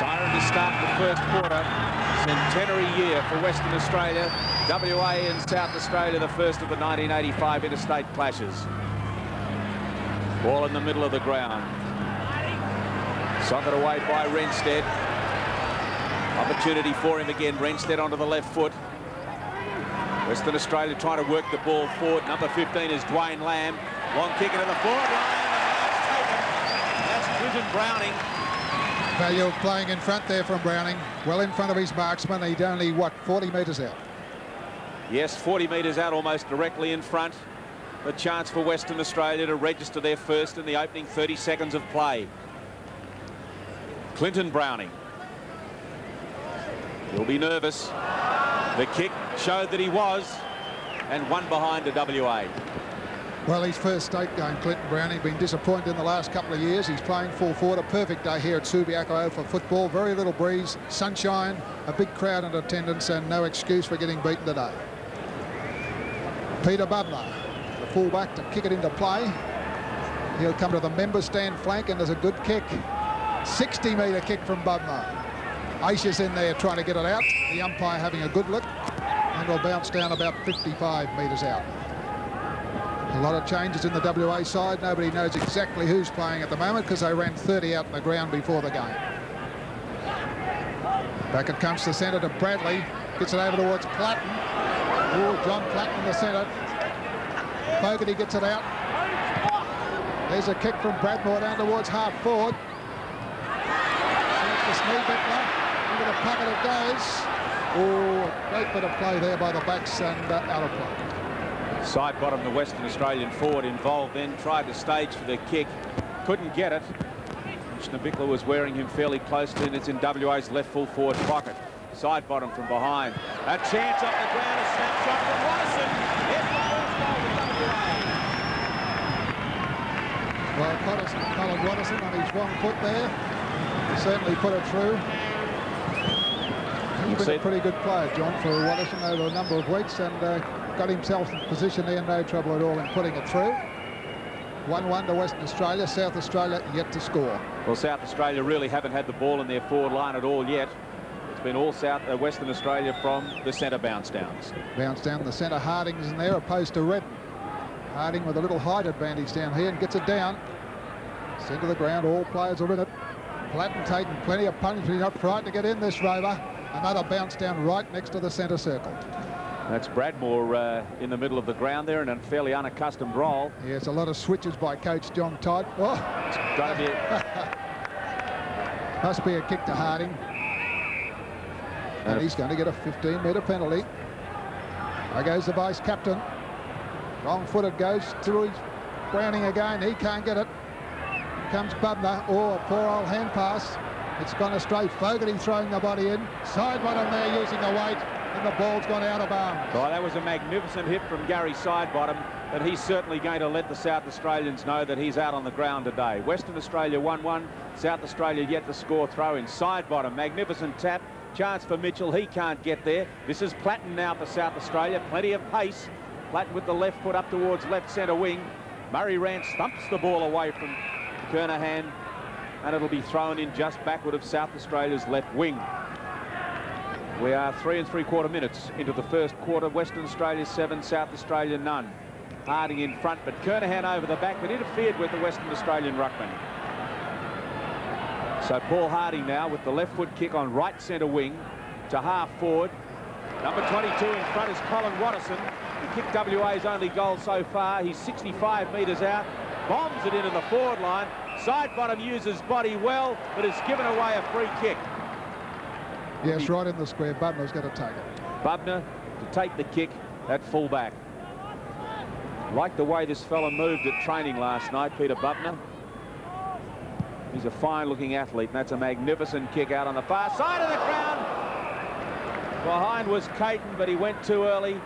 Siren to start the first quarter. Centenary year for Western Australia. WA and South Australia, the first of the 1985 interstate clashes. Ball in the middle of the ground. Socked away by Renstead. Opportunity for him again. Renstead onto the left foot. Western Australia trying to work the ball forward. Number 15 is Dwayne Lamb. Long kick into the forward line. That's Clinton Browning. Value of playing in front there from Browning. Well in front of his marksman. He'd only, what, 40 metres out? Yes, 40 metres out, almost directly in front. The chance for Western Australia to register their first in the opening 30 seconds of play. Clinton Browning. He'll be nervous. The kick showed that he was, and one behind to WA. Well, his first state game, Clinton Browning, been disappointed in the last couple of years. He's playing full forward. A perfect day here at Subiaco for football. Very little breeze, sunshine, a big crowd in attendance, and no excuse for getting beaten today. Peter Bubner, the fullback, to kick it into play. He'll come to the member stand flank, and there's a good kick. 60-metre kick from Bubner. Aish is in there trying to get it out. The umpire having a good look, and will bounce down about 55 metres out. A lot of changes in the WA side. Nobody knows exactly who's playing at the moment because they ran 30 out in the ground before the game. Back it comes to centre to Bradley. Gets it over towards Platten. Oh, John Platten in the centre. Fogarty gets it out. There's a kick from Bradmore down towards half forward. The Snee Bickler. Into the pocket it goes. Oh, great bit of play there by the backs and out of play. Side bottom, the Western Australian forward involved then, tried to stage for the kick, couldn't get it. Bickler was wearing him fairly closely, and it's in WA's left full forward pocket. Side bottom from behind. A chance off the ground, a snapshot from Watterson. It's the first goal for WA. Well, Colin Watterson on his wrong foot there. He certainly put it through. He's been a pretty good player, John, for Watterson over a number of weeks, and got himself in position there, no trouble at all in putting it through. 1-1 to Western Australia. South Australia yet to score. Well, South Australia really haven't had the ball in their forward line at all yet. It's been all Western Australia from the centre bounce downs. Bounce down the centre. Harding's in there opposed to Redden. Harding with a little height advantage down here and gets it down. Centre of the ground, all players are in it. Platten taking plenty of punishment, not frightened to get in this rover. Another bounce down right next to the centre circle. That's Bradmore in the middle of the ground there, and a fairly unaccustomed role. Yes, a lot of switches by coach John Todd. Oh. It's got to be must be a kick to Harding. And he's going to get a 15-metre penalty. There goes the vice captain. Wrong-footed goes to his Browning again. He can't get it. Here comes Bubner. Oh, a poor old hand pass. It's gone astray. Fogarty throwing the body in. Side bottom there using the weight. And the ball's gone out of bounds. Oh, that was a magnificent hit from Gary Sidebottom, but he's certainly going to let the South Australians know that he's out on the ground today. Western Australia 1-1. South Australia yet to score. Throw in Sidebottom. Magnificent tap. Chance for Mitchell. He can't get there. This is Platten now for South Australia. Plenty of pace. Platten with the left foot up towards left centre wing. Murray Rance thumps the ball away from Kernham, and it'll be thrown in just backward of South Australia's left wing. We are 3 3/4 minutes into the first quarter. Western Australia 7, South Australia none. Harding in front, but Kernham over the back, but interfered with the Western Australian ruckman. So Paul Harding now with the left foot kick on right centre wing to half forward. Number 22 in front is Colin Watterson. He kicked WA's only goal so far. He's 65 metres out. Bombs it into the forward line. Sidebottom uses body well, but has given away a free kick. Yes, right in the square. Bubner's going to take it. Bubner to take the kick at full-back. Like the way this fella moved at training last night, Peter Bubner. He's a fine-looking athlete, and that's a magnificent kick out on the far side of the ground. Behind was Caton, but he went too early.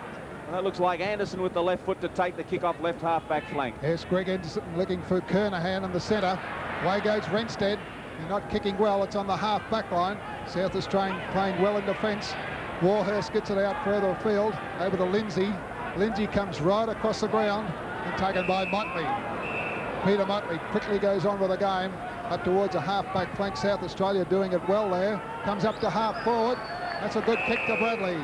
And it looks like Anderson with the left foot to take the kick off left half-back flank. Yes, Greg Anderson looking for Kernham in the centre. Away goes Renstead. They're not kicking well. It's on the half-back line. South Australian playing well in defence. Warhurst gets it out further afield over to Lindsay. Lindsay comes right across the ground and taken by Motley. Peter Motley quickly goes on with the game. up towards a half-back flank. South Australia doing it well there. Comes up to half-forward. That's a good kick to Bradley.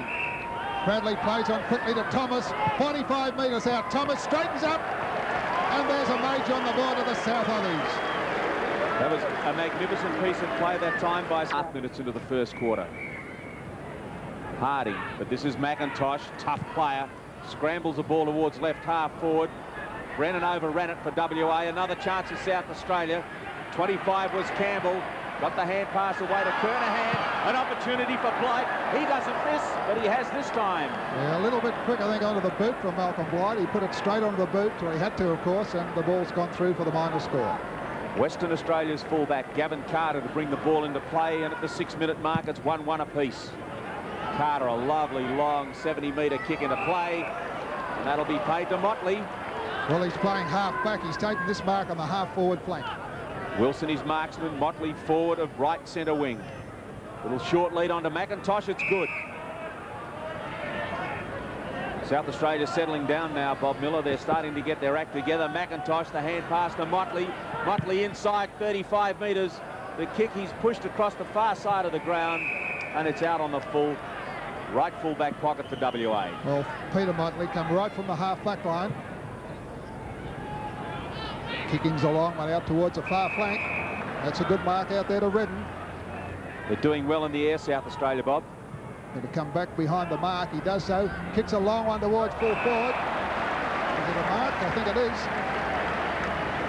Bradley plays on quickly to Thomas. 45 metres out. Thomas straightens up. And there's a major on the board of the South Aussies. That was a magnificent piece of play that time by 8 minutes into the first quarter. Harding, but this is McIntosh, tough player. Scrambles the ball towards left half forward. Brennan overran it for WA. Another chance of South Australia. 25 was Campbell. Got the hand pass away to Kernham. An opportunity for Blight. He doesn't miss, but he has this time. Yeah, a little bit quick, I think, onto the boot from Malcolm Blight. He put it straight onto the boot, or he had to, of course, and the ball's gone through for the minor score. Western Australia's fullback, Gavin Carter, to bring the ball into play, and at the 6-minute mark, it's 1-1 apiece. Carter, a lovely, long 70-metre kick into play, and that'll be paid to Motley. Well, he's playing half-back. He's taking this mark on the half-forward flank. Wilson is marksman, Motley forward of right centre wing. Little short lead onto McIntosh, it's good. South Australia settling down now, Bob Miller. They're starting to get their act together. McIntosh, the hand pass to Motley. Motley inside 35 metres. The kick, he's pushed across the far side of the ground, and it's out on the full right full-back pocket for WA. Well, Peter Motley come right from the half-back line. Kicking's a long one out towards the far flank. That's a good mark out there to Redden. They're doing well in the air, South Australia, Bob. Going to come back behind the mark. He does so. Kicks a long one towards full forward. Is it a mark? I think it is.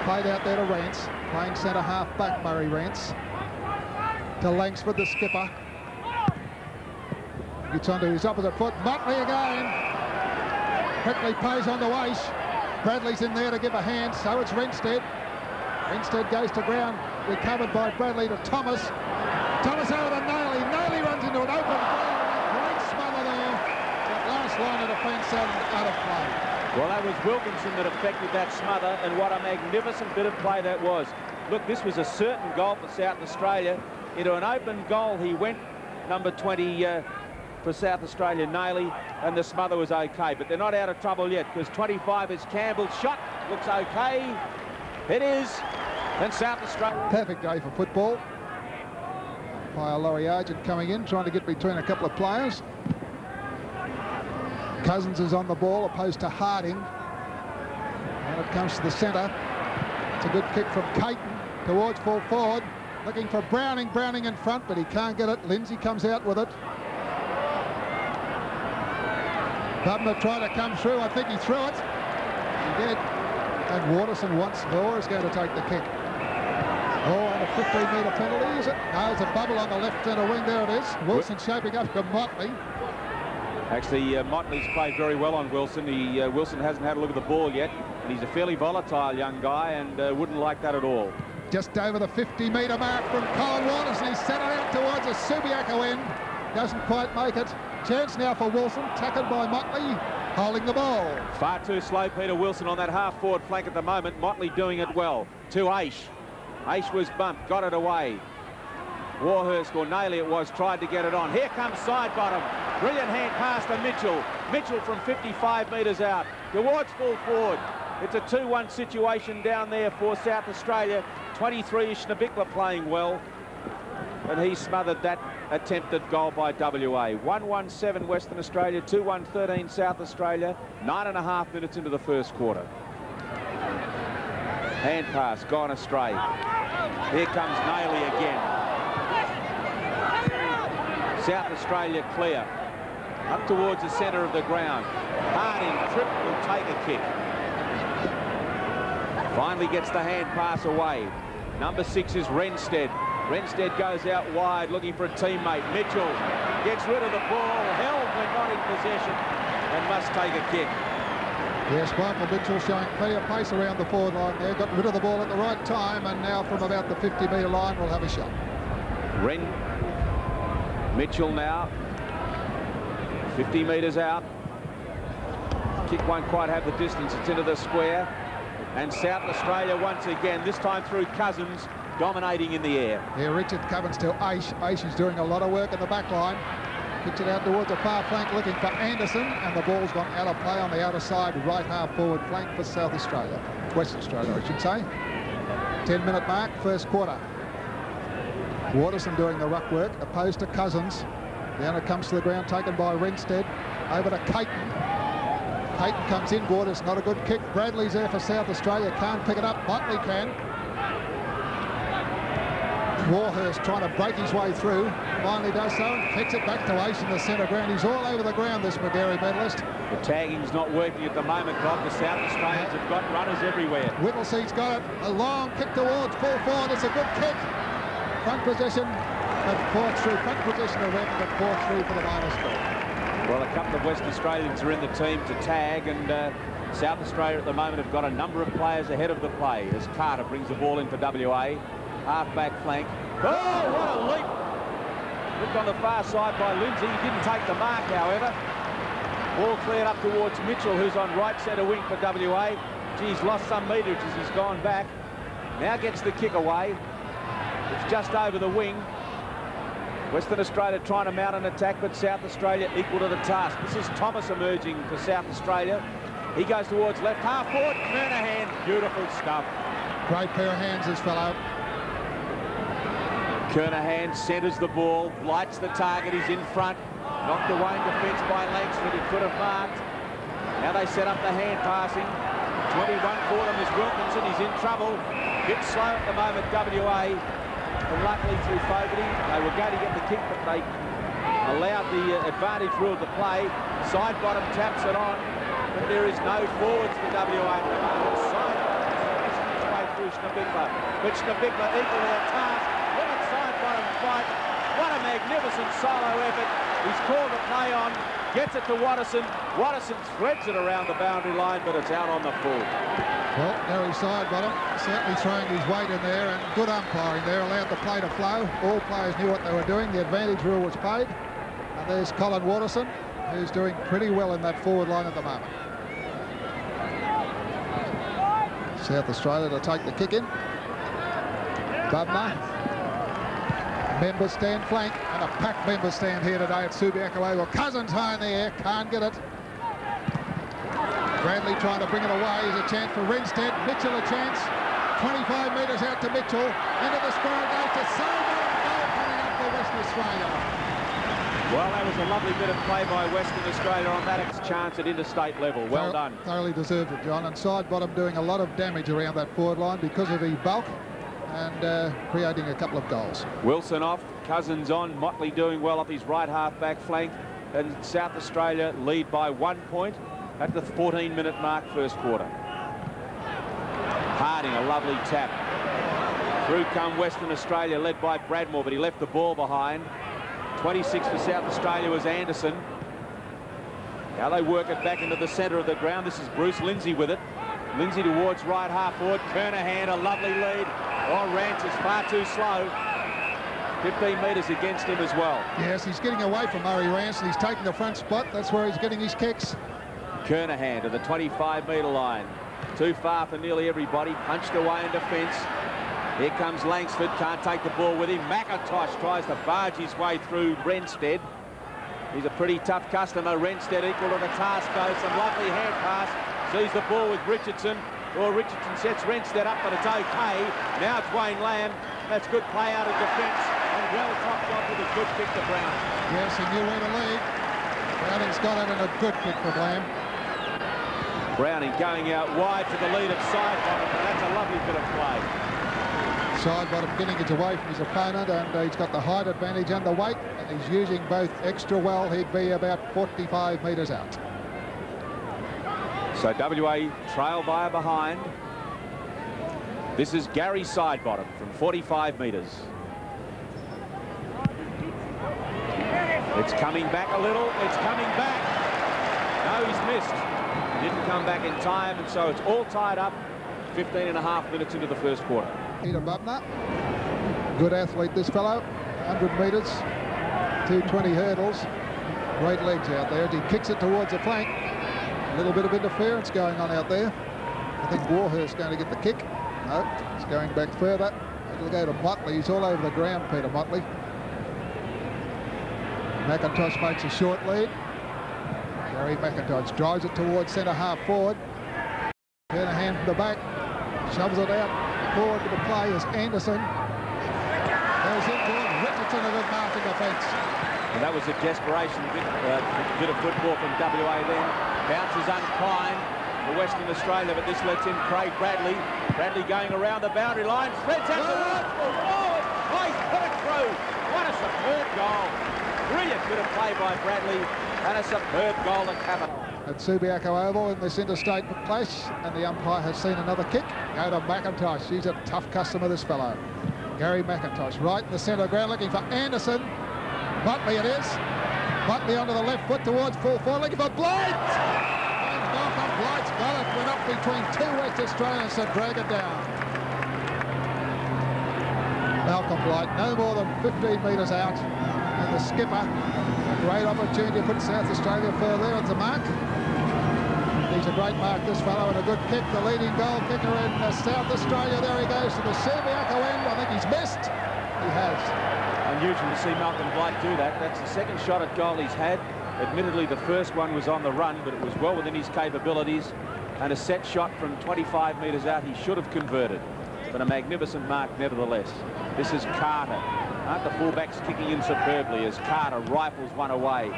Played out there to Rance. Playing centre half back, Murray Rance. To Langsford, the skipper. Gets onto his opposite foot. Motley again. Quickly plays on to Aish. Bradley's in there to give a hand, so it's Renstead. Renstead goes to ground. Recovered by Bradley to Thomas. Thomas over to Naley. Naley runs into an open goal. Great smother there. That last line of defence out of play. Well, that was Wilkinson that affected that smother, and what a magnificent bit of play that was. Look, this was a certain goal for South Australia. Into an open goal he went, number 20 for South Australia, Naley, and the smother was okay. But they're not out of trouble yet, because 25 is Campbell's shot. Looks okay. It is. And South Australia. Perfect day for football. By Laurie Argent coming in, trying to get between a couple of players. Cousins is on the ball, opposed to Harding. And it comes to the centre. It's a good kick from Caton towards full forward. Looking for Browning. Browning in front, but he can't get it. Lindsay comes out with it. Bubner tried to come through. I think he threw it. He did. And Watterson once more is going to take the kick. Oh, on a 15-metre penalty, is it? No, there's a bubble on the left centre wing. There it is. Wilson shaping up to Motley. Actually, Motley's played very well on Wilson. Wilson hasn't had a look at the ball yet, and he's a fairly volatile young guy, and wouldn't like that at all. Just over the 50-metre mark from Colin Watterson. He's set it out towards a Subiaco end. Doesn't quite make it. Chance now for Wilson, tackled by Motley, holding the ball. Far too slow, Peter Wilson, on that half-forward flank at the moment. Motley doing it well. To Aish. Aish was bumped, got it away. Warhurst, or Naley it was, tried to get it on. Here comes side bottom. Brilliant hand pass to Mitchell. Mitchell from 55 metres out towards full forward. It's a 2-1 situation down there for South Australia. 23-ish Nabikla playing well. And he smothered that attempted goal by WA. 1-1-7 Western Australia, 2-1-13 South Australia. 9.5 minutes into the first quarter. Hand pass gone astray. Here comes Naley again. South Australia clear. Up towards the centre of the ground. Harding trip will take a kick. Finally gets the hand pass away. Number 6 is Renstead. Renstead goes out wide looking for a teammate. Mitchell gets rid of the ball, held when not in possession, and must take a kick. Yes, Michael Mitchell showing plenty of pace around the forward line there. Got rid of the ball at the right time, and now from about the 50-metre line will have a shot. Mitchell now, 50 metres out. Kick won't quite have the distance. It's into the square. And South Australia once again, this time through Cousins, dominating in the air. Yeah, Richard Cummins to Aish. Aish is doing a lot of work in the back line. Kicks it out towards the far flank looking for Anderson, and the ball's gone out of play on the outer side, right half forward flank for South Australia. Western Australia, I should say. 10-minute mark, first quarter. Watterson doing the ruck work, opposed to Cousins. Down it comes to the ground, taken by Renstead. Over to Caton. Caton comes in, Waters, not a good kick. Bradley's there for South Australia, can't pick it up. Motley can. Warhurst trying to break his way through, finally does so, and kicks it back to Aish in the centre ground. He's all over the ground, this McGarry medalist. The tagging's not working at the moment, Bob. The South Australians have got runners everywhere. Whittlesea's got it, a long kick towards full forward. It's a good kick. Front position, but fourth through. Front position of Redden, but fourth through for the minus score. Well, a couple of West Australians are in the team to tag, and South Australia at the moment have got a number of players ahead of the play as Carter brings the ball into WA. Half-back flank. Oh, what a leap! Looked on the far side by Lindsay. He didn't take the mark, however. Ball cleared up towards Mitchell, who's on right centre wing for WA. Geez, lost some meterage as he's gone back. Now gets the kick away. It's just over the wing. Western Australia trying to mount an attack, but South Australia equal to the task. This is Thomas emerging for South Australia. He goes towards left half forward. Kernham, beautiful stuff. Great pair of hands, this fellow. Kernham centres the ball, Blight's the target, he's in front. Knocked away in defence by Langsford, he could have marked. Now they set up the hand passing. 21 for them is Wilkinson, he's in trouble. Bit slow at the moment, WA. And luckily through Fogarty, they were going to get the kick, but they allowed the advantage rule to play. Side bottom taps it on, but there is no forwards for WA at the moment. Side bottom his way through Snabigla, but Snabigla equal to the task. Look at side bottom fight. What a magnificent solo effort. He's called a play on, gets it to Watterson. Watterson threads it around the boundary line, but it's out on the full. Well, Gary Sidebottom certainly throwing his weight in there, and good umpiring there, allowed the play to flow. All players knew what they were doing. The advantage rule was paid. And there's Colin Watterson, who's doing pretty well in that forward line at the moment. South Australia to take the kick in. Bubner. Member stand flank, and a packed member stand here today at Subiaco Oval. Cousins high in the air, can't get it. Bradley trying to bring it away. There's a chance for Renstead. Mitchell a chance. 25 metres out to Mitchell. Into the square goes to Silver. Goal coming up for Western Australia. Well, that was a lovely bit of play by Western Australia on that chance at interstate level. Well done. Thoroughly deserved it, John. And Sidebottom doing a lot of damage around that forward line because of the bulk and creating a couple of goals. Wilson off, Cousins on, Motley doing well off his right half-back flank, and South Australia lead by 1 point at the 14-minute mark, first quarter. Harding, a lovely tap. Through come Western Australia, led by Bradmore, but he left the ball behind. 26 for South Australia was Anderson. Now they work it back into the centre of the ground. This is Bruce Lindsay with it. Lindsay towards right half forward. Kernham, a lovely lead. Oh, Rance is far too slow. 15 metres against him as well. Yes, he's getting away from Murray Rance, and he's taking the front spot. That's where he's getting his kicks. Kernham to the 25-metre line. Too far for nearly everybody. Punched away in defence. Here comes Langsford. Can't take the ball with him. McIntosh tries to barge his way through Renstead. He's a pretty tough customer. Renstead equal to the task, though. Some lovely hand pass. Sees the ball with Richardson. Or Richardson sets Renstead up, but it's okay. Now it's Wayne Lamb. That's good play out of defence. And well topped off with a good kick to Brown. Yes, he knew where to lead. Browning's got it, and a good kick for Lamb. Browning going out wide to the lead at Sidebottom, and that's a lovely bit of play. Sidebottom getting it away from his opponent, and he's got the height advantage and the weight, and he's using both extra well. He'd be about 45 metres out. So WA trail by behind. This is Gary Sidebottom from 45 metres. It's coming back a little. It's coming back. No, he's missed. Didn't come back in time, and so it's all tied up. 15.5 minutes into the first quarter. Peter Bubner, good athlete this fellow. 100 metres, 220 hurdles. Great legs out there. He kicks it towards the flank. A little bit of interference going on out there. I think Warhurst's going to get the kick. No, it's going back further. It'll go to Motley. He's all over the ground, Peter Motley. McIntosh makes a short lead. Gary McIntosh drives it towards centre half forward. Kernham from the back, shoves it out. forward to the play is Anderson. Goes inboard. Richardson a good mark in defence. And that was a desperation bit of football from WA then. Bounces unclined for Western Australia, but this lets in Craig Bradley. Bradley going around the boundary line. Threads out the wall forward. Oh, he's put it through. What a superb goal. Brilliant bit of play by Bradley. And a superb goal to cap it. At Subiaco Oval in this interstate clash, and the umpire has seen another kick. Go to McIntosh. He's a tough customer, this fellow. Gary McIntosh right in the centre of the ground looking for Anderson. Motley it is. Motley onto the left foot towards full forward looking for Blight. And Malcolm Blight's got it. Went up between two West Australians to drag it down. Malcolm Blight no more than 15 metres out. And the skipper, a great opportunity to put South Australia further into mark. He's a great mark, this fellow, and a good kick. The leading goal kicker in South Australia. There he goes to the Subiaco end. I think he's missed. He has. Unusual to see Malcolm Blight do that. That's the second shot at goal he's had. Admittedly, the first one was on the run, but it was well within his capabilities. And a set shot from 25 metres out, he should have converted. But a magnificent mark nevertheless. This is Carter. Aren't the fullbacks kicking in superbly as Carter rifles one away.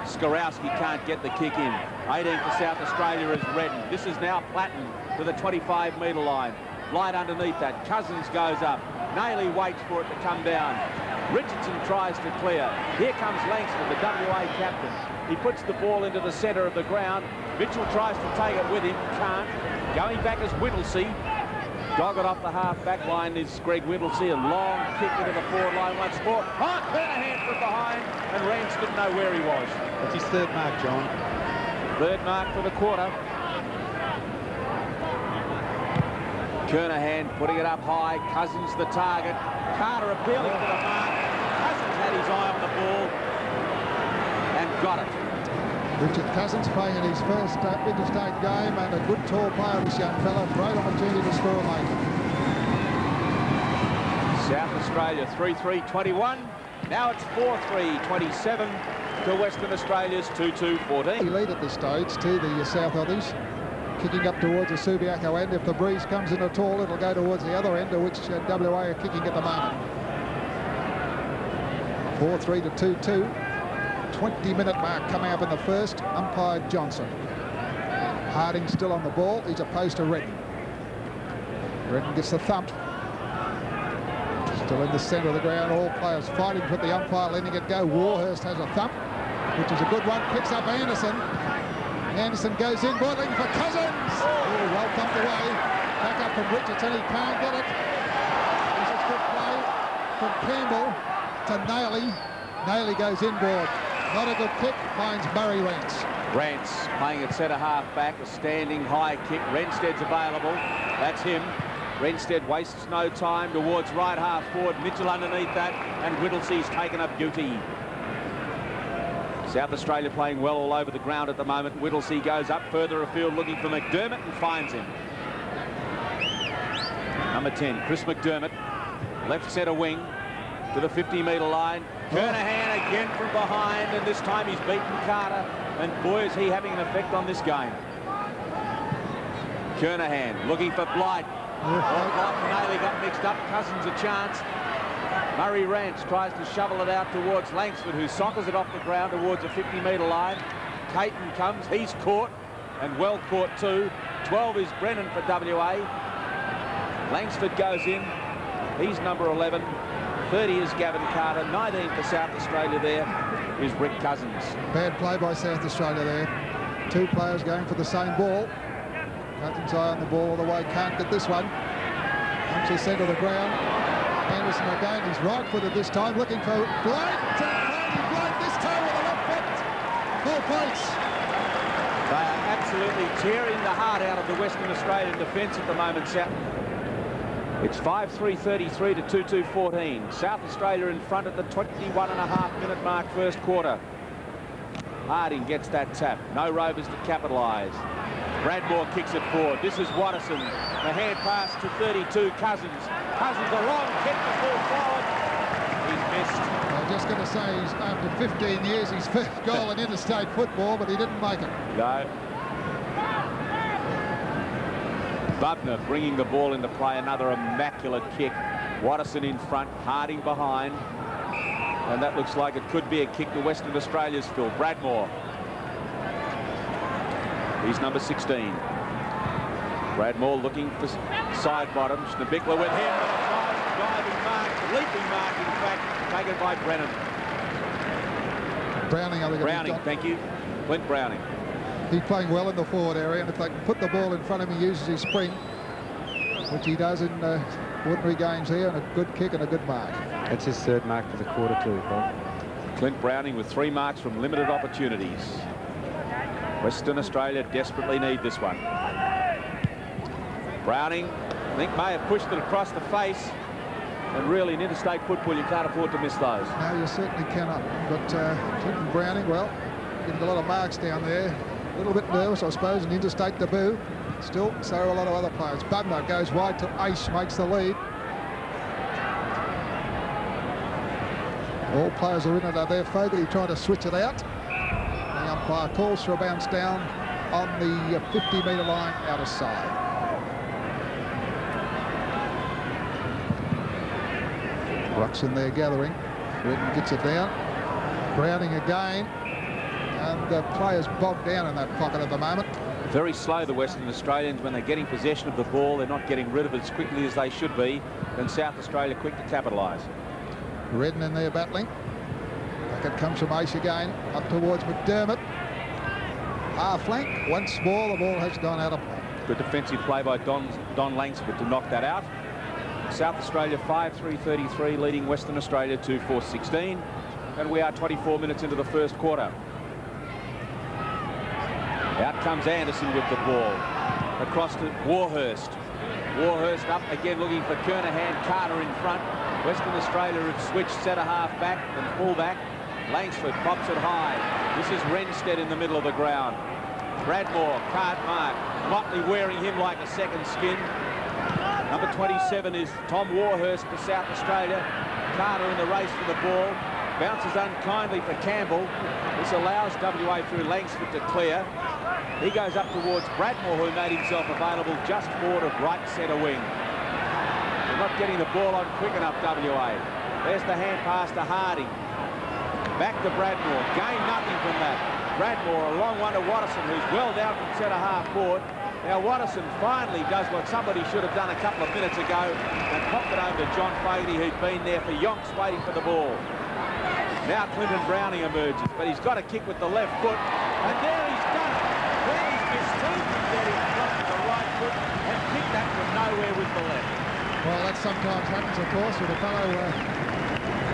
Skorowski can't get the kick in. 18 for South Australia is Redden. This is now Platten to the 25-metre line. Blight underneath that. Cousins goes up. Naley waits for it to come down. Richardson tries to clear. Here comes Langsford, the WA captain. He puts the ball into the centre of the ground. Mitchell tries to take it with him. Can't. Going back is Whittlesey. Dogged off the half-back line is Greg Whittlesey. A long kick into the forward line once more. Oh, Kernham from behind, and Rance didn't know where he was. That's his third mark, John. Third mark for the quarter. Kernham putting it up high. Cousins the target. Carter appealing for the mark. Cousins had his eye on the ball and got it. Richard Cousins playing in his first interstate game, and a good tall player, this young fella. Great opportunity to score late. South Australia 3-3-21. Now it's 4-3-27 to Western Australia's 2-2-14. He lead at this stage to the South Aussies. Kicking up towards the Subiaco end. If the breeze comes in at all, it'll go towards the other end, to which WA are kicking at the moment. 4-3 to 2-2. 20-minute mark coming up in the first. Umpire Johnson. Harding still on the ball. He's opposed to Redden. Redden gets the thump. Still in the centre of the ground. All players fighting for the umpire, letting it go. Warhurst has a thump, which is a good one. Picks up Anderson. Anderson goes in, looking for Cousins. Oh, well thumped away. Back up from Richardson. He can't get it. This is good play from Campbell to Naley. Naley goes inboard. Not a good kick. Finds Murray Rance. Rance playing at centre half back. A standing high kick. Renstead's available. That's him. Renstead wastes no time towards right half forward. Mitchell underneath that, and Whittlesey's taken up duty. South Australia playing well all over the ground at the moment. Whittlesey goes up further afield looking for McDermott and finds him. Number 10, Chris McDermott, left centre wing to the 50-metre line. Kernham again from behind, and this time he's beaten Carter. And boy, is he having an effect on this game. Kernham looking for Blight. Blight and Naley got mixed up. Cousins a chance. Murray Rance tries to shovel it out towards Langsford, who soccers it off the ground towards the 50-metre line. Caton comes. He's caught, and well caught too. 12 is Brennan for WA. Langsford goes in. He's number 11. 30 is Gavin Carter. 19 for South Australia there is Rick Cousins. Bad play by South Australia there. Two players going for the same ball. Cousins' eye on the ball all the way. Can't get this one. Comes to the centre of the ground. Anderson again. He's right-footed this time. Looking for Blight. Blight this time with a left foot. 4 points. They are absolutely tearing the heart out of the Western Australian defence at the moment, South. It's 5-3-33 to 2-2-14. South Australia in front at the 21.5-minute mark first quarter. Harding gets that tap. No Rovers to capitalise. Bradmore kicks it forward. This is Watterson. The hand pass to 32, Cousins. Cousins a long kick to full forward. He's missed. I was just going to say, he's after 15 years, his first goal in interstate football, but he didn't make it. No. Bubner bringing the ball into play. Another immaculate kick. Watterson in front, Harding behind. And that looks like it could be a kick to Western Australia's Phil Bradmore. He's number 16. Bradmore looking for side bottom. Schnabikler with him. Diving mark, leaping mark, in fact, taken by Brennan. Browning, I think. Browning, thank you. Clint Browning. He's playing well in the forward area, and if they can put the ball in front of him, he uses his spring, which he does in ordinary games here, and a good kick and a good mark. That's his third mark for the quarter too, Bob. Clint Browning with 3 marks from limited opportunities. Western Australia desperately need this one. Browning, I think, may have pushed it across the face, and really in interstate football you can't afford to miss those. No, you certainly cannot. But Clinton Browning, well, getting a lot of marks down there. A little bit nervous, I suppose, an interstate debut. Still, so are a lot of other players. Bubner goes wide to Aish, makes the lead. All players are in it, are there. Fogarty trying to switch it out. The umpire calls for a bounce down on the 50-metre line out of side. Ruck's in there gathering. Redden gets it down. Browning again. And the players bogged down in that pocket at the moment. Very slow, the Western Australians. When they're getting possession of the ball, they're not getting rid of it as quickly as they should be. And South Australia quick to capitalise. Redden in there battling. Back it comes from Aish again. Up towards McDermott. Half flank. Once more, the ball has gone out of play. Good defensive play by Don Langsford to knock that out. South Australia 5-3-33, leading Western Australia 2-4-16. And we are 24 minutes into the first quarter. Out comes Anderson with the ball. Across to Warhurst. Warhurst up again looking for Kernham. Carter in front. Western Australia have switched centre-half back and full-back. Langsford pops it high. This is Renstead in the middle of the ground. Bradmore can't mark. Motley wearing him like a second skin. Number 27 is Tom Warhurst for South Australia. Carter in the race for the ball. Bounces unkindly for Campbell. This allows WA through Langsford to clear. He goes up towards Bradmore, who made himself available just forward of right centre wing. They're not getting the ball on quick enough, WA. There's the hand pass to Harding. Back to Bradmore. Gain nothing from that. Bradmore, a long one to Watterson, who's well down from centre-half forward. Now Watterson finally does what somebody should have done a couple of minutes ago and popped it over to John Fogarty, who'd been there for yonks waiting for the ball. Now Clinton Browning emerges, but he's got a kick with the left foot, and there he's done it. Well, he's missed two from getting across with the right foot and kicked that from nowhere with the left. Well, that sometimes happens, of course, with a fellow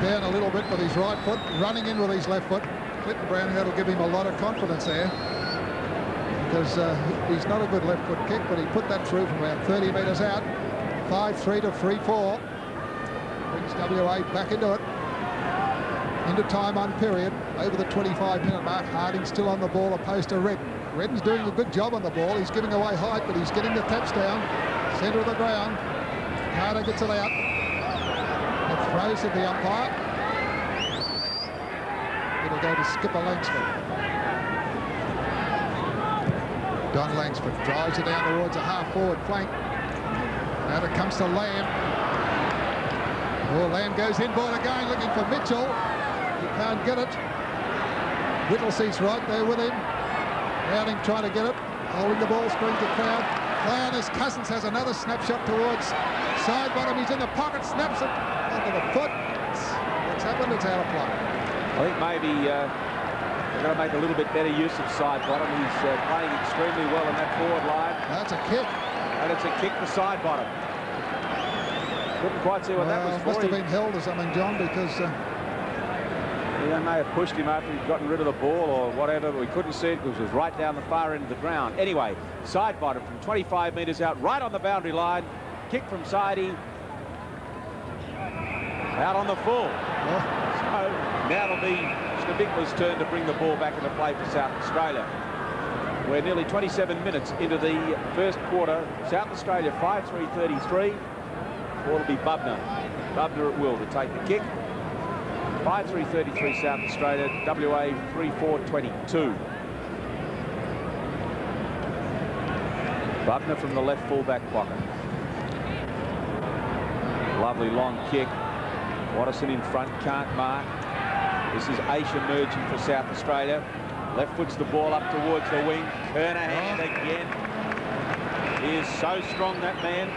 down a little bit with his right foot, running in with his left foot. Clinton Browning, that'll give him a lot of confidence there, because he's not a good left foot kick, but he put that through from around 30 metres out. 5-3 to 3-4. Brings WA back into it. Into time on period, over the 25-minute mark. Harding still on the ball, opposed to Redden. Redden's doing a good job on the ball. He's giving away height, but he's getting the taps down. Centre of the ground. Carter gets it out. It throws at the umpire. It'll go to Skipper Langsford. Don Langsford drives it down towards a half-forward flank. Now it comes to Lamb. Oh, Lamb goes inboard again, looking for Mitchell. He can't get it. Whittlesee's right there with him. Browning trying to get it. Holding the ball, screen to Crown. Crown, as Cousins has another snapshot towards side bottom. He's in the pocket, snaps it under the foot. What's happened? It's out of play. I think maybe they're going to make a little bit better use of side bottom. He's playing extremely well in that forward line. That's a kick. And it's a kick to side bottom. Couldn't quite see what that was for. Must have been held or something, John, because... They may have pushed him after he'd gotten rid of the ball or whatever, but we couldn't see it because it was right down the far end of the ground. Anyway, side bottom from 25 metres out, right on the boundary line. Kick from Sidey. Out on the full. So now it'll be Schnabikler's turn to bring the ball back into play for South Australia. We're nearly 27 minutes into the first quarter. South Australia 5-3-33. Or it'll be Bubner. Bubner at will to take the kick. 5-3-33 South Australia, WA 3-4-22. Bubner from the left fullback pocket. Lovely long kick. Watterson in front, can't mark. This is Aish emerging for South Australia. Left foots the ball up towards the wing. Kernham again. He is so strong, that man.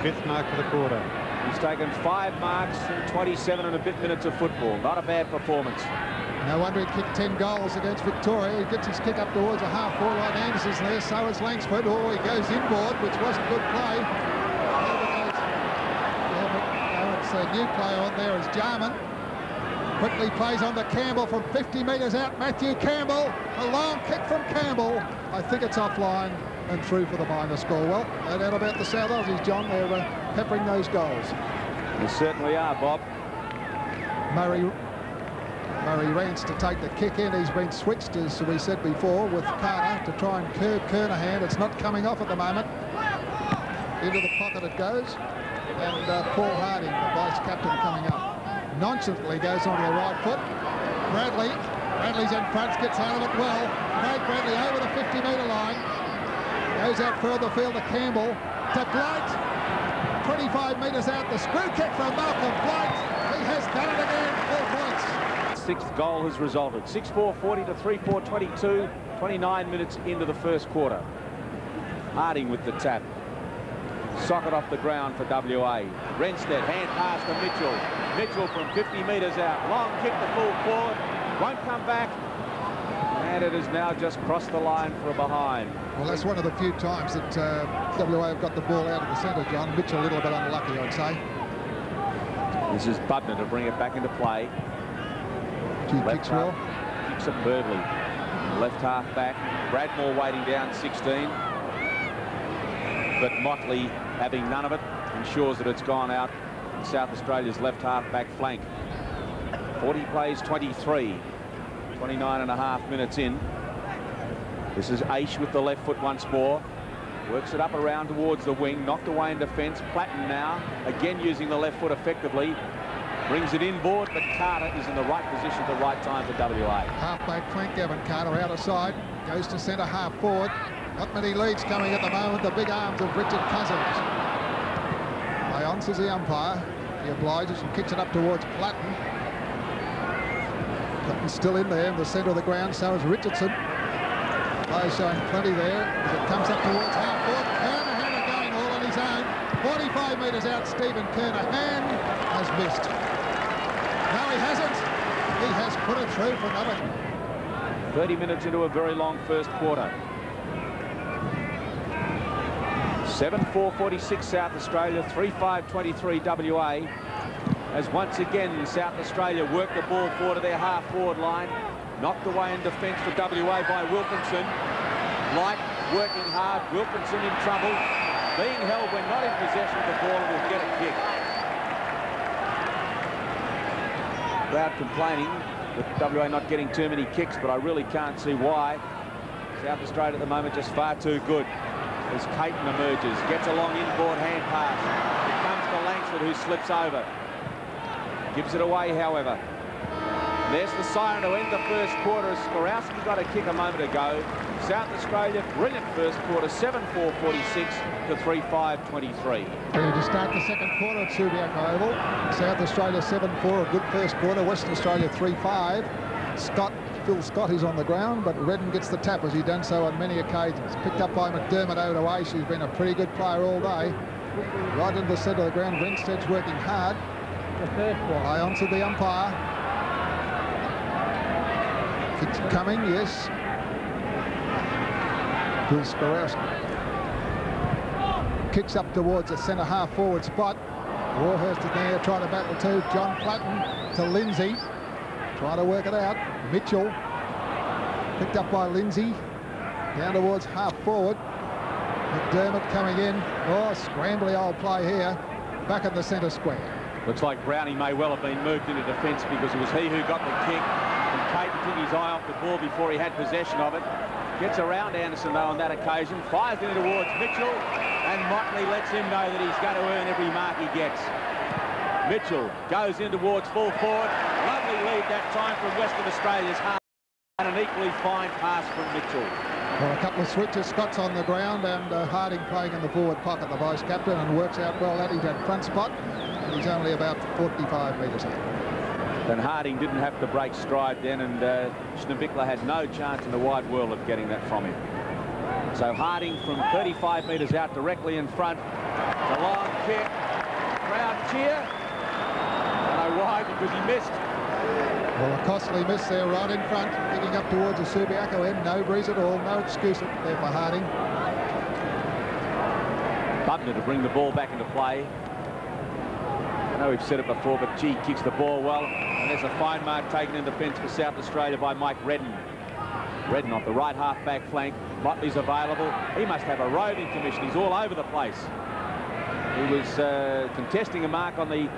5th mark for the quarter. He's taken 5 marks in 27 and a bit minutes of football. Not a bad performance. No wonder he kicked 10 goals against Victoria. He gets his kick up towards a half-forward line. Anderson's there, so is Langsford. Oh, he goes inboard, which wasn't good play. It's a new player on there is Jarman. Quickly plays on to Campbell from 50 metres out. Matthew Campbell, a long kick from Campbell. I think it's offline and through for the minor score. Well, no doubt about the South Aussies, John. They're peppering those goals. They certainly are, Bob. Murray Rance to take the kick in. He's been switched, as we said before, with Carter to try and curb Kernham. It's not coming off at the moment. Into the pocket it goes. And Paul Harding, the vice-captain, coming up. Nonchalantly goes onto the right foot. Bradley's in front, gets out of it well. Craig Bradley over the 50-metre line. Goes out further field to Campbell. To Blight. 25 metres out. The screw kick from Malcolm Blight. He has done it again. 4 points. 6th goal has resulted. 6-4-40 to 3-4-22. 29 minutes into the first quarter. Harding with the tap. Socket off the ground for WA. Renstead, hand pass to Mitchell. Mitchell from 50 metres out. Long kick to full forward. Won't come back. And it has now just crossed the line for a behind. Well, that's one of the few times that WA have got the ball out of the centre, John. Mitchell a little bit unlucky, I'd say. This is Bubner to bring it back into play. Kicks well. Kicks superbly. Left half back. Bradmore waiting down 16. But Motley, having none of it, ensures that it's gone out South Australia's left half back flank. 40 plays 23. 29 and a half minutes in. This is Aish with the left foot once more. Works it up around towards the wing. Knocked away in defence. Platten now, again using the left foot effectively. Brings it inboard, but Carter is in the right position at the right time for WA. Half-back flank, Gavin Carter out of side. Goes to centre half forward. Not many leads coming at the moment. The big arms of Richard Cousins. Lyons is the umpire. He obliges and kicks it up towards Platten. Platten's still in there in the centre of the ground, so is Richardson. Play showing plenty there as it comes up towards half forward. Kernham going all on his own. 45 metres out, Stephen Kernham has missed. No, he hasn't. He has put it through for another. 30 minutes into a very long first quarter. 7-4-46 South Australia, 3-5-23 WA. As once again South Australia work the ball forward to their half-forward line. Knocked away in defence for WA by Wilkinson. Blight working hard. Wilkinson in trouble. Being held when not in possession of the ball and will get a kick. Crowd complaining with WA not getting too many kicks, but I really can't see why. South Australia at the moment just far too good. As Caton emerges, gets a long inboard hand pass. It comes to Langsford, who slips over. Gives it away, however. There's the siren to end the first quarter as Skorowski got a kick a moment ago. South Australia, brilliant first quarter, 7-4-46 to 3-5-23. Ready to start the second quarter at Subiaco Oval. South Australia 7-4, a good first quarter. Western Australia 3-5. Phil Scott is on the ground, but Redden gets the tap as he's done so on many occasions. Picked up by McDermott over to Aish, who's been a pretty good player all day. Right into the centre of the ground, Renstead's working hard. Lyons to the umpire. Kick's coming, yes. Phil Skorowski. Kicks up towards the centre half forward spot. Warhurst is there trying to battle too. John Platten to Lindsay. Trying to work it out. Mitchell picked up by Lindsay. Down towards half forward. McDermott coming in. Oh, scrambly old play here. Back in the centre square. Looks like Brownie may well have been moved into defence because it was he who got the kick. And Caton took his eye off the ball before he had possession of it. Gets around Anderson though on that occasion. Fires in towards Mitchell. And Motley lets him know that he's going to earn every mark he gets. Mitchell goes in towards full forward. Lovely lead that time from Western Australia's half. And an equally fine pass from Mitchell. Well, a couple of switches. Scott's on the ground, and Harding playing in the forward pocket, the vice-captain, and works out well that he's at front spot. And he's only about 45 metres out. And Harding didn't have to break stride then, and Schneewinkler had no chance in the wide world of getting that from him. So Harding from 35 metres out directly in front. The long kick. Crowd cheer. I don't know why, because he missed. Well, a costly miss there right in front, picking up towards the Subiaco end. No breeze at all, no excuse there for Harding. Bubner to bring the ball back into play. I know we've said it before, but gee, kicks the ball well. And there's a fine mark taken in defence for South Australia by Mike Redden. Redden off the right half-back flank. Motley's available. He must have a roving commission. He's all over the place. He was contesting a mark on the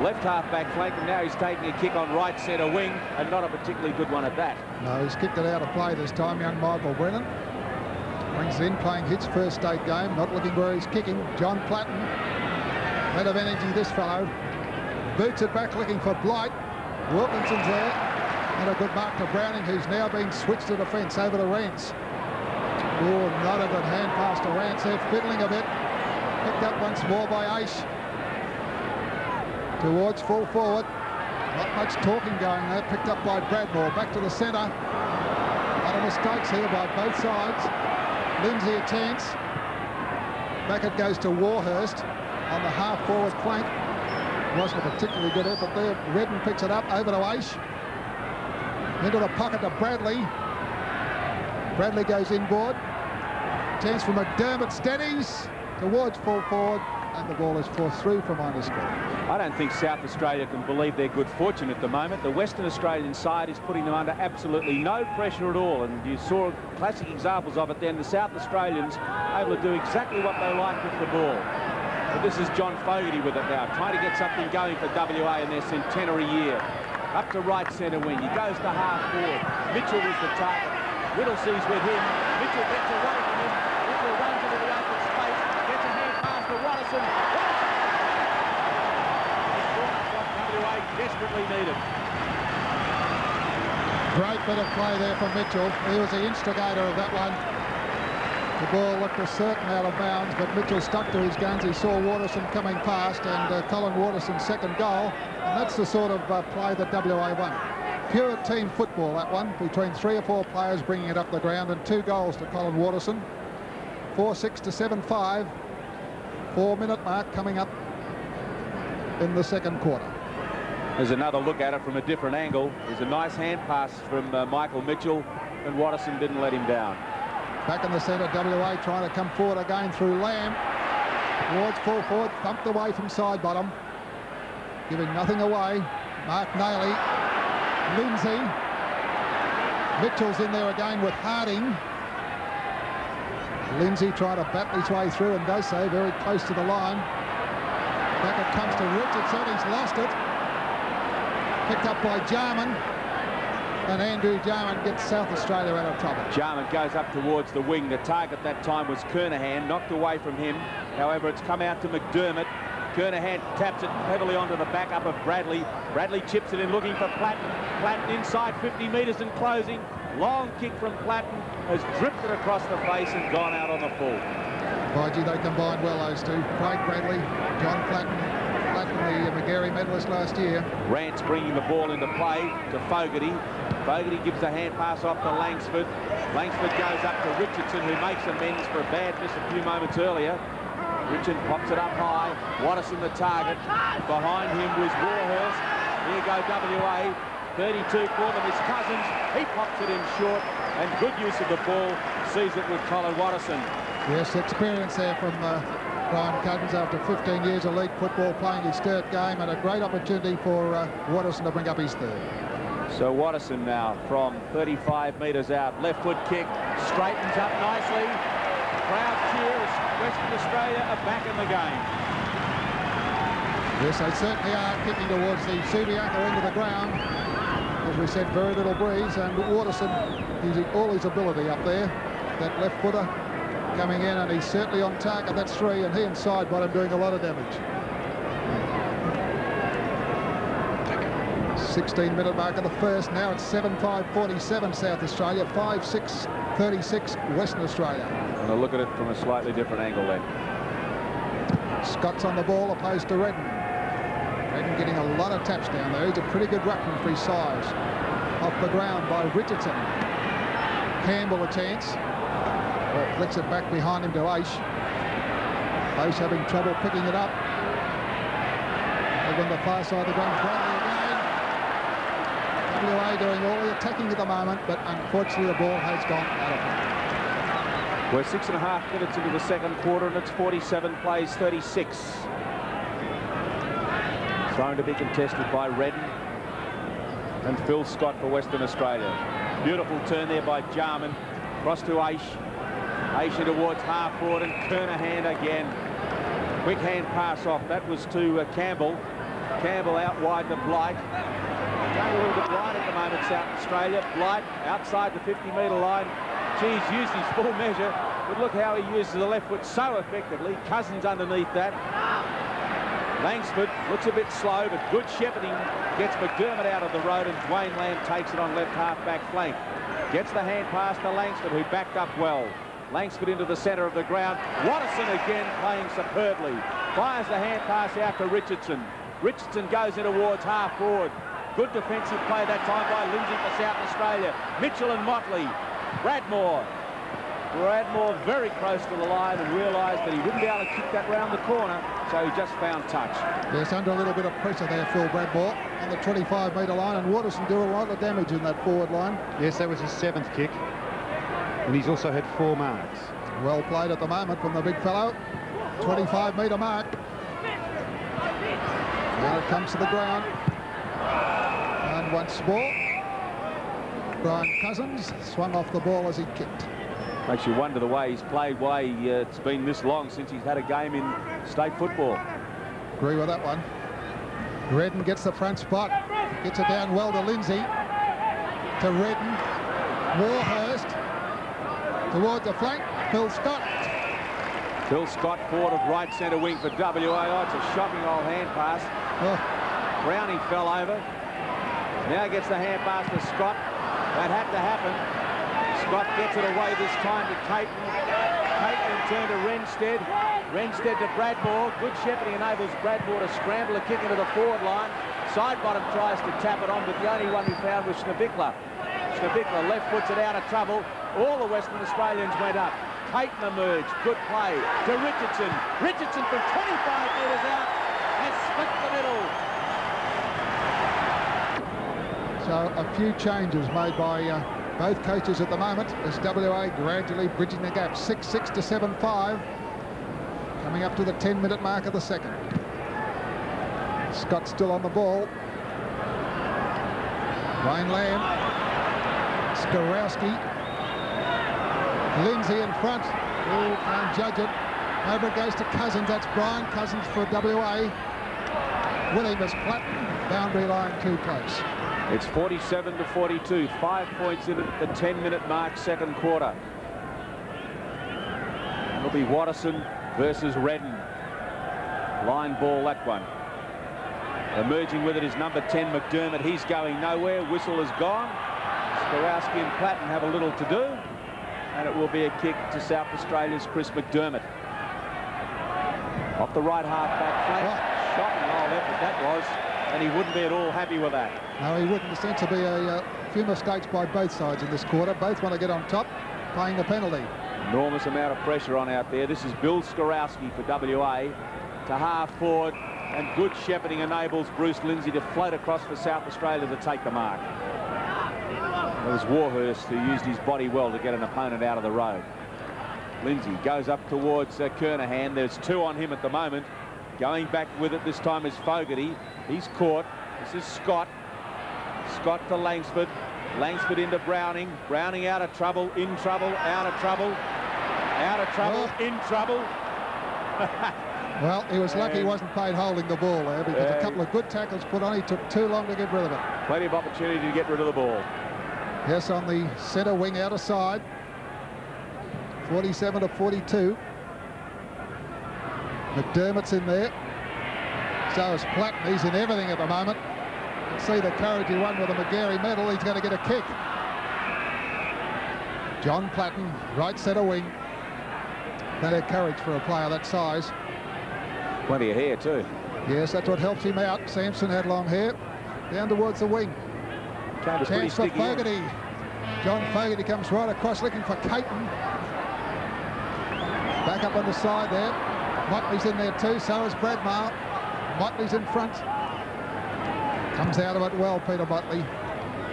left half-back flank, and now he's taking a kick on right centre wing, and not a particularly good one at that. No, he's kicked it out of play this time, young Michael Brennan. Brings in, playing his first state game, not looking where he's kicking. John Platten, out of energy, this fellow. Boots it back, looking for Blight. Wilkinson's there, and a good mark to Browning, who's now been switched to defence over to Rance. Oh, not a good hand pass to Rance there, fiddling a bit. Picked up once more by Aish. Towards full forward. Not much talking going there. Picked up by Bradmore. Back to the centre. A lot of mistakes here by both sides. Lindsay a chance. Back it goes to Warhurst on the half-forward flank. Wasn't a particularly good effort there. Redden picks it up over to Aish. Into the pocket to Bradley. Bradley goes inboard. Chance for McDermott. Steadies towards full forward. And the ball is forced through from underscore. I don't think South Australia can believe their good fortune at the moment. The Western Australian side is putting them under absolutely no pressure at all, and you saw classic examples of it then. The South Australians able to do exactly what they like with the ball. But this is John Fogarty with it now, trying to get something going for WA in their centenary year. Up to right centre wing. He goes to half forward. Mitchell was the target. Whittlesee's with him. Mitchell gets away from him. Mitchell runs into the open space. Gets a hand pass to Watterson. WA desperately needed. Great bit of play there from Mitchell. He was the instigator of that one. The ball looked a certain out of bounds, but Mitchell stuck to his guns. He saw Watterson coming past, and Colin Watterson's second goal. And that's the sort of play that WA won. Pure team football, that one, between 3 or 4 players bringing it up the ground, and 2 goals to Colin Watterson. 4-6 to 7-5. 4-minute mark coming up in the second quarter. There's another look at it from a different angle. There's a nice hand pass from Michael Mitchell, and Watterson didn't let him down. Back in the centre, WA trying to come forward again through Lamb. Towards full forward, thumped away from side bottom. Giving nothing away. Mark Naley. Lindsay. Mitchell's in there again with Harding. Lindsay trying to battle his way through, and does so very close to the line. Back it comes to Richardson. He's lost it. Picked up by Jarman. And Andrew Jarman gets South Australia out of trouble. Jarman goes up towards the wing. The target that time was Kernham, knocked away from him. However, it's come out to McDermott. Kernham taps it heavily onto the back up of Bradley. Bradley chips it in, looking for Platten. Platten inside 50 metres and closing. Long kick from Platten has drifted across the face and gone out on the full. By gee, they combined well, those two. Craig Bradley, John Platten. Platten, the McGarry medalist last year. Rance bringing the ball into play to Fogarty. Fogarty gives the hand pass off to Langsford. Langsford goes up to Richardson, who makes amends for a bad miss a few moments earlier. Richard pops it up high. Watterson the target. Behind him was Warhurst. Here go WA. 32 for them is Cousins. He pops it in short, and good use of the ball. Sees it with Colin Watterson. Yes, experience there from Brian Cousins after 15 years of league football, playing his third game, and a great opportunity for Watterson to bring up his third. So Watterson now from 35 metres out. Left foot kick. Straightens up nicely. Crowd cheers. Western Australia are back in the game. Yes, they certainly are, kicking towards the Subiaco end of the ground. As we said, very little breeze, and Watterson using all his ability up there. That left footer coming in, and he's certainly on target. That's 3, and he and side bottom doing a lot of damage. 16-minute mark of the first. Now it's 7:5:47 South Australia, 5:6:36 Western Australia. And I'll look at it from a slightly different angle then. Scott's on the ball opposed to Redden. Redden getting a lot of taps down there. He's a pretty good ruckman for his size. Off the ground by Richardson. Campbell a chance. Flicks it back behind him to Aish. Aish having trouble picking it up. Over on the far side of the ground. Bradley again. WA doing all the attacking at the moment, but unfortunately the ball has gone out of play. We're 6.5 minutes into the second quarter, and it's 47 plays 36. Thrown to be contested by Redden and Phil Scott for Western Australia. Beautiful turn there by Jarman. Cross to Aish. Aish towards half forward, and Kernham again. Quick hand pass off. That was to Campbell. Campbell out wide to Blight. Going a little bit wide at the moment, South Australia. Blight outside the 50-metre line. Geez, used his full measure, but look how he uses the left foot so effectively. Cousins underneath that. Langsford looks a bit slow, but good shepherding gets McDermott out of the road, and Dwayne Lamb takes it on left half-back flank. Gets the hand pass to Langsford, who backed up well. Langsford into the centre of the ground. Watterson again playing superbly. Fires the hand pass out to Richardson. Richardson goes in towards half forward. Good defensive play that time by Lindsay for South Australia. Mitchell and Motley. Bradmore very close to the line and realised that he wouldn't be able to kick that round the corner, so he just found touch. Yes, under a little bit of pressure there, Phil Bradmore on the 25-metre line, and Watterson do a lot of damage in that forward line. Yes, that was his 7th kick, and he's also had 4 marks. Well played at the moment from the big fellow. 25-metre mark. Now it comes to the ground. And once more, Brian Cousins swung off the ball as he kicked. Makes you wonder the way he's played, why it's been this long since he's had a game in state football. Agree with that one. Redden gets the front spot. Gets it down well to Lindsay. To Redden. Warhurst. Towards the flank. Phil Scott. Phil Scott forward of right centre wing for WA. Oh, it's a shocking old hand pass. Oh. Browning fell over. Now gets the hand pass to Scott. That had to happen. Scott gets it away this time to Caton. Caton in turn to Renstead. Renstead to Bradmore. Good shepherding enables Bradmore to scramble a kick into the forward line. Sidebottom tries to tap it on, but the only one he found was Schneebichler. Schneebichler left foots it out of trouble. All the Western Australians went up. Caton emerged. Good play to Richardson. Richardson from 25 metres out has split the middle. So a few changes made by both coaches at the moment as WA gradually bridging the gap. 6-6 to 7-5. Coming up to the 10-minute mark of the second. Scott still on the ball. Wayne Lamb. Skorowski. Lindsay in front. Oh, can't judge it. Over it goes to Cousins. That's Brian Cousins for WA. With him is Platten. Boundary line too close. It's 47 to 42. 5 points in at the 10-minute mark, second quarter. It'll be Watterson versus Redden. Line ball, that one. Emerging with it is number 10, McDermott. He's going nowhere. Whistle is gone. Skorowski and Platten have a little to do. And it will be a kick to South Australia's Chris McDermott. Off the right half-back flank. Oh. Shocking old effort that was. And he wouldn't be at all happy with that. No, he wouldn't. There seems to be a few mistakes by both sides in this quarter. Both want to get on top, paying the penalty. Enormous amount of pressure on out there. This is Bill Skorowski for WA to half forward, and good shepherding enables Bruce Lindsay to float across for South Australia to take the mark. It was Warhurst who used his body well to get an opponent out of the road. Lindsay goes up towards Kernham. There's 2 on him at the moment. Going back with it this time is Fogarty. He's caught. This is Scott. Scott to Langsford. Langsford into Browning. Browning out of trouble, in trouble, out of trouble, out of trouble, in trouble. Well, he was lucky he wasn't paid holding the ball there, because a couple of good tackles put on. He took too long to get rid of it. Plenty of opportunity to get rid of the ball. Yes, on the centre wing outer side. 47 to 42. McDermott's in there. So is Platten. He's in everything at the moment. can see the courage he won with the McGarry medal. He's going to get a kick. John Platten, right centre wing. That had courage for a player that size. Plenty of hair too. Yes, that's what helps him out. Sampson had long hair. Down towards the wing. Chance for Fogarty. John Fogarty comes right across looking for Caton. Back up on the side there. Motley's in there too, so is Bradmar. Motley's in front. Comes out of it well, Peter Motley.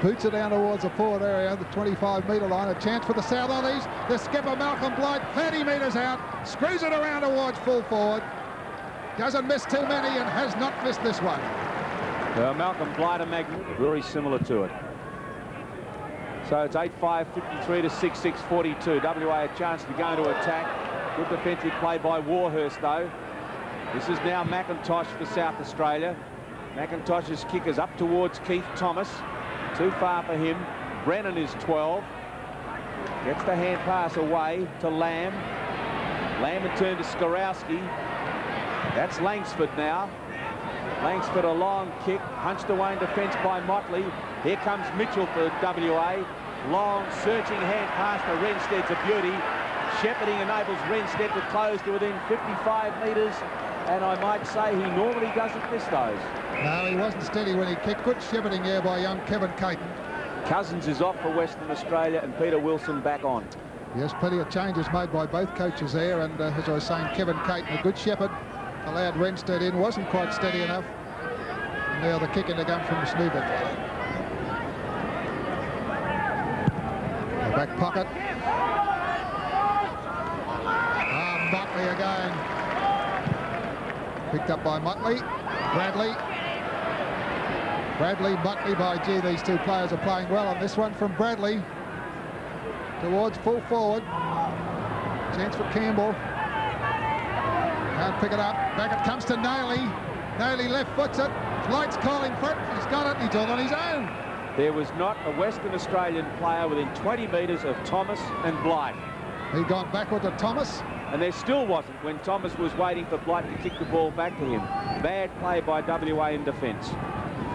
Boots it down towards the forward area, the 25-metre line. A chance for the Southerlies. The skipper, Malcolm Blight, 30 metres out. Screws it around towards full forward. Doesn't miss too many and has not missed this one. Malcolm Blight, very similar to it. So it's 8-5-53 to 6-6-42. WA a chance to go into attack. Good defensive play by Warhurst, though. This is now McIntosh for South Australia. McIntosh's kick is up towards Keith Thomas. Too far for him. Brennan is 12. Gets the hand pass away to Lamb. Lamb in turn to Skorowski. That's Langsford now. Langsford a long kick, punched away in defence by Motley. Here comes Mitchell for WA. Long searching hand pass to Renstead's a beauty. Shepherding enables Renstead to close to within 55 metres. And I might say he normally doesn't miss those. No, he wasn't steady when he kicked. Good shepherding there by young Kevin Caton. Cousins is off for Western Australia and Peter Wilson back on. Yes, plenty of changes made by both coaches there. And as I was saying, Kevin Caton, a good shepherd, allowed Renstead in, wasn't quite steady enough. And now the kick in to come from the Snoobert. The back pocket. Motley again. Picked up by Motley. Bradley, Motley by G. These two players are playing well on this one from Bradley. Towards full forward. Chance for Campbell. Can't pick it up. Back it comes to Naley. Naley left foots it. Blight's calling for it. He's got it. He's all on his own. There was not a Western Australian player within 20 metres of Thomas and Blight. He'd gone backward to Thomas. And there still wasn't when Thomas was waiting for Blight to kick the ball back to him. Bad play by WA in defence.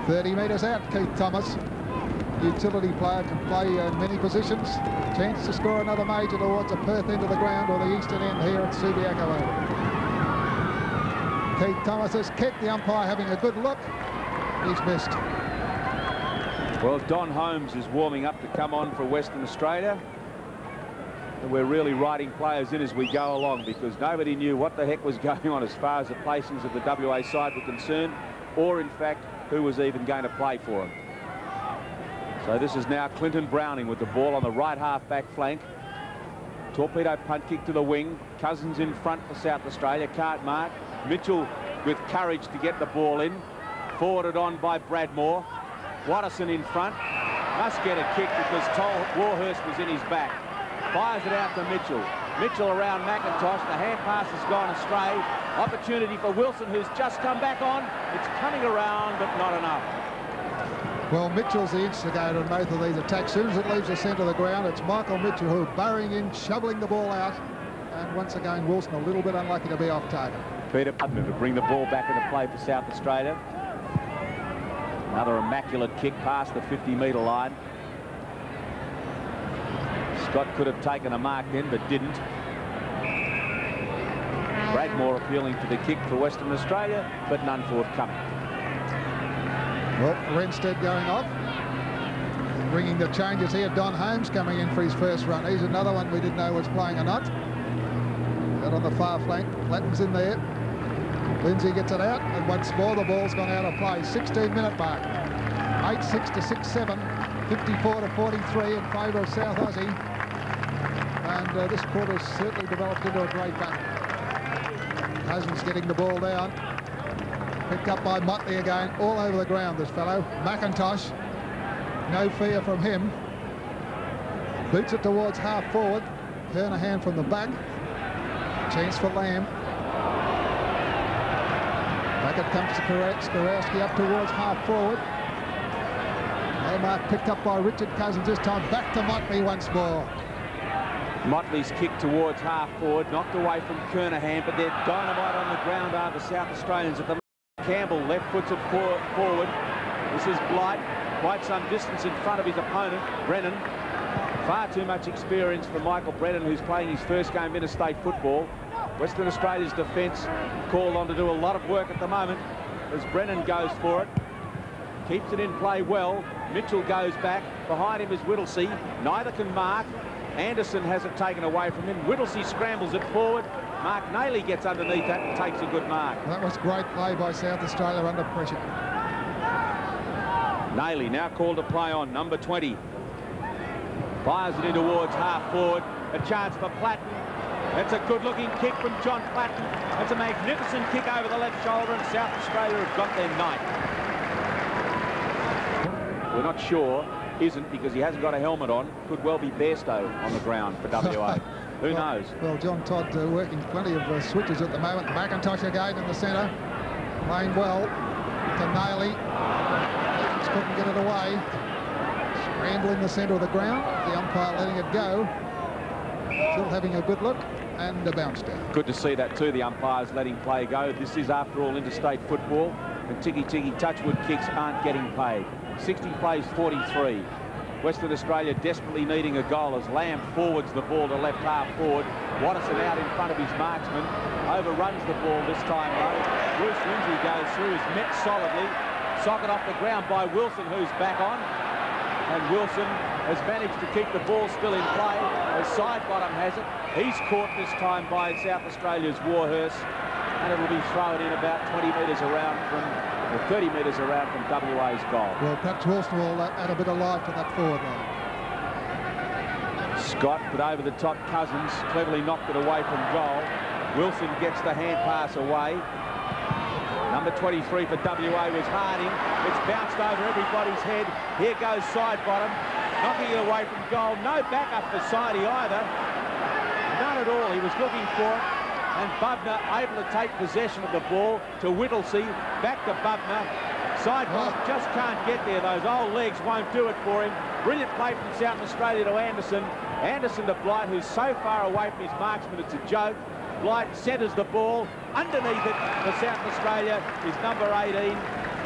30 metres out, Keith Thomas. Utility player, can play in many positions. Chance to score another major towards the Perth end of the ground or the eastern end here at Subiaco. Keith Thomas's kick, the umpire having a good look. He's missed. Well, Don Holmes is warming up to come on for Western Australia. And we're really writing players in as we go along because nobody knew what the heck was going on as far as the placings of the WA side were concerned, or in fact who was even going to play for them. So this is now Clinton Browning with the ball on the right half back flank. Torpedo punt kick to the wing. Cousins in front for South Australia, can't mark. Mitchell with courage to get the ball in. Forwarded on by Bradmore. Watterson in front. Must get a kick because Warhurst was in his back. Fires it out to Mitchell. Mitchell around McIntosh. The hand pass has gone astray. Opportunity for Wilson, who's just come back on. It's coming around, but not enough. Well, Mitchell's the instigator in both of these attacks. As soon as it leaves the centre of the ground, it's Michael Mitchell who burrowing in, shoveling the ball out. And once again, Wilson a little bit unlucky to be off target. Peter Putnam to bring the ball back into play for South Australia. Another immaculate kick past the 50-metre line. Scott could have taken a mark then, but didn't. Bradmore appealing for the kick for Western Australia, but none forthcoming. Well, Renstead going off. Bringing the changes here. Don Holmes coming in for his first run. He's another one we didn't know was playing or not. Out on the far flank. Platten's in there. Lindsay gets it out, and once more the ball's gone out of play. 16-minute mark. 8-6 to 6-7. 54 to 43 in favour of South Aussie. And this quarter's certainly developed into a great battle. Cousins getting the ball down. Picked up by Motley again, all over the ground, this fellow. McIntosh, no fear from him. Boots it towards half forward. Kernham from the back. Chance for Lamb. Back it comes to Skorowski up towards half forward. No mark picked up by Richard Cousins this time. Back to Motley once more. Motley's kick towards half forward, knocked away from Kernham, but they're dynamite on the ground are the South Australians at the moment. Campbell left foots it forward. This is Blight, quite some distance in front of his opponent, Brennan. Far too much experience for Michael Brennan, who's playing his first game interstate football. Western Australia's defence called on to do a lot of work at the moment as Brennan goes for it. Keeps it in play well. Mitchell goes back. Behind him is Whittlesey. Neither can mark. Anderson has it taken away from him. Whittlesey scrambles it forward. Mark Naley gets underneath that and takes a good mark. That was great play by South Australia under pressure. Naley now called to play on, number 20. Fires it in towards half forward. A chance for Platten. That's a good-looking kick from John Platten. That's a magnificent kick over the left shoulder, and South Australia have got their night. We're not sure, isn't, because he hasn't got a helmet on. Could well be Bairstow on the ground for WA. Who knows? Well, John Todd working plenty of switches at the moment. McIntosh again in the centre. Playing well to Naley. Just couldn't get it away. Scrambling the centre of the ground. The umpire letting it go. Still having a good look. And a bounce down. Good to see that too, the umpires letting play go. This is, after all, interstate football. And ticky-ticky touchwood kicks aren't getting paid. 60 plays 43. Western Australia desperately needing a goal as Lamb forwards the ball to left half forward. Watterson out in front of his marksman. Overruns the ball this time low. Bruce Lindsay goes through, is met solidly. Socket off the ground by Wilson, who's back on. And Wilson has managed to keep the ball still in play as Sidebottom has it. He's caught this time by South Australia's Warhurst, and it'll be thrown in about 20 metres around from, or 30 metres around from WA's goal. Well, perhaps Wilson will add a bit of life to that forward line. Scott put over the top. Cousins cleverly knocked it away from goal. Wilson gets the hand pass away. Number 23 for WA was Harding. It's bounced over everybody's head. Here goes Sidebottom, knocking it away from goal. No backup for Sidey either. None at all. He was looking for it. And Bubner able to take possession of the ball to Whittlesey. Back to Bubner. Sidebottom just can't get there. Those old legs won't do it for him. Brilliant play from South Australia to Anderson. Anderson to Blight, who's so far away from his marksman, it's a joke. Blight centres the ball. Underneath it for South Australia is number 18,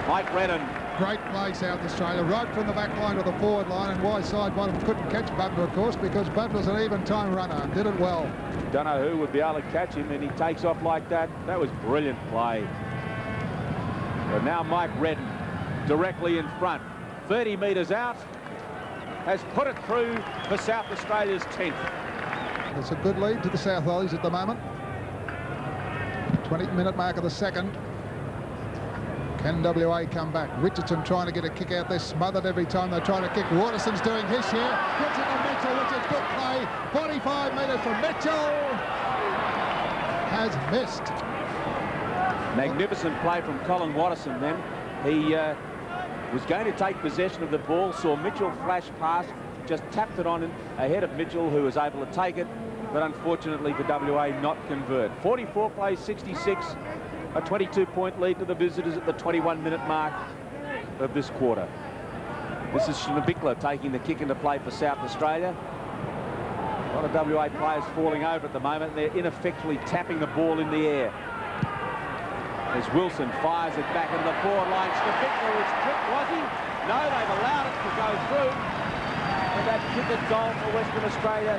Mike Redden. Great play, South Australia, right from the back line to the forward line, and why Sidebottom couldn't catch Bubner, of course, because Bubner's an even time runner and did it well. Don't know who would be able to catch him, and he takes off like that. That was brilliant play. But now Mike Redden directly in front. 30 metres out, has put it through for South Australia's 10th. It's a good lead to the South Ollies at the moment. 20-minute mark of the second. Can WA come back? Richardson trying to get a kick out there, smothered every time they try to kick. Watterson's doing his share. Gets it to Mitchell, which is good play. 45 metres from Mitchell. Has missed. Magnificent play from Colin Watterson then. He was going to take possession of the ball, saw Mitchell flash past, just tapped it on ahead of Mitchell, who was able to take it, but unfortunately for WA not convert. 44 plays 66, a 22-point lead to the visitors at the 21-minute mark of this quarter. This is Schnabikler taking the kick into play for South Australia. A lot of WA players falling over at the moment. They're ineffectually tapping the ball in the air. As Wilson fires it back into the forward line. Schnabikler was tripped, was he? No, they've allowed it to go through. And that cricket goal for Western Australia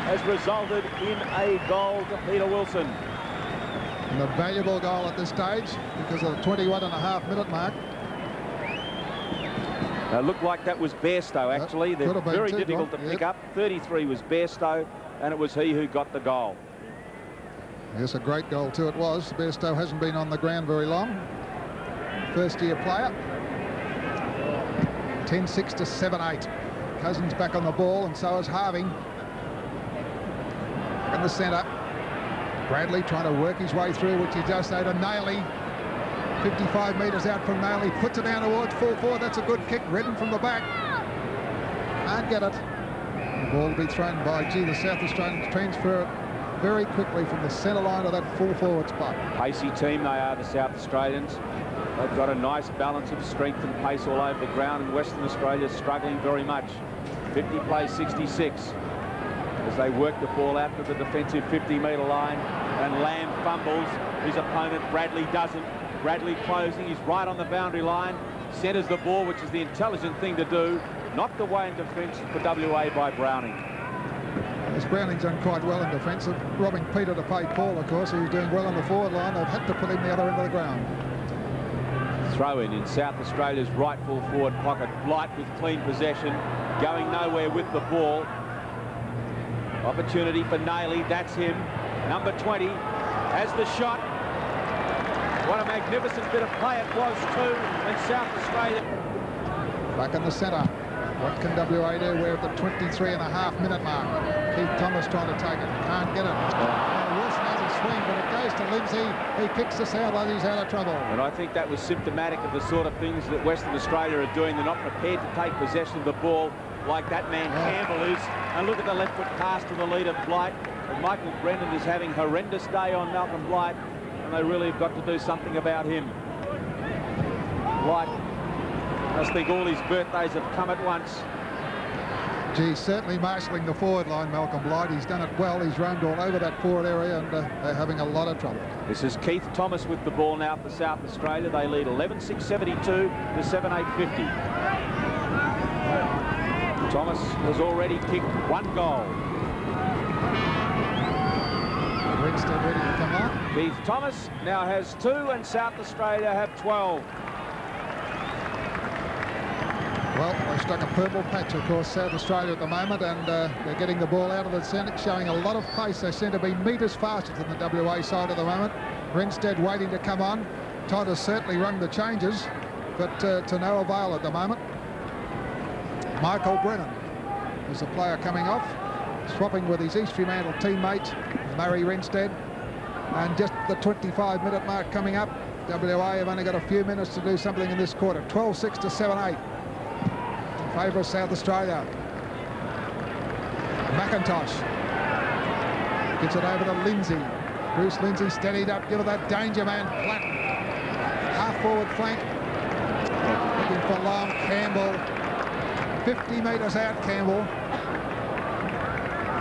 has resulted in a goal to Peter Wilson. And a valuable goal at this stage because of the 21.5-minute mark. It looked like that was Bairstow, actually. They're very difficult to pick up. 33 was Bairstow, and it was he who got the goal. Yes, a great goal too it was. Bairstow hasn't been on the ground very long. First-year player. 10-6 to 7-8. Cousins back on the ball, and so is Harving. In the centre. Bradley trying to work his way through, which he does so to Naley. 55 metres out from Naley. Puts it down towards full forward. That's a good kick. Redden from the back. Can't get it. The ball will be thrown by, the South Australians transfer it very quickly from the centre line to that full forward spot. Pacey team they are, the South Australians. They've got a nice balance of strength and pace all over the ground, and Western Australia struggling very much. 50 plays 66 as they work the ball out to the defensive 50-metre line, and Lamb fumbles. His opponent Bradley doesn't. Bradley closing. He's right on the boundary line. centres the ball, which is the intelligent thing to do. Knocked away in defence for WA by Browning. As Browning's done quite well in defence, robbing Peter to pay Paul, of course, who's doing well on the forward line. They've had to put him the other end of the ground. Throw in South Australia's right full forward pocket. Blight with clean possession, going nowhere with the ball. Opportunity for Naley, that's him. Number 20 has the shot. What a magnificent bit of play it was too, and South Australia. Back in the centre. What can WA do? We're at the 23.5-minute mark. Keith Thomas trying to take it. Can't get it. Wilson has a swing, but it goes to Lindsay. He kicks us out as he's out of trouble. And I think that was symptomatic of the sort of things that Western Australia are doing. They're not prepared to take possession of the ball like that man Campbell is. And look at the left foot pass to the leader, Blight. And Michael Brennan is having a horrendous day on Malcolm Blight, and they really have got to do something about him. Blight, I just think all his birthdays have come at once. Gee, certainly marshalling the forward line, Malcolm Blight. He's done it well. He's roamed all over that forward area, and they're having a lot of trouble. This is Keith Thomas with the ball now for South Australia. They lead 11-6-72 to 7-8-50. Thomas has already kicked 1 goal. Winstead ready to come up. Keith Thomas now has 2, and South Australia have 12. Well, they've struck a purple patch, of course, South Australia at the moment, and they're getting the ball out of the centre, showing a lot of pace. They seem to be metres faster than the WA side at the moment. Winstead waiting to come on. Todd has certainly run the changes, but to no avail at the moment. Michael Brennan is the player coming off, swapping with his East Fremantle teammate, Murray Winstead. And just the 25-minute mark coming up. WA have only got a few minutes to do something in this quarter. 12-6 to 7-8. In favour of South Australia. McIntosh gets it over to Lindsay. Bruce Lindsay steadied up, give it that danger man, Platten. Half-forward flank. Looking for long, Campbell. 50 metres out, Campbell.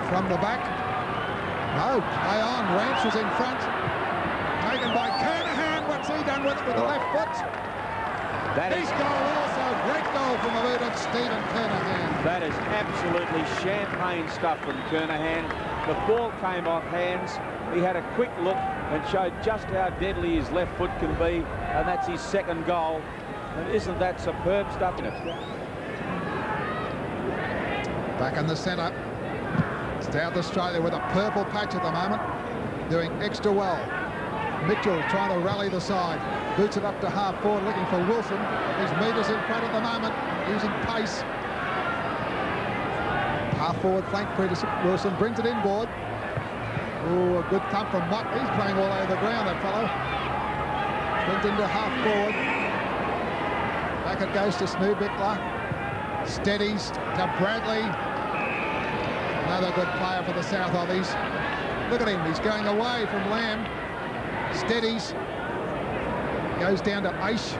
From the back. No, play on. Ranch was in front. Taken by Kernham. What's he done with it with the left foot? His goal also. Great goal from the lead of Stephen Kernham. That is absolutely champagne stuff from Kernham. The ball came off hands. He had a quick look and showed just how deadly his left foot can be. And that's his 2nd goal. And isn't that superb stuff? Back in the centre. South Australia with a purple patch at the moment, doing extra well. Mitchell trying to rally the side, boots it up to half forward, looking for Wilson. He's metres in front at the moment, using pace. Half forward flank, Wilson brings it inboard. Oh, a good thump from Motley. He's playing all over the ground, that fellow. Brings into half forward. Back it goes to Subiaco. Steadies to Bradley. Another good player for the South Aussies. Look at him, he's going away from Lamb. Steadies. Goes down to Aish.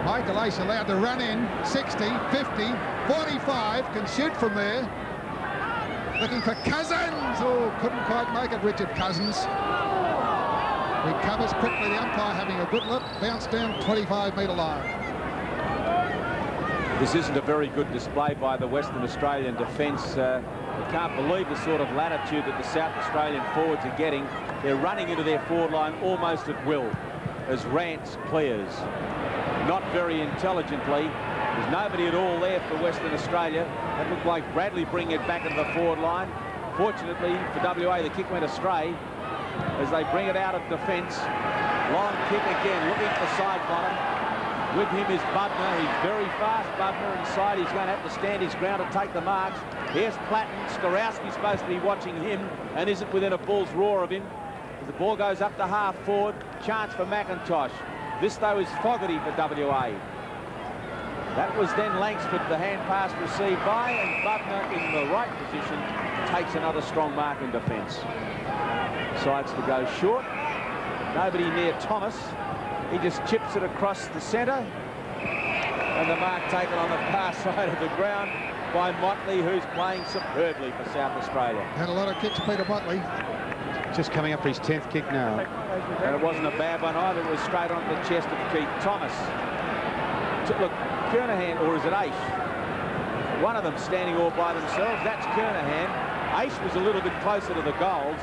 Michael Aish allowed to run in. 60, 50, 45. Can shoot from there. Looking for Cousins. Oh, couldn't quite make it, Richard Cousins. Recovers quickly, the umpire having a good look. Bounce down 25-metre line. This isn't a very good display by the Western Australian defence. You can't believe the sort of latitude that the South Australian forwards are getting. They're running into their forward line almost at will as Rance clears. Not very intelligently. There's nobody at all there for Western Australia. It looked like Bradley bringing it back into the forward line. Fortunately for WA, the kick went astray as they bring it out of defence. Long kick again, looking for side bottom. With him is Bubner. He's very fast, Bubner inside. He's going to have to stand his ground and take the marks. Here's Platten. Skorowski's supposed to be watching him and isn't within a bull's roar of him. As the ball goes up to half forward, chance for McIntosh. This, though, is Fogarty for WA. That was then Langsford, the hand pass received by, and Bubner in the right position takes another strong mark in defence. Decides to go short. Nobody near Thomas. He just chips it across the centre. And the mark taken on the far side of the ground by Motley, who's playing superbly for South Australia. Had a lot of kicks, Peter Motley. Just coming up for his 10th kick now. And it wasn't a bad one either. It was straight on the chest of Keith Thomas. Look, Kernham, or is it Aish? One of them standing all by themselves. That's Kernham. Aish was a little bit closer to the goals,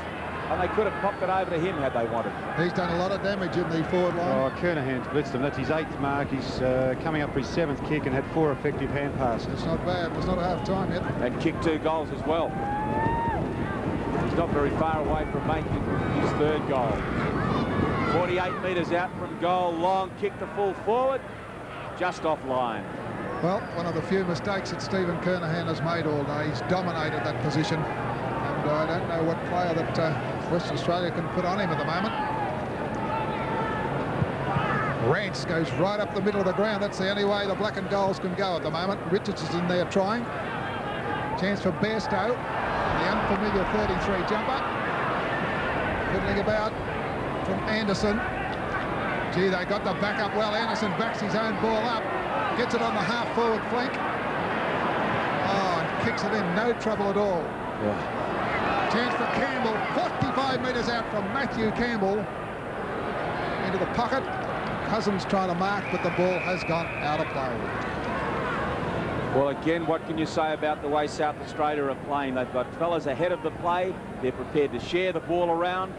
and they could have popped it over to him had they wanted. He's done a lot of damage in the forward line. Oh, Kernham's blitzed him. That's his 8th mark. He's coming up for his 7th kick and had 4 effective hand passes. It's not bad. It's not half time yet. And kicked 2 goals as well. He's not very far away from making his 3rd goal. 48 metres out from goal. Long kick to full forward. Just offline. Well, one of the few mistakes that Stephen Kernham has made all day. He's dominated that position. And I don't know what player that Western Australia can put on him at the moment. Rance goes right up the middle of the ground. That's the only way the black and golds can go at the moment. Richards is in there trying. Chance for Bairstow. The unfamiliar 33 jumper. Fiddling about from Anderson. Gee, they got the back up well. Anderson backs his own ball up. Gets it on the half-forward flank. Oh, and kicks it in. No trouble at all. Yeah. Chance for Campbell. 45 metres out from Matthew Campbell. Into the pocket. Cousins trying to mark, but the ball has gone out of play. Well, again, what can you say about the way South Australia are playing? They've got fellas ahead of the play. They're prepared to share the ball around.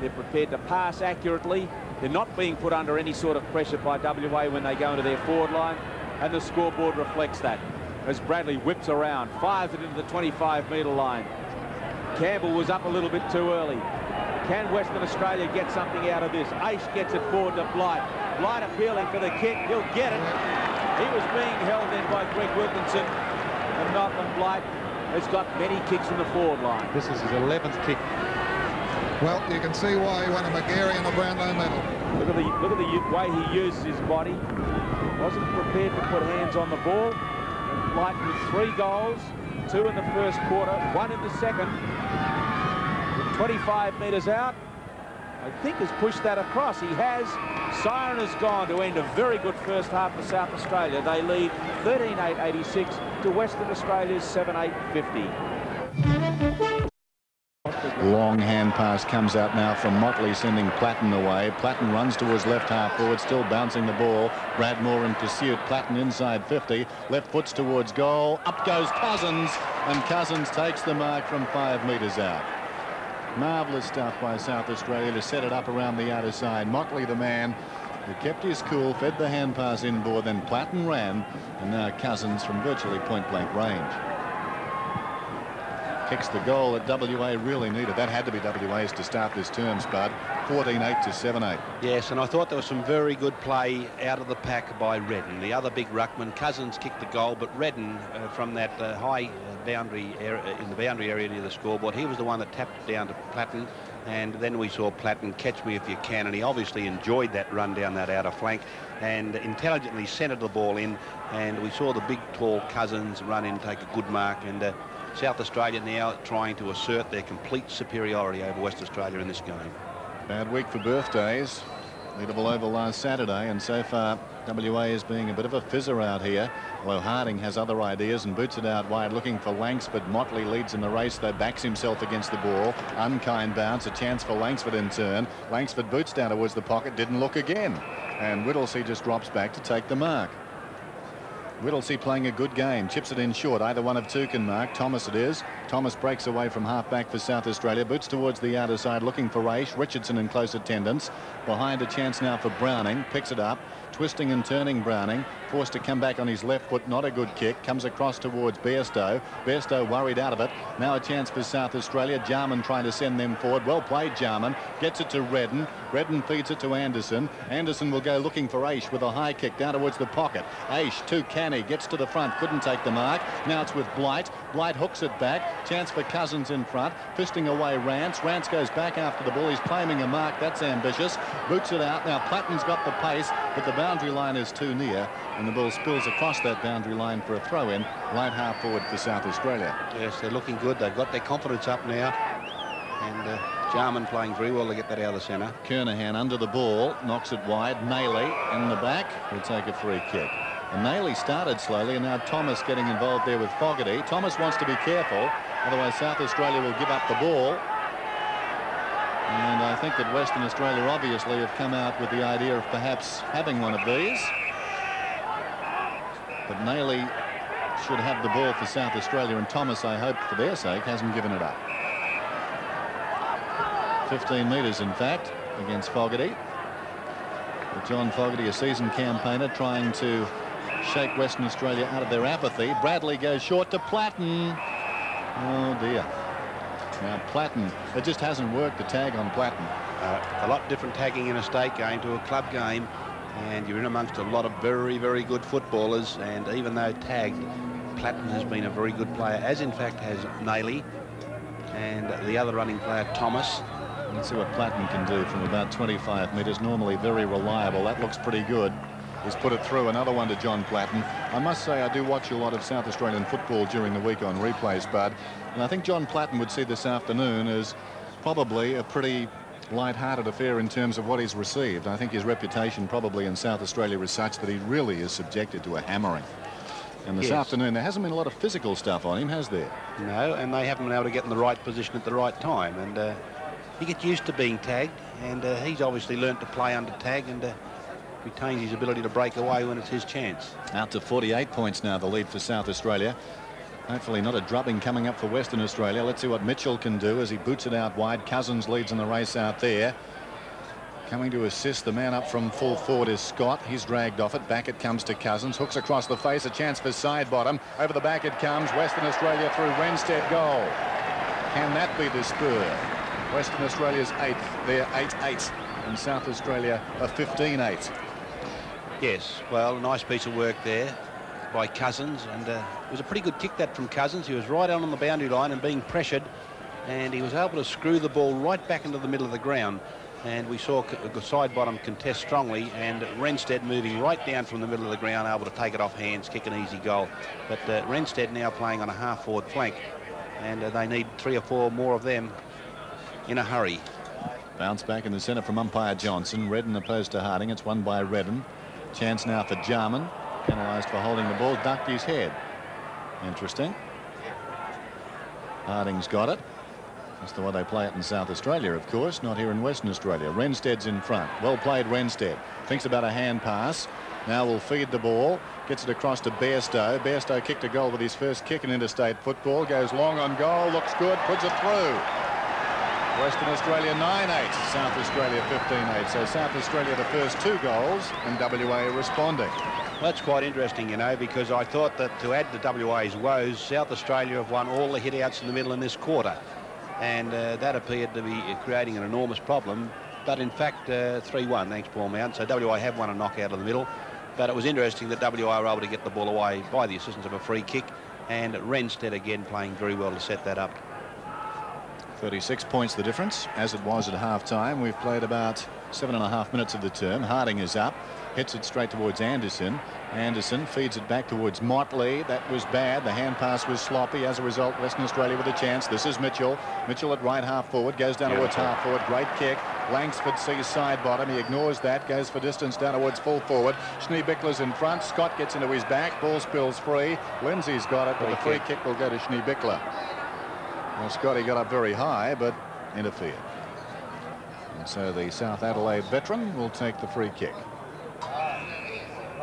They're prepared to pass accurately. They're not being put under any sort of pressure by WA when they go into their forward line. And the scoreboard reflects that as Bradley whips around, fires it into the 25-metre line. Campbell was up a little bit too early. Can Western Australia get something out of this? Aish gets it forward to Blight. Blight appealing for the kick. He'll get it. He was being held in by Greg Wilkinson, and Malcolm Blight has got many kicks in the forward line. This is his 11th kick. Well, you can see why he won a McGarry and a Brownlow medal. Look at the way he uses his body. Wasn't prepared to put hands on the ball. And Blight with 3 goals, 2 in the first quarter, 1 in the second. With 25 metres out, I think has pushed that across. He has. Siren has gone to end a very good first half for South Australia. They lead 13-8-86 to Western Australia's 7-8-50. Long hand pass comes out now from Motley, sending Platten away. Platten runs towards left half forward, still bouncing the ball. Bradmore in pursuit. Platten inside 50. Left foot's towards goal. Up goes Cousins, and Cousins takes the mark from 5 metres out. Marvellous stuff by South Australia to set it up around the outer side. Motley, the man who kept his cool, fed the hand pass inboard, then Platten ran, and now Cousins from virtually point-blank range. Kicks the goal that WA really needed. That had to be WA's to start this term, Spud. 14-8 to 7-8. Yes, and I thought there was some very good play out of the pack by Redden. The other big ruckman, Cousins kicked the goal, but Redden from that high boundary area, in the boundary area near the scoreboard, he was the one that tapped it down to Platten. And then we saw Platten catch me if you can, and he obviously enjoyed that run down that outer flank and intelligently centred the ball in, and we saw the big tall Cousins run in, take a good mark, and South Australia now trying to assert their complete superiority over West Australia in this game. Bad week for birthdays. Leadable Oval last Saturday, and so far WA is being a bit of a fizzer out here, although Harding has other ideas and boots it out wide looking for Langsford. Motley leads in the race, though, backs himself against the ball. Unkind bounce, a chance for Langsford in turn. Langsford boots down towards the pocket, didn't look again, and Whittlesey just drops back to take the mark. Whittlesey playing a good game, chips it in short. Either one of 2 can mark. Thomas it is. Thomas breaks away from half-back for South Australia, boots towards the outer side looking for Aish. Richardson in close attendance. Behind, a chance now for Browning. Picks it up. Twisting and turning Browning, forced to come back on his left foot. Not a good kick. Comes across towards Bairstow. Bairstow worried out of it. Now a chance for South Australia. Jarman trying to send them forward. Well played, Jarman. Gets it to Redden. Redden feeds it to Anderson. Anderson will go looking for Aish with a high kick down towards the pocket. Aish to Canny. Gets to the front. Couldn't take the mark. Now it's with Blight. Blight hooks it back. Chance for Cousins in front. Fisting away Rance. Rance goes back after the ball. He's claiming a mark. That's ambitious. Boots it out. Now Platten's got the pace, but the boundary line is too near, and the ball spills across that boundary line for a throw-in. Right half forward for South Australia. Yes, they're looking good. They've got their confidence up now, and Jarman playing very well to get that out of the centre. Kernham under the ball, knocks it wide. Naley in the back will take a free kick. And Naley started slowly, and now Thomas getting involved there with Fogarty. Thomas wants to be careful, otherwise South Australia will give up the ball. And I think that Western Australia obviously have come out with the idea of perhaps having one of these. But Naley should have the ball for South Australia, and Thomas, I hope for their sake, hasn't given it up. 15 metres, in fact, against Fogarty. But John Fogarty, a seasoned campaigner, trying to shake Western Australia out of their apathy. Bradley goes short to Platten. Oh, dear. Now, Platten, it just hasn't worked, the tag on Platten. A lot different tagging in a state game to a club game, and you're in amongst a lot of very, very good footballers, and even though tagged, Platten has been a very good player, as in fact has Naley, and the other running player, Thomas. Let's see what Platten can do from about 25 metres. Normally very reliable. That looks pretty good. He's put it through. Another one to John Platten. I must say I do watch a lot of South Australian football during the week on replays, Bud, and I think John Platten would see this afternoon as probably a pretty light-hearted affair in terms of what he's received. I think his reputation probably in South Australia is such that he really is subjected to a hammering. And this afternoon there hasn't been a lot of physical stuff on him, has there? No, and they haven't been able to get in the right position at the right time, and he gets used to being tagged, and he's obviously learnt to play under tag and retains his ability to break away when it's his chance. Out to 48 points now, the lead for South Australia. Hopefully not a drubbing coming up for Western Australia. Let's see what Mitchell can do as he boots it out wide. Cousins leads in the race out there. Coming to assist the man up from full forward is Scott. He's dragged off it. Back it comes to Cousins. Hooks across the face. A chance for side bottom. Over the back it comes. Western Australia through Renstead goal. Can that be the spur? Western Australia's 8th. They're 8-8. And South Australia a 15-8. Yes, well, a nice piece of work there by Cousins, and it was a pretty good kick that from Cousins. He was right on the boundary line and being pressured, and he was able to screw the ball right back into the middle of the ground, and we saw the side bottom contest strongly, and Renstead moving right down from the middle of the ground, able to take it off hands, kick an easy goal. But Renstead now playing on a half-forward flank, and they need 3 or 4 more of them in a hurry. Bounce back in the centre from umpire Johnson. Redden opposed to Harding. It's won by Redden. Chance now for Jarman. Penalised for holding the ball. Ducked his head. Interesting. Harding's got it. That's the way they play it in South Australia, of course, not here in Western Australia. Renstead's in front. Well played, Renstead. Thinks about a hand pass. Now will feed the ball. Gets it across to Bairstow. Bairstow kicked a goal with his first kick in interstate football. Goes long on goal. Looks good. Puts it through. Western Australia 9-8, South Australia 15-8. So South Australia the first 2 goals and WA responding. That's quite interesting, you know, because I thought that to add to WA's woes, South Australia have won all the hit-outs in the middle in this quarter. And that appeared to be creating an enormous problem. But in fact, 3-1, thanks Paul Mount. So WA have won a knockout of the middle. But it was interesting that WA were able to get the ball away by the assistance of a free kick. And Renstead again playing very well to set that up. 36 points the difference, as it was at half-time. We've played about 7.5 minutes of the term. Harding is up, hits it straight towards Anderson. Anderson feeds it back towards Motley. That was bad. The hand pass was sloppy. As a result, Western Australia with a chance. This is Mitchell. Mitchell at right half forward, goes down towards half forward. Great kick. Langsford sees side bottom. He ignores that, goes for distance down towards full forward. Schneebichler's in front. Scott gets into his back. Ball spills free. Lindsay's got it, but the free kick will go to Schneebichler. Well, Scotty got up very high, but interfered. And so the South Adelaide veteran will take the free kick.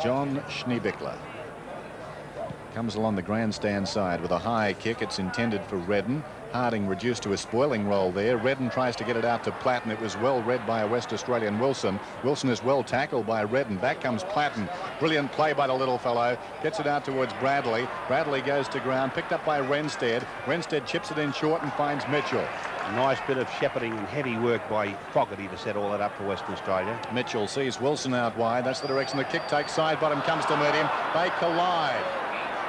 John Schneebichler comes along the grandstand side with a high kick. It's intended for Redden. Harding reduced to a spoiling role there. Redden tries to get it out to Platten. It was well read by a West Australian Wilson. Wilson is well tackled by Redden. Back comes Platten. Brilliant play by the little fellow. Gets it out towards Bradley. Bradley goes to ground. Picked up by Renstead. Renstead chips it in short and finds Mitchell. A nice bit of shepherding and heavy work by Fogarty to set all that up for Western Australia. Mitchell sees Wilson out wide. That's the direction the kick takes. Side bottom comes to meet him. They collide.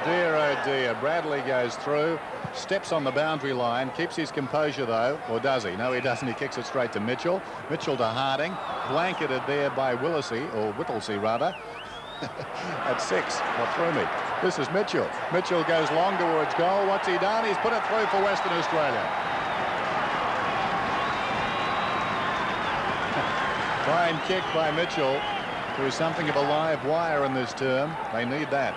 Dear, oh dear. Bradley goes through. Steps on the boundary line, keeps his composure though, or does he? No, he doesn't. He kicks it straight to Mitchell. Mitchell to Harding, blanketed there by Whittlesey rather. At 6, what threw me? This is Mitchell. Mitchell goes long towards goal. What's he done? He's put it through for Western Australia. Fine kick by Mitchell through something of a live wire in this term. They need that.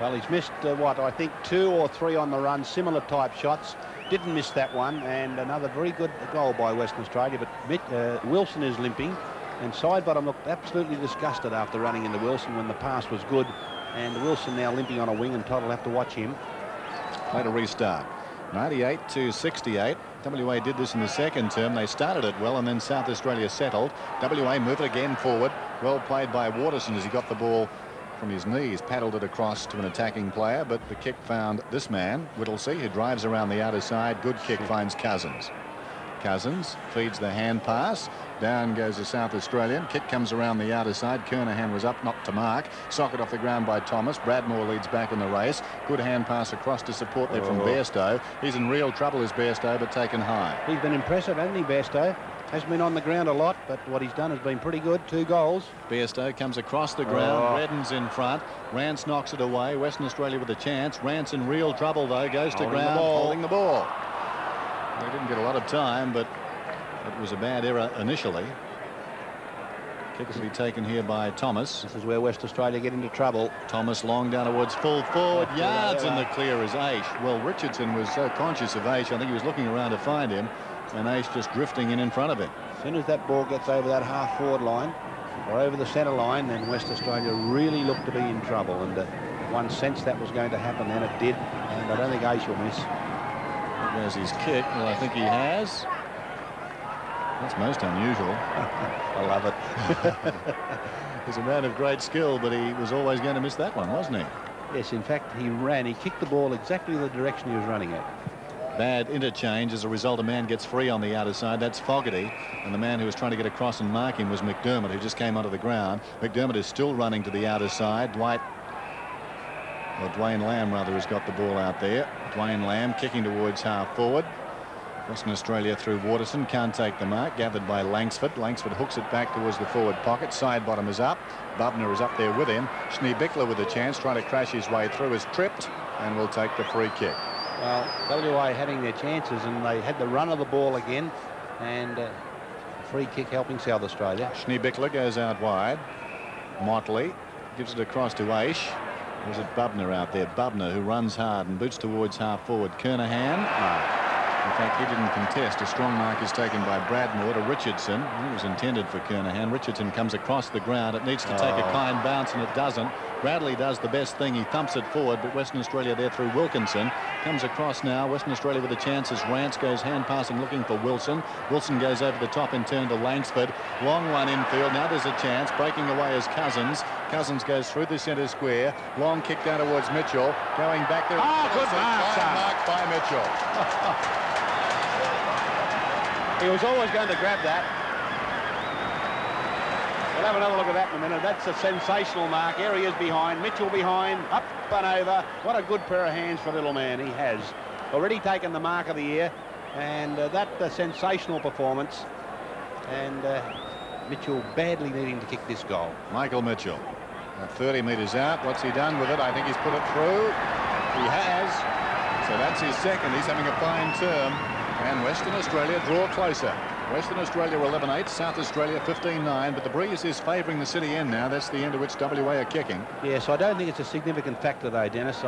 Well, he's missed, what, I think 2 or 3 on the run, similar type shots. Didn't miss that one, and another very good goal by Western Australia. But Wilson is limping, and Sidebottom looked absolutely disgusted after running into Wilson when the pass was good. And Wilson now limping on a wing, and Todd will have to watch him. Played a restart. 98 to 68. WA did this in the second term. They started it well, and then South Australia settled. WA moved it again forward. Well played by Watterson as he got the ball from his knees, paddled it across to an attacking player, but the kick found this man, Whittlesey, who drives around the outer side. Good kick finds Cousins. Cousins feeds the hand pass. Down goes the South Australian. Kick comes around the outer side. Kernham was up, not to mark. Socket off the ground by Thomas. Bradmore leads back in the race. Good hand pass across to support there from Bairstow. He's in real trouble as Bairstow, but taken high. He's been impressive, hasn't he, Bairstow? Hasn't been on the ground a lot, but what he's done has been pretty good. 2 goals. Bairstow comes across the ground. Redden's in front. Rance knocks it away. Western Australia with a chance. Rance in real trouble, though. Goes to ground, holding the ball. They didn't get a lot of time, but it was a bad error initially. Kick to be taken here by Thomas. This is where West Australia get into trouble. Thomas long down towards full forward. Yards in the clear is Aish. Well, Richardson was so conscious of Aish, I think he was looking around to find him, and Aish just drifting in front of him. As soon as that ball gets over that half-forward line or over the centre line, then West Australia really looked to be in trouble, and one sensed that was going to happen, then it did, and I don't think Aish will miss. There's his kick. Well, I think he has. That's most unusual. I love it. He's a man of great skill, but he was always going to miss that one, wasn't he? Yes, in fact, he kicked the ball exactly the direction he was running at. Bad interchange. As a result, a man gets free on the outer side. That's Fogarty. And the man who was trying to get across and mark him was McDermott, who just came onto the ground. McDermott is still running to the outer side. Dwayne Lamb, rather, has got the ball out there. Dwayne Lamb kicking towards half forward. Western Australia through Watterson, can't take the mark, gathered by Langsford. Langsford hooks it back towards the forward pocket. Side bottom is up. Bubner is up there with him. Schneebichler with a chance, trying to crash his way through, is tripped and will take the free kick. Well, WA having their chances, and they had the run of the ball again, and a free kick helping South Australia. Schneebichler goes out wide. Motley gives it across to Aish. Or is it Bubner out there? Bubner, who runs hard and boots towards half forward. Kernham. No. In fact, he didn't contest. A strong mark is taken by Bradmore to Richardson. It was intended for Kernham. Richardson comes across the ground. It needs to take a kind bounce, and it doesn't. Bradley does the best thing. He thumps it forward, but Western Australia there through Wilkinson. Comes across now. Western Australia with a chance as Rance goes hand passing, looking for Wilson. Wilson goes over the top in turn to Langsford. Long run infield. Now there's a chance. Breaking away is Cousins. Cousins goes through the centre square. Long kick down towards Mitchell. Going back there. Good mark, son. Marked by Mitchell. He was always going to grab that. We'll have another look at that in a minute. That's a sensational mark. Areas behind, Mitchell behind, up and over. What a good pair of hands for little man. He has already taken the mark of the year, and that sensational performance. And Mitchell badly needing to kick this goal. Michael Mitchell, 30 metres out. What's he done with it? I think he's put it through. He has. So that's his second. He's having a fine term. And Western Australia draw closer. Western Australia 11-8, South Australia 15-9, but the breeze is favouring the city end now. That's the end at which WA are kicking. Yes, I don't think it's a significant factor though, Dennis.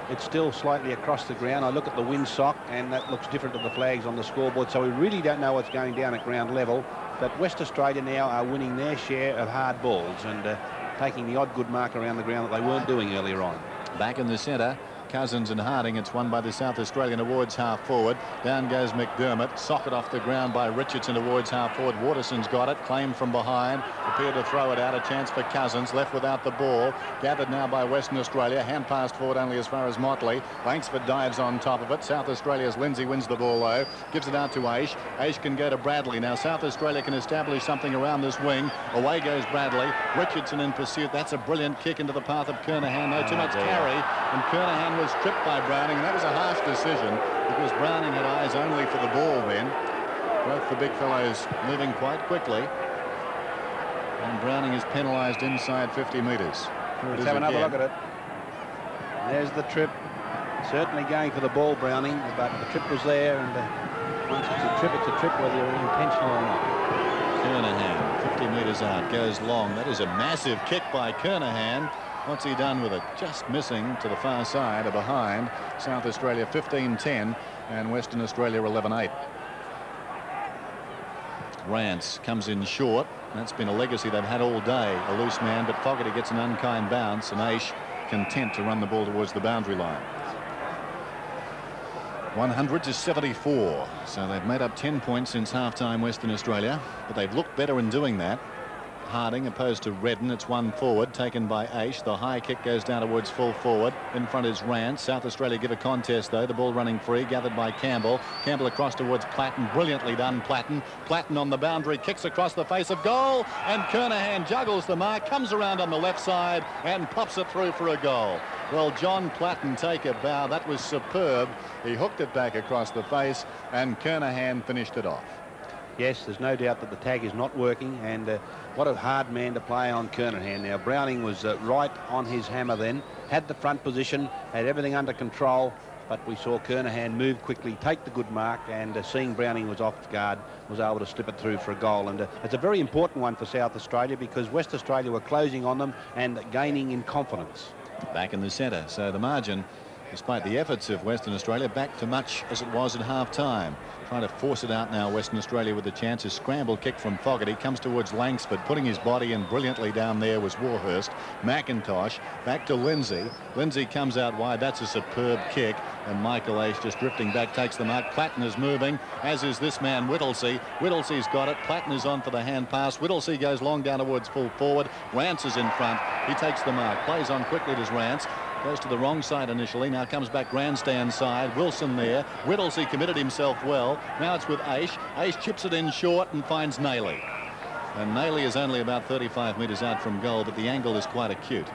It's still slightly across the ground. I look at the windsock, and that looks different to the flags on the scoreboard, so we really don't know what's going down at ground level. But West Australia now are winning their share of hard balls and taking the odd good mark around the ground that they weren't doing earlier on. Back in the centre, Cousins and Harding. It's won by the South Australian towards half forward. Down goes McDermott. Socket off the ground by Richardson towards half forward. Watterson's got it. Claimed from behind. Prepared to throw it out. A chance for Cousins. Left without the ball. Gathered now by Western Australia. Hand passed forward only as far as Motley. Langsford dives on top of it. South Australia's Lindsay wins the ball though. Gives it out to Aish. Aish can go to Bradley. Now South Australia can establish something around this wing. Away goes Bradley. Richardson in pursuit. That's a brilliant kick into the path of Kernham. No too much carry. And Kernham was tripped by Browning. That was a harsh decision because Browning had eyes only for the ball then. Both the big fellows moving quite quickly. And Browning is penalised inside 50 metres. Let's have another look at it. There's the trip. Certainly going for the ball, Browning, but the trip was there, and once it's a trip whether you're intentional or not. Kernham, 50 metres out, goes long. That is a massive kick by Kernham. What's he done with it? Just missing to the far side or behind. South Australia 15-10 and Western Australia 11-8. Rance comes in short. That's been a legacy they've had all day. A loose man, but Fogarty gets an unkind bounce, and Aish content to run the ball towards the boundary line. 100-74. So they've made up 10 points since half-time, Western Australia, but they've looked better in doing that. Harding opposed to Redden. It's one forward taken by Aish. The high kick goes down towards full forward. In front is Rance. South Australia give a contest though. The ball running free, gathered by Campbell. Campbell across towards Platten. Brilliantly done, Platten. Platten on the boundary, kicks across the face of goal, and Kernham juggles the mark, comes around on the left side and pops it through for a goal. Well, John Platten take a bow. That was superb. He hooked it back across the face and Kernham finished it off. Yes, there's no doubt that the tag is not working, and what a hard man to play on Kernham. Now, Browning was right on his hammer then, had the front position, had everything under control, but we saw Kernham move quickly, take the good mark, and seeing Browning was off guard, was able to slip it through for a goal. And it's a very important one for South Australia because West Australia were closing on them and gaining in confidence. Back in the centre, so the margin, despite the efforts of Western Australia, back to much as it was at half-time. Trying to force it out now, Western Australia with the chance. A scramble kick from Fogarty comes towards Langsford, putting his body in brilliantly down there was Warhurst. McIntosh back to Lindsay. Lindsay comes out wide. That's a superb kick, and Michael Aish just drifting back takes the mark. Platten is moving, as is this man Whittlesey. Whittlesey's got it. Platten is on for the hand pass. Whittlesey goes long down towards full forward. Rance is in front. He takes the mark, plays on quickly to Rance. Goes to the wrong side initially, now comes back grandstand side. Wilson there. Whittlesey committed himself well. Now it's with Aish. Aish chips it in short and finds Naley. And Naley is only about 35 metres out from goal, but the angle is quite acute.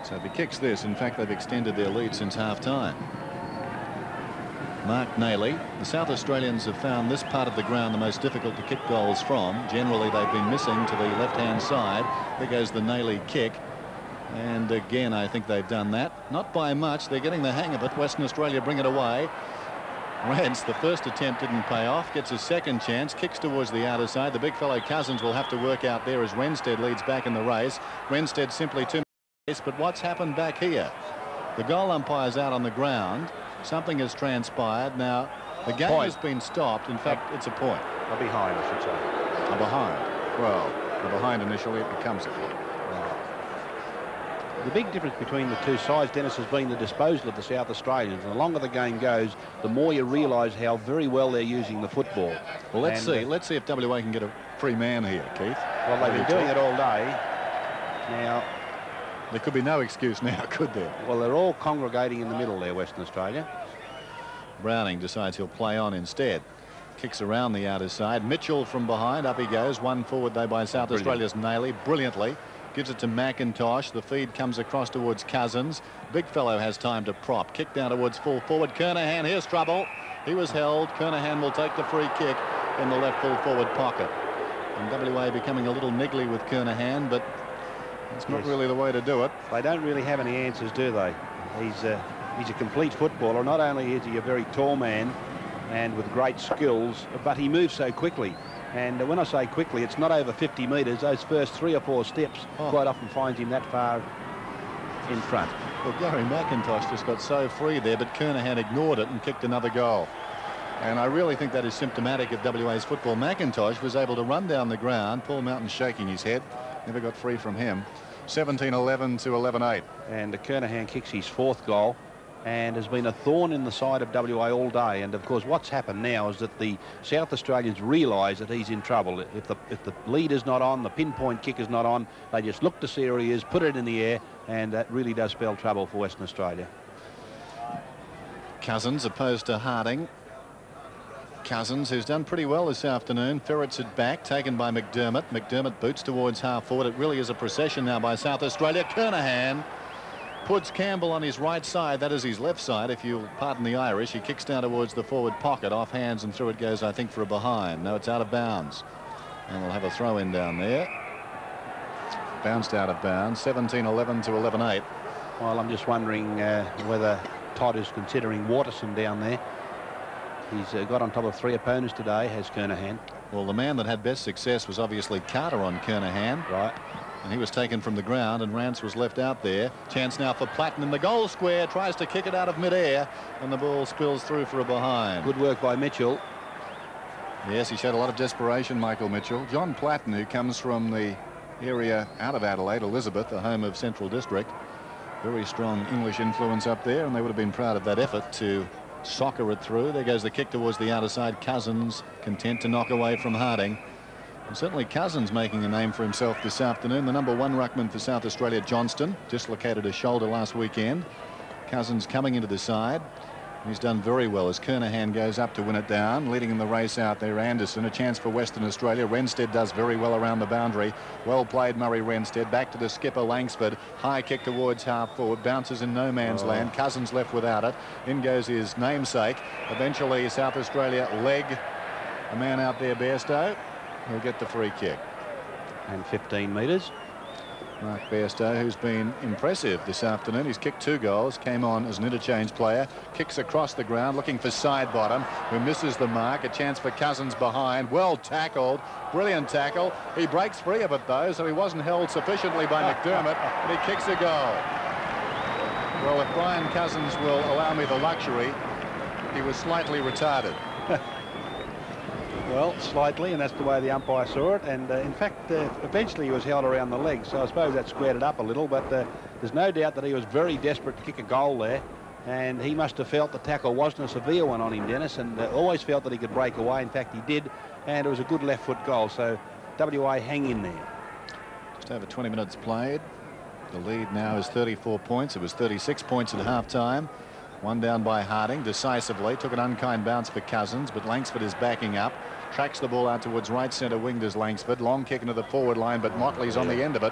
So if he kicks this, in fact, they've extended their lead since half-time. Mark Naley. The South Australians have found this part of the ground the most difficult to kick goals from. Generally, they've been missing to the left-hand side. There goes the Naley kick. And again, I think they've done that. Not by much. They're getting the hang of it. Western Australia bring it away. Rance, the first attempt didn't pay off. Gets a second chance. Kicks towards the outer side. The big fellow Cousins will have to work out there as Renstead leads back in the race. Renstead simply too much. But what's happened back here? The goal umpire's out on the ground. Something has transpired. Now, the game has been stopped. In fact, it's a point. A behind, I should say. A behind. Well, the behind initially, it becomes a point. The big difference between the two sides, Dennis, has been the disposal of the South Australians. And the longer the game goes, the more you realise how very well they're using the football. Well, let's see if WA can get a free man here, Keith. Well, they've been doing it all day. Now, there could be no excuse now, could there? Well, they're all congregating in the middle there, Western Australia. Browning decides he'll play on instead. Kicks around the outer side. Mitchell from behind. Up he goes. One forward, though, by South Australia's Naley. Brilliantly. Gives it to McIntosh. The feed comes across towards Cousins. Big fellow has time to prop. Kick down towards full forward. Kernham, here's trouble. He was held. Kernham will take the free kick in the left full forward pocket. And WA becoming a little niggly with Kernham, but it's not really the way to do it. They don't really have any answers, do they? He's a complete footballer. Not only is he a very tall man and with great skills, but he moves so quickly. And when I say quickly, it's not over 50 metres. Those first 3 or 4 steps quite often finds him that far in front. Well, Gary McIntosh just got so free there, but Kernham ignored it and kicked another goal. And I really think that is symptomatic of WA's football. McIntosh was able to run down the ground. Paul Mountain shaking his head. Never got free from him. 17-11 to 11-8. And Kernham kicks his 4th goal and has been a thorn in the side of WA all day. And of course what's happened now is that the South Australians realise that he's in trouble. If the lead is not on, the pinpoint kick is not on, they just look to see where he is, put it in the air, and that really does spell trouble for Western Australia. Cousins opposed to Harding. Cousins, who's done pretty well this afternoon, ferrets it back, taken by McDermott. McDermott boots towards half forward. It really is a procession now by South Australia. Kernham puts Campbell on his right side. That is his left side, if you'll pardon the Irish. He kicks down towards the forward pocket, off hands, and through it goes, I think, for a behind. No, it's out of bounds. And we'll have a throw in down there. Bounced out of bounds. 17-11 to 11-8. Well, I'm just wondering whether Todd is considering Watterson down there. He's got on top of 3 opponents today, has Kernham. Well, the man that had best success was obviously Carter on Kernham. Right. And he was taken from the ground, and Rance was left out there. Chance now for Platten in the goal square. Tries to kick it out of mid-air, and the ball spills through for a behind. Good work by Mitchell. Yes, he showed a lot of desperation, Michael Mitchell. John Platten, who comes from the area out of Adelaide, Elizabeth, the home of Central District. Very strong English influence up there, and they would have been proud of that effort to soccer it through. There goes the kick towards the outer side. Cousins content to knock away from Harding. And certainly Cousins making a name for himself this afternoon. The #1 ruckman for South Australia, Johnston, dislocated his shoulder last weekend. Cousins coming into the side. He's done very well as Kernham goes up to win it down. Leading in the race out there, Anderson. A chance for Western Australia. Renstead does very well around the boundary. Well played, Murray Renstead. Back to the skipper, Langsford. High kick towards half forward. Bounces in no man's land. Cousins left without it. In goes his namesake. Eventually, South Australia leg a man out there, Bairstow. He'll get the free kick. And 15 metres. Mark Bairstow, who's been impressive this afternoon. He's kicked 2 goals, came on as an interchange player, kicks across the ground, looking for side bottom, who misses the mark. A chance for Cousins behind. Well tackled. Brilliant tackle. He breaks free of it, though, so he wasn't held sufficiently by McDermott, and he kicks a goal. Well, if Brian Cousins will allow me the luxury, he was slightly retarded. Well, slightly, and that's the way the umpire saw it. And in fact, eventually he was held around the leg, so I suppose that squared it up a little. But there's no doubt that he was very desperate to kick a goal there, and he must have felt the tackle wasn't a severe one on him, Dennis, and always felt that he could break away. In fact, he did, and it was a good left foot goal. So WA hang in there. Just over 20 minutes played. The lead now is 34 points. It was 36 points at half-time. One down by Harding decisively. Took an unkind bounce for Cousins, but Langsford is backing up. Tracks the ball out towards right centre wing does Langsford. Long kick into the forward line, but Motley's on the end of it.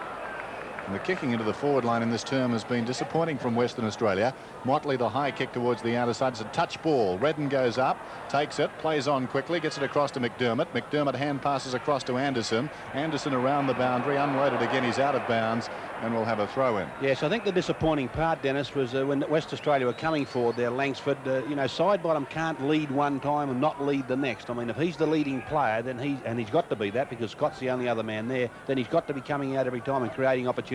And the kicking into the forward line in this term has been disappointing from Western Australia. Motley, the high kick towards the outer side. It's a touch ball. Redden goes up, takes it, plays on quickly, gets it across to McDermott. McDermott hand passes across to Anderson. Anderson around the boundary, unloaded again. He's out of bounds, and we'll have a throw in. Yes, I think the disappointing part, Dennis, was when West Australia were coming forward there, Langsford, you know, side bottom can't lead one time and not lead the next. I mean, if he's the leading player, then he's got to be that, because Scott's the only other man there, then he's got to be coming out every time and creating opportunities.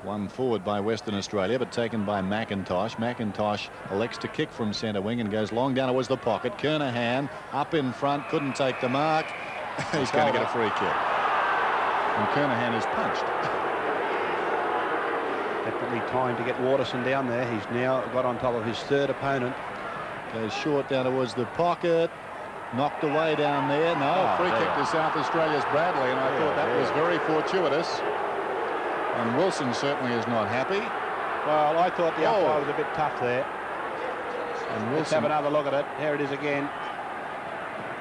One forward by Western Australia, but taken by McIntosh. McIntosh elects to kick from centre wing and goes long down towards the pocket. Kernham up in front, couldn't take the mark. He's going to get a free kick. And Kernham is punched. Definitely time to get Watterson down there. He's now got on top of his third opponent. Goes short down towards the pocket. Knocked away down there. No, free kick to South Australia's Bradley, and I thought that was very fortuitous. And Wilson certainly is not happy. Well, I thought the umpire was a bit tough there. And Wilson, let's have another look at it. Here it is again.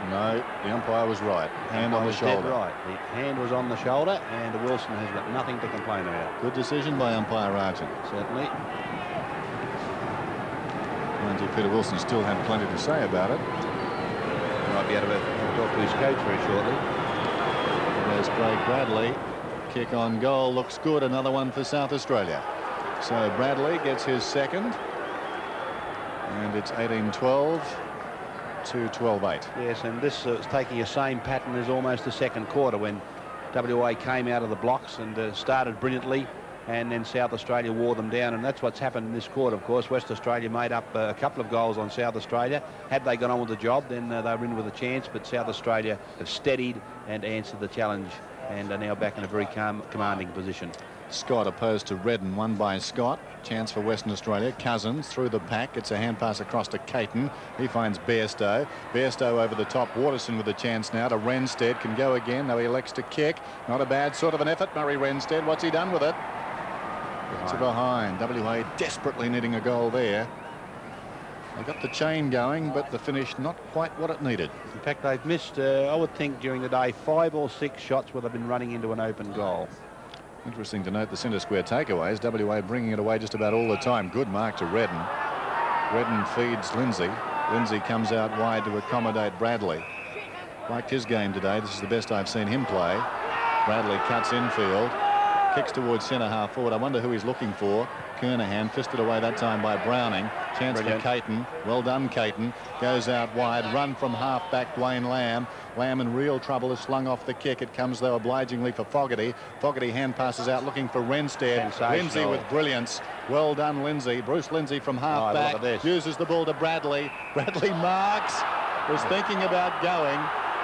No, the umpire was right. Hand on the shoulder. Dead right. The hand was on the shoulder, and Wilson has got nothing to complain about. Good decision by umpire Argent. Certainly. Mind you, Peter Wilson still had plenty to say about it. He might be able to talk to his coach very shortly. There's Craig Bradley. Kick on goal looks good. Another one for South Australia. So Bradley gets his second, and it's 18-12 to 12-8. Yes, and this is taking the same pattern as almost the second quarter, when WA came out of the blocks and started brilliantly, and then South Australia wore them down, and that's what's happened in this quarter. Of course, West Australia made up a couple of goals on South Australia. Had they gone on with the job, then they were in with a chance, but South Australia have steadied and answered the challenge, and are now back in a very commanding position. Scott opposed to Redden, won by Scott. Chance for Western Australia. Cousins through the pack. It's a hand pass across to Caton. He finds Bairstow. Bairstow over the top. Watterson with a chance now to Renstead. Can go again, though he elects to kick. Not a bad sort of an effort, Murray Renstead. What's he done with it? It's a behind. WA desperately needing a goal there. They got the chain going, but the finish not quite what it needed. In fact, they've missed, I would think, during the day, 5 or 6 shots where they've been running into an open goal. Interesting to note the centre square takeaways. WA bringing it away just about all the time. Good mark to Redden. Redden feeds Lindsay. Lindsay comes out wide to accommodate Bradley. Liked his game today. This is the best I've seen him play. Bradley cuts infield. Kicks towards centre half forward. I wonder who he's looking for. Kernham fisted away that time by Browning. Chance for Caton. Well done, Caton. Goes out wide. Run from half back, Dwayne Lamb. Lamb in real trouble is slung off the kick. It comes, though, obligingly for Fogarty. Fogarty hand passes out looking for Renstead. Lindsay with brilliance. Well done, Lindsay. Bruce Lindsay from half back. Uses the ball to Bradley. Bradley marks. Was thinking about going.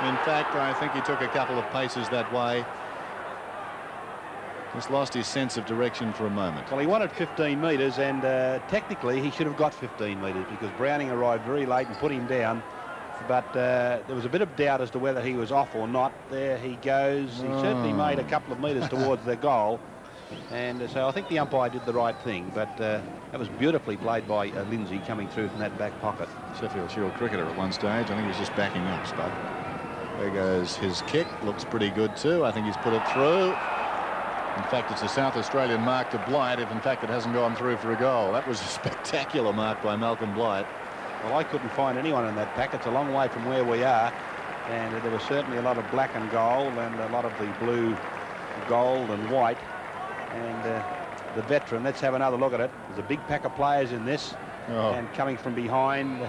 In fact, I think he took a couple of paces that way. He's lost his sense of direction for a moment. Well, he wanted 15 metres, and technically he should have got 15 metres because Browning arrived very late and put him down. But there was a bit of doubt as to whether he was off or not. There he goes. He certainly made a couple of metres towards the goal. And so I think the umpire did the right thing. But that was beautifully played by Lindsay coming through from that back pocket. Sheffield Shield cricketer at one stage. I think he was just backing up, Spud. There goes his kick. Looks pretty good too. I think he's put it through. In fact, it's a South Australian mark to Blight if in fact it hasn't gone through for a goal. That was a spectacular mark by Malcolm Blight. Well, I couldn't find anyone in that pack. It's a long way from where we are, and there was certainly a lot of black and gold and a lot of the blue, gold and white. And the veteran, let's have another look at it. There's a big pack of players in this, and coming from behind,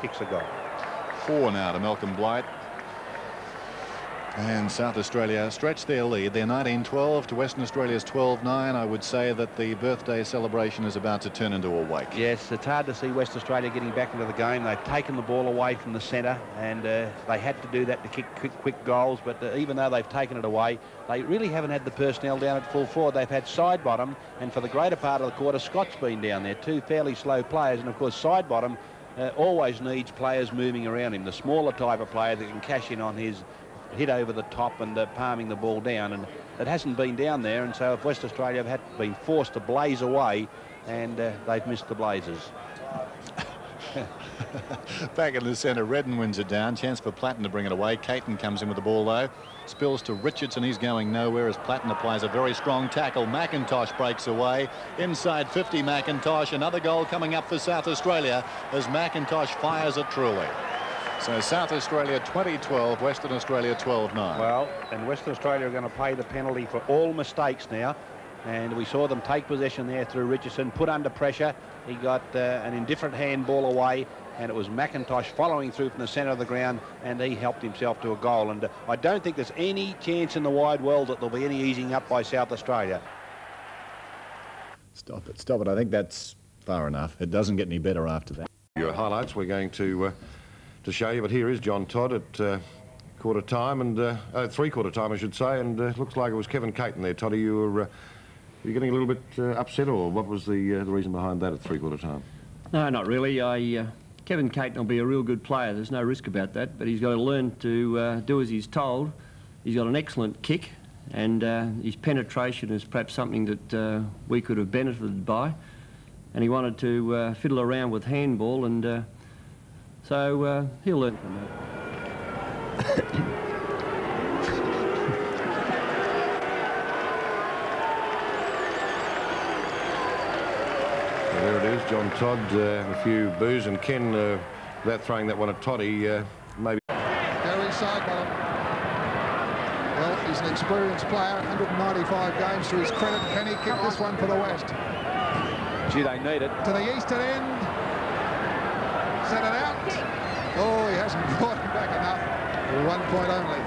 kicks a goal. 4 now to Malcolm Blight. And South Australia stretched their lead. They're 19-12 to Western Australia's 12-9. I would say that the birthday celebration is about to turn into a wake. Yes, it's hard to see Western Australia getting back into the game. They've taken the ball away from the centre, and they had to do that to kick quick goals. But even though they've taken it away, they really haven't had the personnel down at full forward. They've had side bottom, and for the greater part of the quarter, Scott's been down there. 2 fairly slow players, and of course side bottom always needs players moving around him. The smaller type of player that can cash in on his hit over the top and palming the ball down, and it hasn't been down there, and so if West Australia have been forced to blaze away, and they've missed the blazers. Back in the centre, Redden wins it down. Chance for Platten to bring it away. Caton comes in with the ball though. Spills to Richardson. He's going nowhere as Platten applies a very strong tackle. McIntosh breaks away. Inside 50, McIntosh. Another goal coming up for South Australia as McIntosh fires it truly. So South Australia 20-12, Western Australia 12-9. Well, and Western Australia are going to pay the penalty for all mistakes now. And we saw them take possession there through Richardson, put under pressure. He got an indifferent handball away, and it was McIntosh following through from the centre of the ground, and he helped himself to a goal. And I don't think there's any chance in the wide world that there'll be any easing up by South Australia. Stop it, stop it. I think that's far enough. It doesn't get any better after that. Your highlights we're going to show you, but here is John Todd at quarter time, and three-quarter time I should say, and looks like it was Kevin Caton there. Toddy, you were getting a little bit upset, or what was the reason behind that at three-quarter time? No, not really. Kevin Caton will be a real good player. There's no risk about that, but he's got to learn to do as he's told. He's got an excellent kick, and his penetration is perhaps something that we could have benefited by, and he wanted to fiddle around with handball, and so he'll learn from that. There it is, John Todd, a few boos, and Ken, without throwing that one at Toddy, maybe. Carey side bottom. Well, he's an experienced player, 195 games to his credit. Can he kick this one for the West? Gee, they need it. To the eastern end. Set it out. Oh, he hasn't brought him back enough. 1 point only.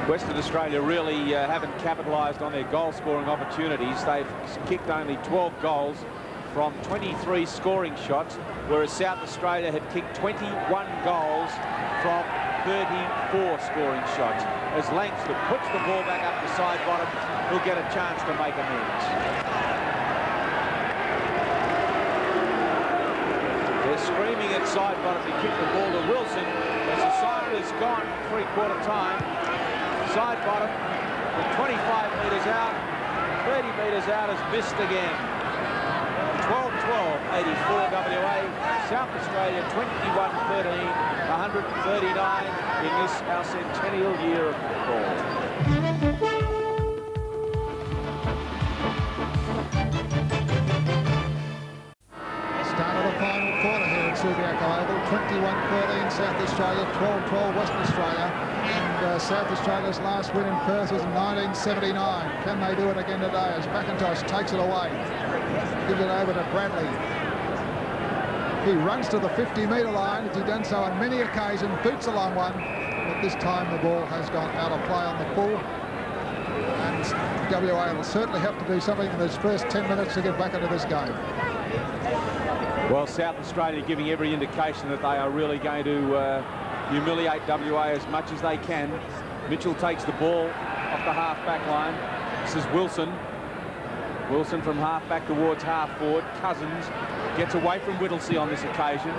Western Australia really haven't capitalised on their goal-scoring opportunities. They've kicked only 12 goals from 23 scoring shots, whereas South Australia had kicked 21 goals from 34 scoring shots. As Langsford puts the ball back up the side bottom, he'll get a chance to make amends. They're screaming at side bottom to kick the ball to Wilson as the side has gone three-quarter time. Side bottom with 25 metres out, 30 metres out, has missed again. 12-12, 84 WA. South Australia 21-13, 139 in this our centennial year of football. Subiaco Oval, 21-13 South Australia, 12-12 Western Australia, and South Australia's last win in Perth was in 1979. Can they do it again today as McIntosh takes it away, gives it over to Bradley. He runs to the 50-metre line, as he's done so on many occasions, boots a long one, but this time the ball has gone out of play on the full, and WA will certainly have to do something in those first 10 minutes to get back into this game. Well, South Australia giving every indication that they are really going to humiliate WA as much as they can. Mitchell takes the ball off the half-back line. This is Wilson. Wilson from half-back towards half-forward. Cousins gets away from Whittlesey on this occasion.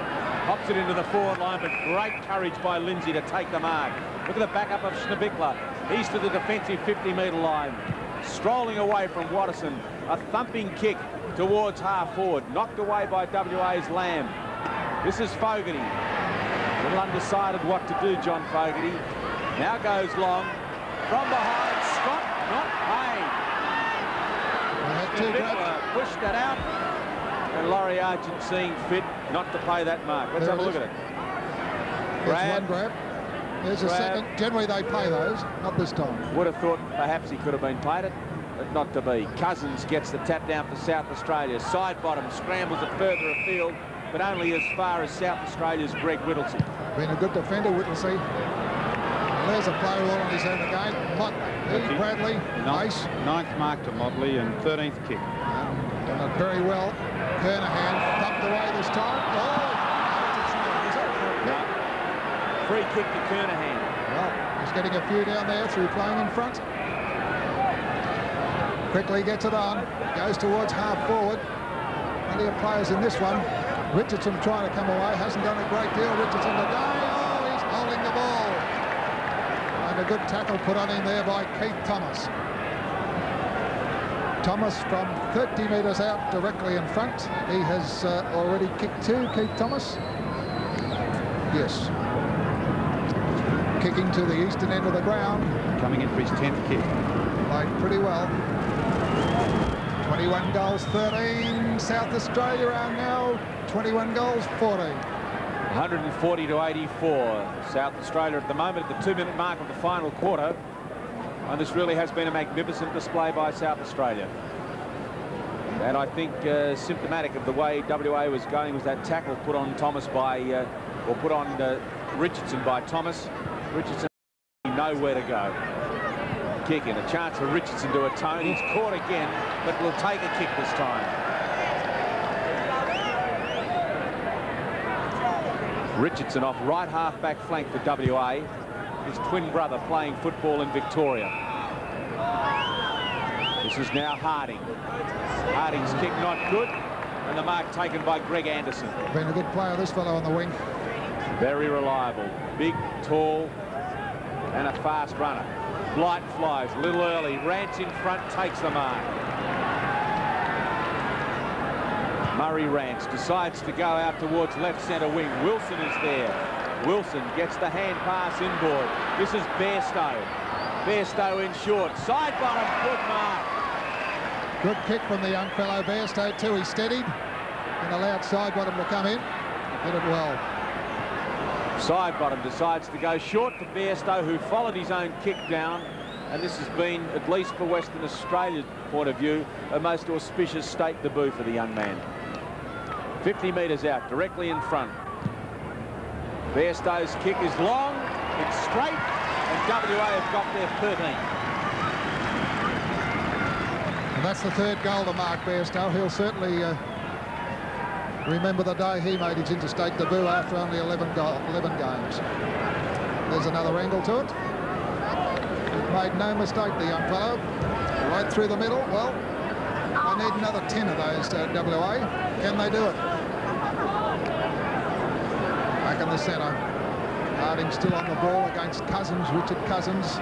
Hops it into the forward line, but great courage by Lindsay to take the mark. Look at the backup of Schneebichler. He's to the defensive 50-metre line. Strolling away from Watterson. A thumping kick towards half-forward. Knocked away by WA's Lamb. This is Fogarty. A little undecided what to do, John Fogarty. Now goes long. From behind, Scott not paid. Pushed that out, and Laurie Argent seeing fit not to pay that mark. Let's have a look at it. There's one grab. There's a second. Generally they pay those, not this time. Would have thought perhaps he could have been paid it, but not to be. Cousins gets the tap down for South Australia. Side bottom scrambles it further afield, but only as far as South Australia's Greg Whittlesey. Been a good defender, Whittlesey. There's a play all on his own again. Bradley, Aish. 9th mark to Motley and 13th kick. Done it very well. Kernham thumped away this time. Oh! No. Free kick to Kernham. Well, he's getting a few down there through playing in front. Quickly gets it on. Goes towards half forward. Plenty of players in this one. Richardson trying to come away. Hasn't done a great deal. Richardson today. Oh, he's holding the ball. A good tackle put on him there by Keith Thomas. Thomas from 30 metres out directly in front. He has already kicked 2, Keith Thomas. Yes. Kicking to the eastern end of the ground. Coming in for his 10th kick. Played pretty well. 21 goals, 13. South Australia are now 21 goals, 14. 140 to 84. South Australia at the moment at the 2-minute mark of the final quarter. And this really has been a magnificent display by South Australia. And I think symptomatic of the way WA was going was that tackle put on Thomas by, or put on Richardson by Thomas. Richardson nowhere to go. Kick in, a chance for Richardson to atone. He's caught again, but will take a kick this time. Richardson off right half-back flank for WA. His twin brother playing football in Victoria. This is now Harding. Harding's kick not good, and the mark taken by Greg Anderson. Been a good player, this fellow on the wing. Very reliable. Big, tall, and a fast runner. Blight flies a little early. Rance in front, takes the mark. Murray Rance decides to go out towards left centre wing. Wilson is there. Wilson gets the hand pass inboard. This is Bairstow. Bairstow in short. Side bottom, good mark. Good kick from the young fellow Bairstow too. He steadied and allowed side bottom to come in. Did it well. Side bottom decides to go short to Bairstow, who followed his own kick down. And this has been, at least for Western Australia's point of view, a most auspicious state debut for the young man. 50 metres out, directly in front. Bairstow's kick is long, it's straight, and WA have got their 13. And that's the 3rd goal to Mark Bairstow. He'll certainly remember the day he made his interstate debut after only 11 games. There's another angle to it. Made no mistake, the young fellow. Right through the middle. Well, they need another 10 of those WA. Can they do it? Back in the centre. Harding still on the ball against Cousins, Richard Cousins.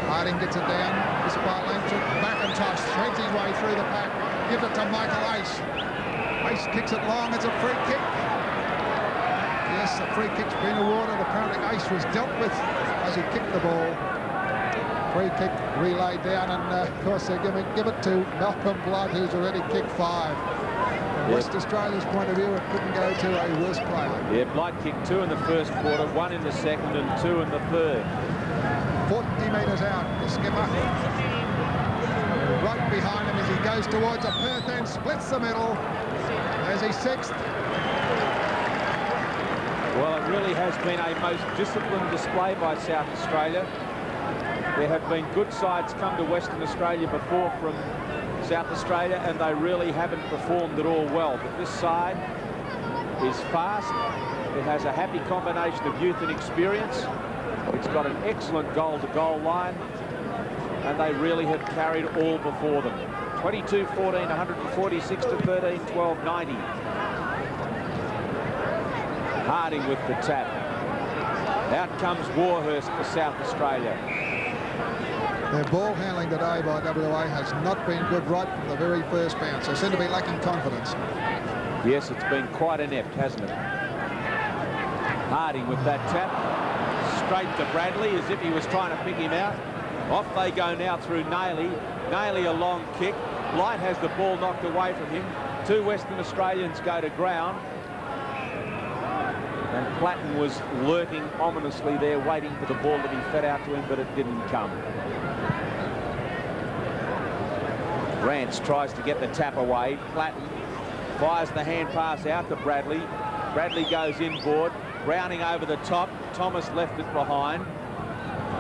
Harding gets it down. This by Langford. McIntosh threads his way through the pack. Gives it to Michael Aish. Aish kicks it long. It's a free kick. Yes, the free kick's been awarded. Apparently Aish was dealt with as he kicked the ball. Free kick relayed down, and of course they give it to Malcolm Blight, who's already kicked 5. From West Australia's point of view, it couldn't go to a worse player. Yeah, Blight kicked 2 in the first quarter, 1 in the second, and 2 in the third. 40 metres out, the skipper. Right behind him as he goes towards a Perth end, splits the middle. There's his 6th. Well, it really has been a most disciplined display by South Australia. There have been good sides come to Western Australia before from South Australia, and they really haven't performed at all well. But this side is fast. It has a happy combination of youth and experience. It's got an excellent goal-to-goal line. and they really have carried all before them. 22-14, 146 to 13, 12-90. Harding with the tap. Out comes Warhurst for South Australia. Their ball handling today by WA has not been good right from the very first bounce. They seem to be lacking confidence. Yes, it's been quite inept, hasn't it? Harding with that tap. Straight to Bradley as if he was trying to pick him out. Off they go now through Naley. Naley a long kick. Blight has the ball knocked away from him. Two Western Australians go to ground. And Platten was lurking ominously there, waiting for the ball to be fed out to him, but it didn't come. Rance tries to get the tap away. Platten fires the hand pass out to Bradley. Bradley goes inboard. Browning over the top. Thomas left it behind.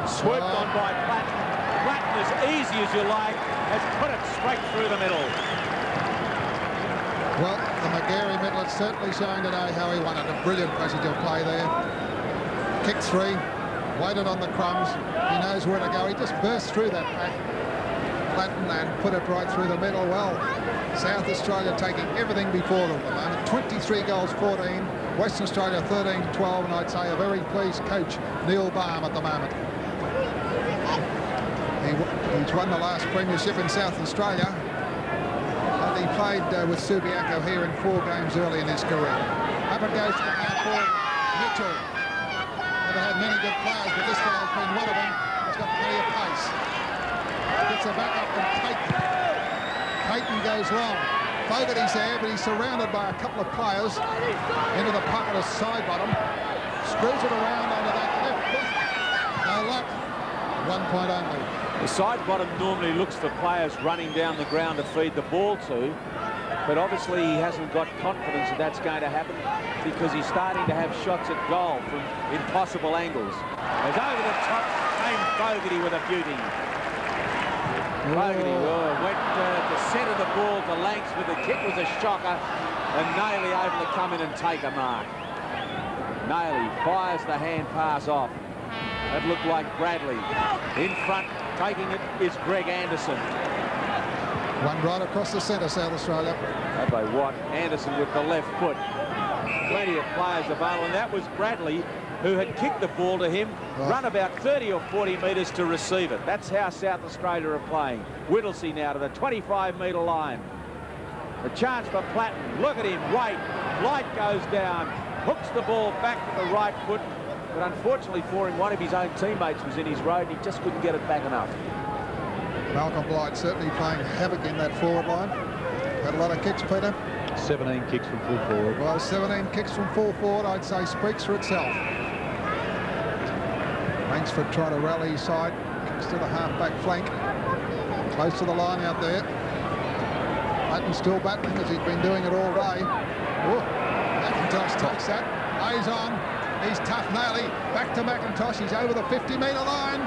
Swooped on by Platten. Platten, as easy as you like, has put it straight through the middle. Well, the McGarry middle is certainly showing today how he won it. A brilliant passage of play there. Kick three, waited on the crumbs. He knows where to go. He just burst through that pack. Platten and put it right through the middle. Well, South Australia taking everything before them at the moment. 23 goals, 14. Western Australia 13-12, and I'd say a very pleased coach, Neil Baum, at the moment. He's won the last premiership in South Australia. And he played with Subiaco here in 4 games early in his career. Up it goes to the half forward, Mitchell. Never had many good players, but this guy's been one of them. He's got plenty of pace. Gets a back up from Clayton. Clayton goes long. Fogarty's there, but he's surrounded by a couple of players. Into the pocket of side bottom. Screws it around onto that left foot. No luck. 1 point only. The side bottom normally looks for players running down the ground to feed the ball to, but obviously he hasn't got confidence that that's going to happen because he's starting to have shots at goal from impossible angles. As over the top came Fogarty with a beauty. Fogarty went to centre the ball to length with the kick was a shocker, and Naley able to come in and take a mark. Naley fires the hand pass off. That looked like Bradley. In front, taking it is Greg Anderson. One right across the centre, South Australia. That by Watt. Anderson with the left foot. Plenty of players available, and that was Bradley, who had kicked the ball to him, run about 30 or 40 metres to receive it. That's how South Australia are playing. Whittlesey now to the 25-metre line. The chance for Platten. Look at him, wait. Blight goes down, hooks the ball back to the right foot, but unfortunately for him, one of his own teammates was in his road and he just couldn't get it back enough. Malcolm Blight certainly playing havoc in that forward line. Had a lot of kicks, Peter. 17 kicks from full forward. Well, 17 kicks from full forward, I'd say, speaks for itself. Langsford trying to rally his side. Kicks to the half-back flank. Close to the line out there. Platten still battling as he's been doing it all day. Ooh, McIntosh takes that. Lays on. He's tough, Naley. Back to McIntosh. He's over the 50-metre line.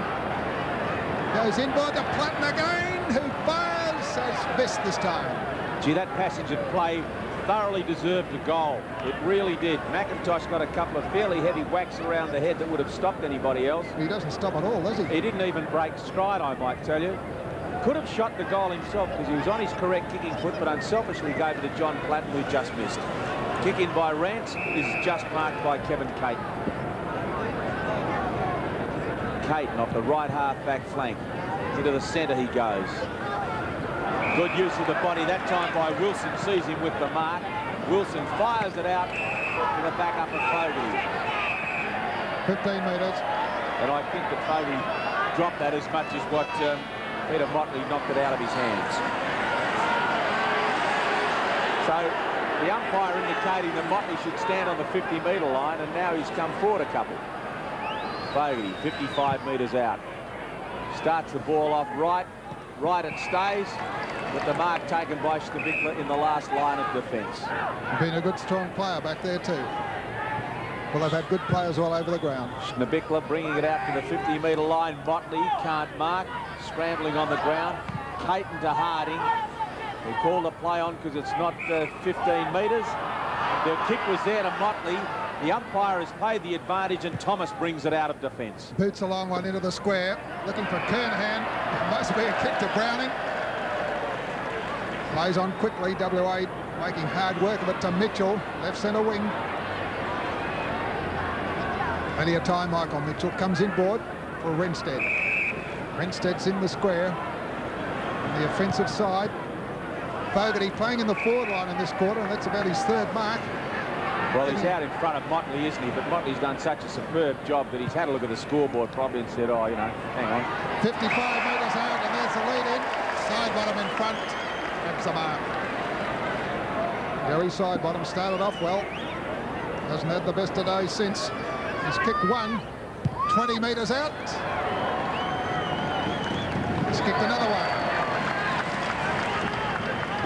Goes inboard to Platten again, who fires. Has missed this time. Gee, that passage of play thoroughly deserved a goal. It really did. McIntosh got a couple of fairly heavy whacks around the head that would have stopped anybody else. He doesn't stop at all, does he? He didn't even break stride, I might tell you. Could have shot the goal himself because he was on his correct kicking foot, but unselfishly gave it to John Platten, who just missed. Kick in by Rance is just marked by Kevin Caton. Caton off the right half-back flank. Into the centre he goes. Good use of the body that time by Wilson. Sees him with the mark. Wilson fires it out to the back up of Fogarty. 15 metres. And I think that Fogarty dropped that as much as what Peter Motley knocked it out of his hands. So the umpire indicating that Motley should stand on the 50-metre line, and now he's come forward a couple. Fogarty, 55 metres out. Starts the ball off right. Right it stays, with the mark taken by Stephen in the last line of defence. Been a good, strong player back there too. Well, they've had good players all over the ground. Schnabikla bringing it out to the 50-metre line. Motley can't mark, scrambling on the ground. Caton to Harding. They call the play on because it's not 15 metres. The kick was there to Motley. The umpire has paid the advantage, and Thomas brings it out of defence. Boots a long one into the square, looking for Kernham. Must be a kick to Browning. Plays on quickly. WA making hard work of it to Mitchell, left centre wing. Plenty of time, Michael. Mitchell comes inboard for Renstead. Renstead's in the square on the offensive side. Fogarty playing in the forward line in this quarter, and that's about his third mark. Well, he's out in front of Motley, isn't he? But Motley's done such a superb job that he's had a look at the scoreboard probably and said, oh, you know, hang on. 55 metres out, and there's the lead in. Sidebottom in front. Grabs the mark. Gary Sidebottom started off well. Hasn't had the best of days since. He's kicked one. 20 metres out. He's kicked another one.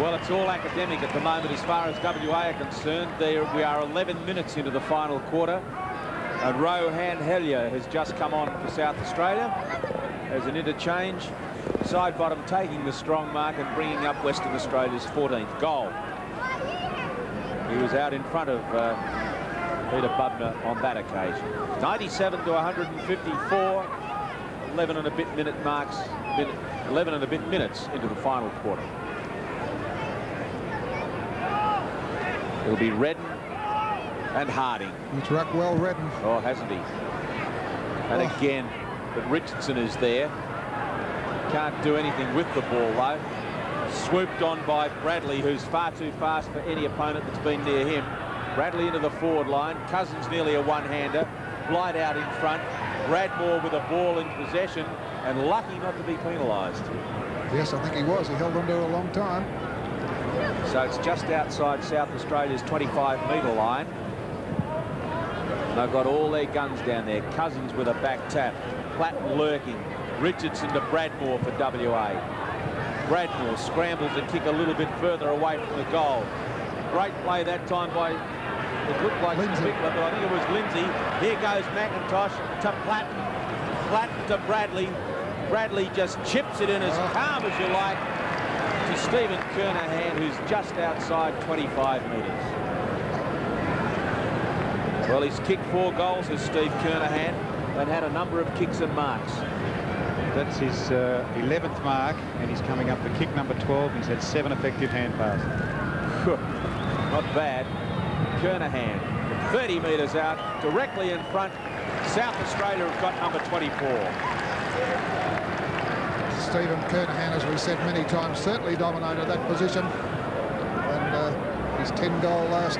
Well, it's all academic at the moment as far as WA are concerned. We are 11 minutes into the final quarter. And Rohan Hellier has just come on for South Australia as an interchange. Sidebottom taking the strong mark and bringing up Western Australia's 14th goal. He was out in front of Peter Bubner on that occasion. 97 to 154. 11 and a bit minute marks. 11 and a bit minutes into the final quarter. It'll be Redden and Harding. He's rucked well, Redden. Oh, hasn't he? And again, but Richardson is there. Can't do anything with the ball, though. Swooped on by Bradley, who's far too fast for any opponent that's been near him. Bradley into the forward line. Cousins nearly a one-hander. Blight out in front. Bradmore with a ball in possession and lucky not to be penalised. Yes, I think he was. He held on to it a long time. So it's just outside South Australia's 25-metre line. They've got all their guns down there. Cousins with a back tap. Platten lurking. Richardson to Bradmore for WA. Bradmore scrambles to kick a little bit further away from the goal. Great play that time by, it looked like Lindsay, but I think it was Lindsay. Here goes McIntosh to Platten. Platten to Bradley. Bradley just chips it in as calm as you like to Stephen Kernham, who's just outside 25 metres. Well, he's kicked 4 goals as Steve Kernham and had a number of kicks and marks. That's his 11th mark, and he's coming up for kick number 12. He's had 7 effective hand passes. Not bad. Kernham, 30 metres out, directly in front. South Australia have got number 24. Stephen Kernham, as we said many times, certainly dominated that position. And his 10-goal last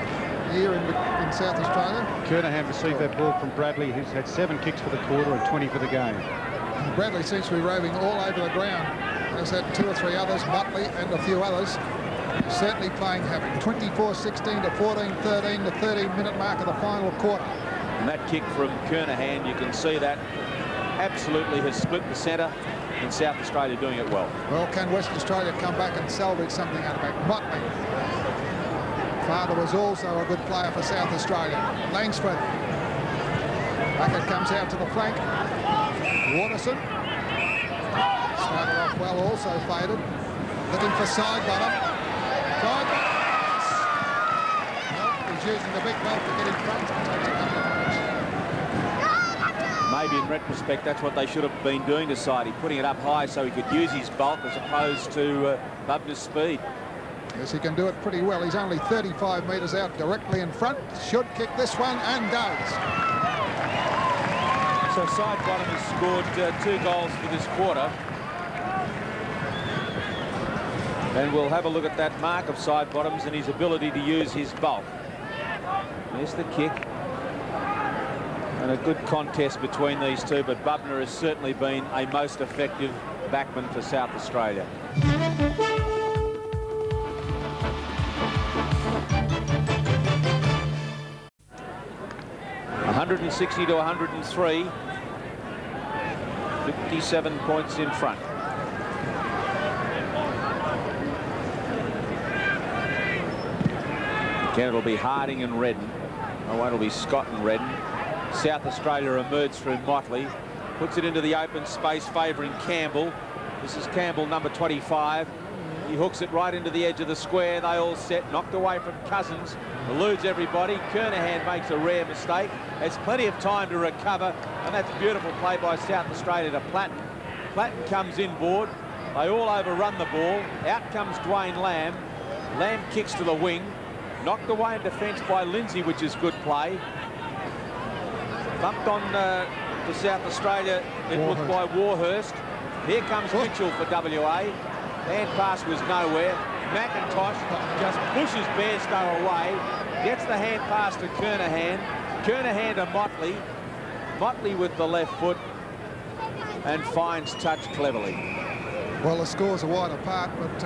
year in South Australia. Kernham received that ball from Bradley, who's had 7 kicks for the quarter and 20 for the game. Bradley seems to be roving all over the ground. Has had 2 or 3 others, Motley and a few others. Certainly playing havoc. 24-16 to 14-13, the 13-minute mark of the final quarter. And that kick from Kernham, you can see that absolutely has split the centre, and South Australia doing it well. Well, can Western Australia come back and salvage something out of back? Motley. Father was also a good player for South Australia. Langsford. Bucket comes out to the flank. Watterson. Started off well, also faded. Looking for Sidebottom. Sidebottom. Well, he's using the big belt to get in front. Takes a couple of points. Maybe in retrospect, that's what they should have been doing to Sidey, putting it up high so he could use his bulk as opposed to Bubner's speed. Yes, he can do it pretty well. He's only 35 metres out, directly in front. Should kick this one and does. So Sidebottom has scored 2 goals for this quarter. And we'll have a look at that mark of Sidebottom's and his ability to use his bulk. There's the kick. And a good contest between these two, but Bubner has certainly been a most effective backman for South Australia. 160 to 103. 57 points in front. Again, it'll be Harding and Redden. Oh, it'll be Scott and Redden. South Australia emerged through Motley. Puts it into the open space, favouring Campbell. This is Campbell, number 25. He hooks it right into the edge of the square. They all set. Knocked away from Cousins. Eludes everybody. Kernham makes a rare mistake. Has plenty of time to recover. And that's a beautiful play by South Australia to Platten. Platten comes inboard. They all overrun the ball. Out comes Dwayne Lamb. Lamb kicks to the wing. Knocked away in defence by Lindsay, which is good play. Bumped on for South Australia, it was by Warhurst. Here comes Mitchell for WA. Hand pass was nowhere. McIntosh just pushes Bairstow away. Gets the hand pass to Kernham. Kernham to Motley. Motley with the left foot. And finds touch cleverly. Well, the scores are wide apart, but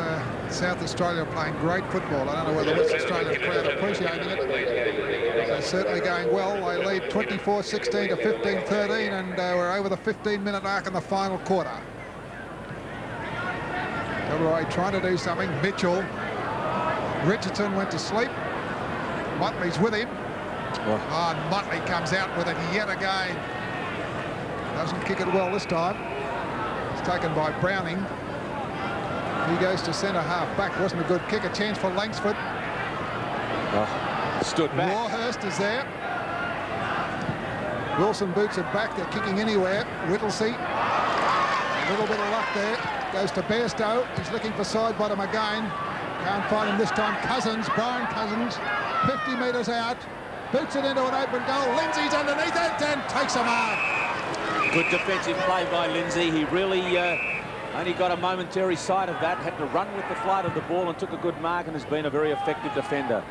South Australia are playing great football. I don't know whether West Australia crowd appreciating it. They're certainly going well. They lead 24-16 to 15-13, and we're over the 15-minute mark in the final quarter. WA trying to do something. Mitchell. Richardson went to sleep. Motley's with him. Oh, and Motley comes out with it yet again. Doesn't kick it well this time. It's taken by Browning. He goes to centre half back. Wasn't a good kick. A chance for Langsford. Stood back. Warhurst is there. Wilson boots it back. They're kicking anywhere. Whittlesey. A little bit of luck there. Goes to Bairstow. He's looking for side bottom again. Can't find him this time. Cousins. Brian Cousins. 50 metres out. Boots it into an open goal. Lindsay's underneath it and takes a mark. Good defensive play by Lindsay. He really only got a momentary sight of that. Had to run with the flight of the ball and took a good mark and has been a very effective defender.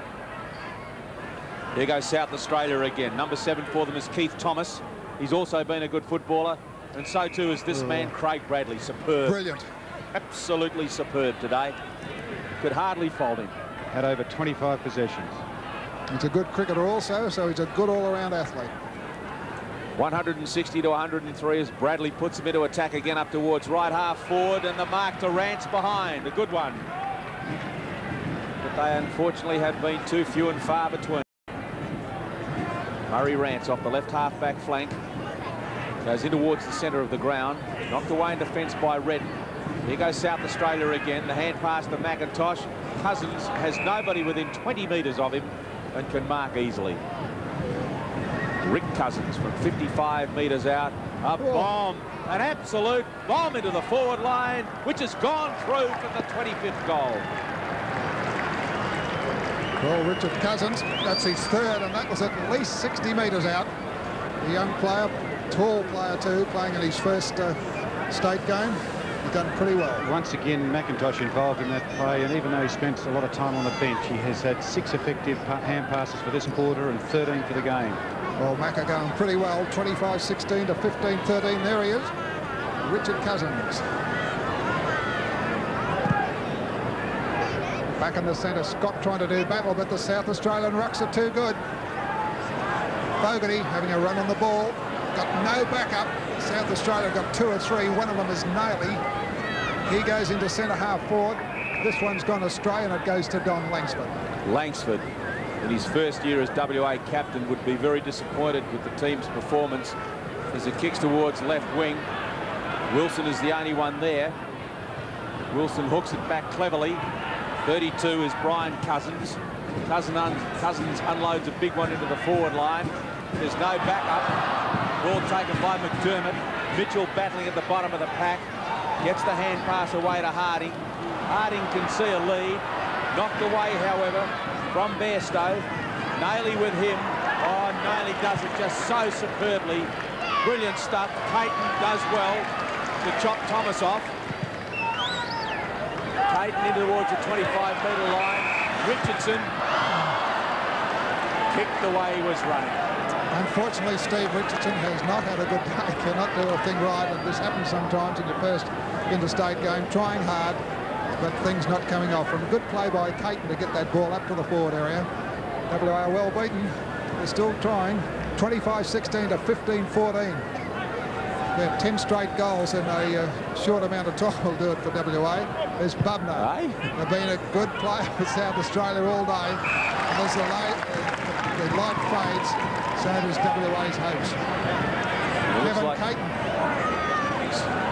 Here goes South Australia again. Number 7 for them is Keith Thomas. He's also been a good footballer. And so too is this man, Craig Bradley. Superb. Brilliant. Absolutely superb today. Could hardly fault him. Had over 25 possessions. He's a good cricketer also, so he's a good all-around athlete. 160 to 103 as Bradley puts him into attack again up towards right half forward, and the mark to Rance behind. A good one. But they unfortunately have been too few and far between. Murray Rance off the left half back flank. Goes in towards the centre of the ground. Knocked away in defence by Redden. Here goes South Australia again. The hand pass to McIntosh. Cousins has nobody within 20 metres of him and can mark easily. Rick Cousins from 55 metres out. A bomb, an absolute bomb into the forward line, which has gone through for the 25th goal. Well, Richard Cousins, that's his third, and that was at least 60 metres out. A young player, tall player too, playing in his first state game. He's done pretty well. Once again, McIntosh involved in that play, and even though he spent a lot of time on the bench, he has had 6 effective hand passes for this quarter and 13 for the game. Well, Macca going pretty well, 25-16 to 15-13. There he is, Richard Cousins. Back in the centre, Scott trying to do battle, but the South Australian rucks are too good. Fogarty having a run on the ball, got no backup. South Australia got 2 or 3. One of them is Naley. He goes into centre half forward. This one's gone astray, and it goes to Don Langsford. Langsford, in his first year as WA captain, would be very disappointed with the team's performance as it kicks towards left wing. Wilson is the only one there. Wilson hooks it back cleverly. 32 is Brian Cousins. Cousins unloads a big one into the forward line. There's no backup. Ball taken by McDermott. Mitchell battling at the bottom of the pack. Gets the hand pass away to Harding. Harding can see a lead. Knocked away, however, from Bairstow. Naley with him. Oh, Naley does it just so superbly. Brilliant stuff. Payton does well to chop Thomas off. Payton in towards the 25-metre line. Richardson kicked the way he was running. Unfortunately, Steve Richardson has not had a good day. Cannot do a thing right, and this happens sometimes in your first interstate game. Trying hard, but things not coming off. And good play by Caton to get that ball up to the forward area. WA well beaten. They're still trying. 25-16 to 15-14. They have 10 straight goals in a short amount of time will do it for WA. There's Bubner. They've been a good player for South Australia all day. And as the light fades, so does WA's hopes. Kevin Caton.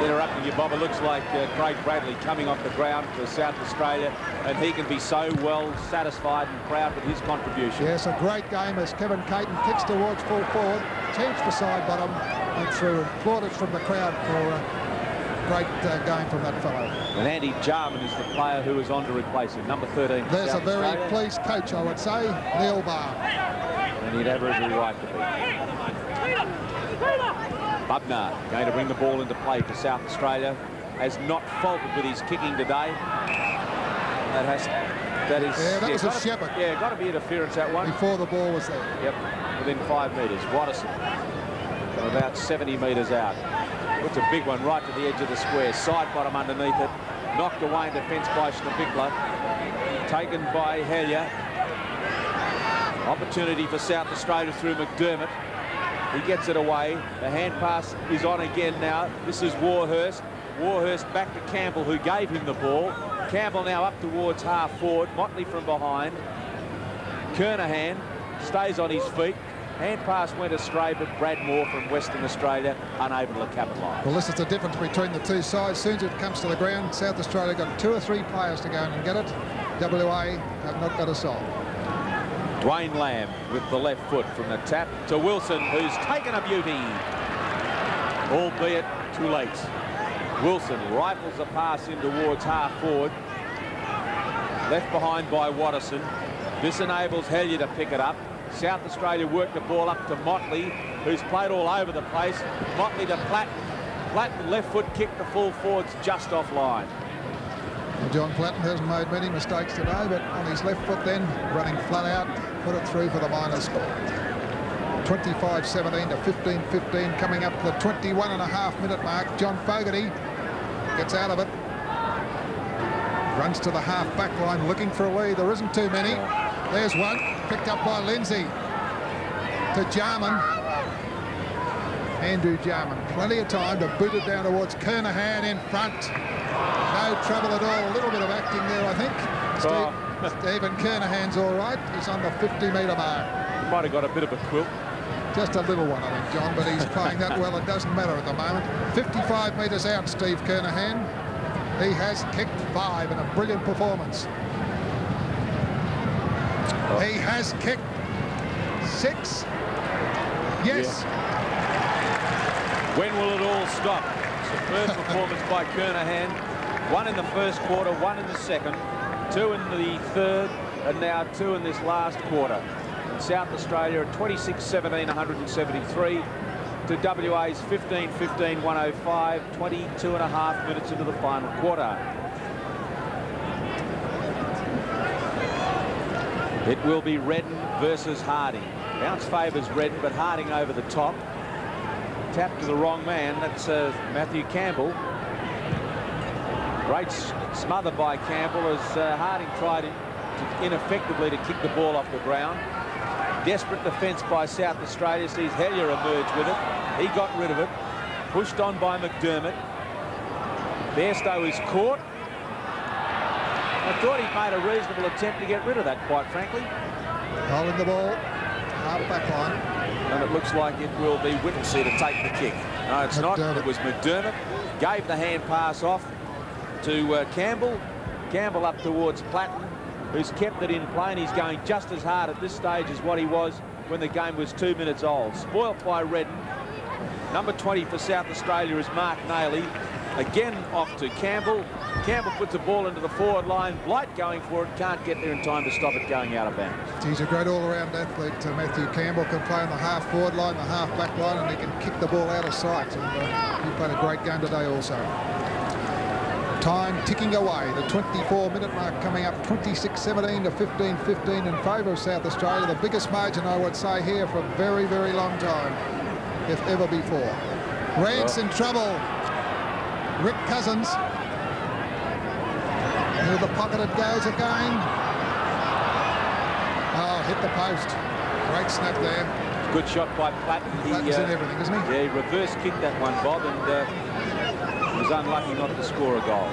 Interrupting you, Bob, it looks like Craig Bradley coming off the ground for South Australia, and he can be so well satisfied and proud with his contribution. Yes, a great game as Kevin Caton kicks towards full forward, chance for side bottom, and through. Applauded from the crowd for a great game from that fellow. And Andy Jarman is the player who is on to replace him, number 13. There's South a very Australia. pleased coach, I would say, Neil Barr. And he'd have every right to be. Bubner going to bring the ball into play for South Australia. Has not faltered with his kicking today. That was a shepherd. Yeah, got to be interference, that one. Before the ball was there. Yep, within 5 metres. Watterson from about 70 metres out. Puts a big one right to the edge of the square. Side bottom underneath it. Knocked away in defence by Subiaco. Taken by Hellier. Opportunity for South Australia through McDermott. He gets it away. The hand pass is on again now. This is Warhurst. Warhurst back to Campbell, who gave him the ball. Campbell now up towards half forward. Motley from behind. Kernham stays on his feet. Hand pass went astray, but Bradmore from Western Australia unable to capitalise. Well, this is the difference between the two sides. As soon as it comes to the ground, South Australia got 2 or 3 players to go in and get it. WA have not got a soul. Dwayne Lamb with the left foot from the tap to Wilson, who's taken a beauty, albeit too late. Wilson rifles a pass in towards half forward, left behind by Watterson. This enables Hellier to pick it up. South Australia work the ball up to Motley, who's played all over the place. Motley to Platten. Platten left foot kick to full forwards just offline. Well, John Platten hasn't made many mistakes today, but on his left foot then, running flat out, put it through for the minor score. 25-17 to 15-15, coming up to the 21.5-minute mark. John Fogarty gets out of it. Runs to the half-back line, looking for a lead. There isn't too many. There's one, picked up by Lindsay. To Jarman. Andrew Jarman, plenty of time to boot it down towards Kernham in front. No trouble at all. A little bit of acting there, I think. Stephen Kernham's all right. He's on the 50-metre mark. Might have got a bit of a quilt. Just a little one, I think, John, but he's playing that well. It doesn't matter at the moment. 55 metres out, Steve Kernham. He has kicked 5 in a brilliant performance. He has kicked 6. Yes. Yeah. When will it all stop? Superb performance by Kernham. 1 in the first quarter, 1 in the second, 2 in the third, and now 2 in this last quarter. And South Australia at 26-17, 173 to WA's 15-15, 105, 22.5 minutes into the final quarter. It will be Redden versus Harding. Bounce favours Redden, but Harding over the top. Tap to the wrong man. That's Matthew Campbell. Great smother by Campbell as Harding tried ineffectively to kick the ball off the ground. Desperate defence by South Australia. Sees Hellier emerge with it. He got rid of it. Pushed on by McDermott. Bairstow is caught. I thought he made a reasonable attempt to get rid of that, quite frankly. Holding the ball. Half back line. And it looks like it will be Whittlesey to take the kick. No, it's not. It was McDermott. Gave the hand pass off to Campbell. Campbell up towards Platten, who's kept it in play, and he's going just as hard at this stage as what he was when the game was 2 minutes old. Spoilt by Redden. Number 20 for South Australia is Mark Naley. Again off to Campbell. Campbell puts the ball into the forward line. Blight going for it. Can't get there in time to stop it going out of bounds. He's a great all-around athlete. Matthew Campbell can play on the half-forward line, the half-back line, and he can kick the ball out of sight. And he played a great game today also. Time ticking away. The 24-minute mark coming up, 26-17 to 15-15 in favour of South Australia. The biggest margin, I would say, here for a very, very long time, if ever before. Rance in trouble. Rick Cousins. Into the pocket it goes again. Oh, hit the post. Great snap there. Good shot by Platten. Platten's in everything, isn't he? Yeah, he reverse kicked that one, Bob, and was unlucky not to score a goal.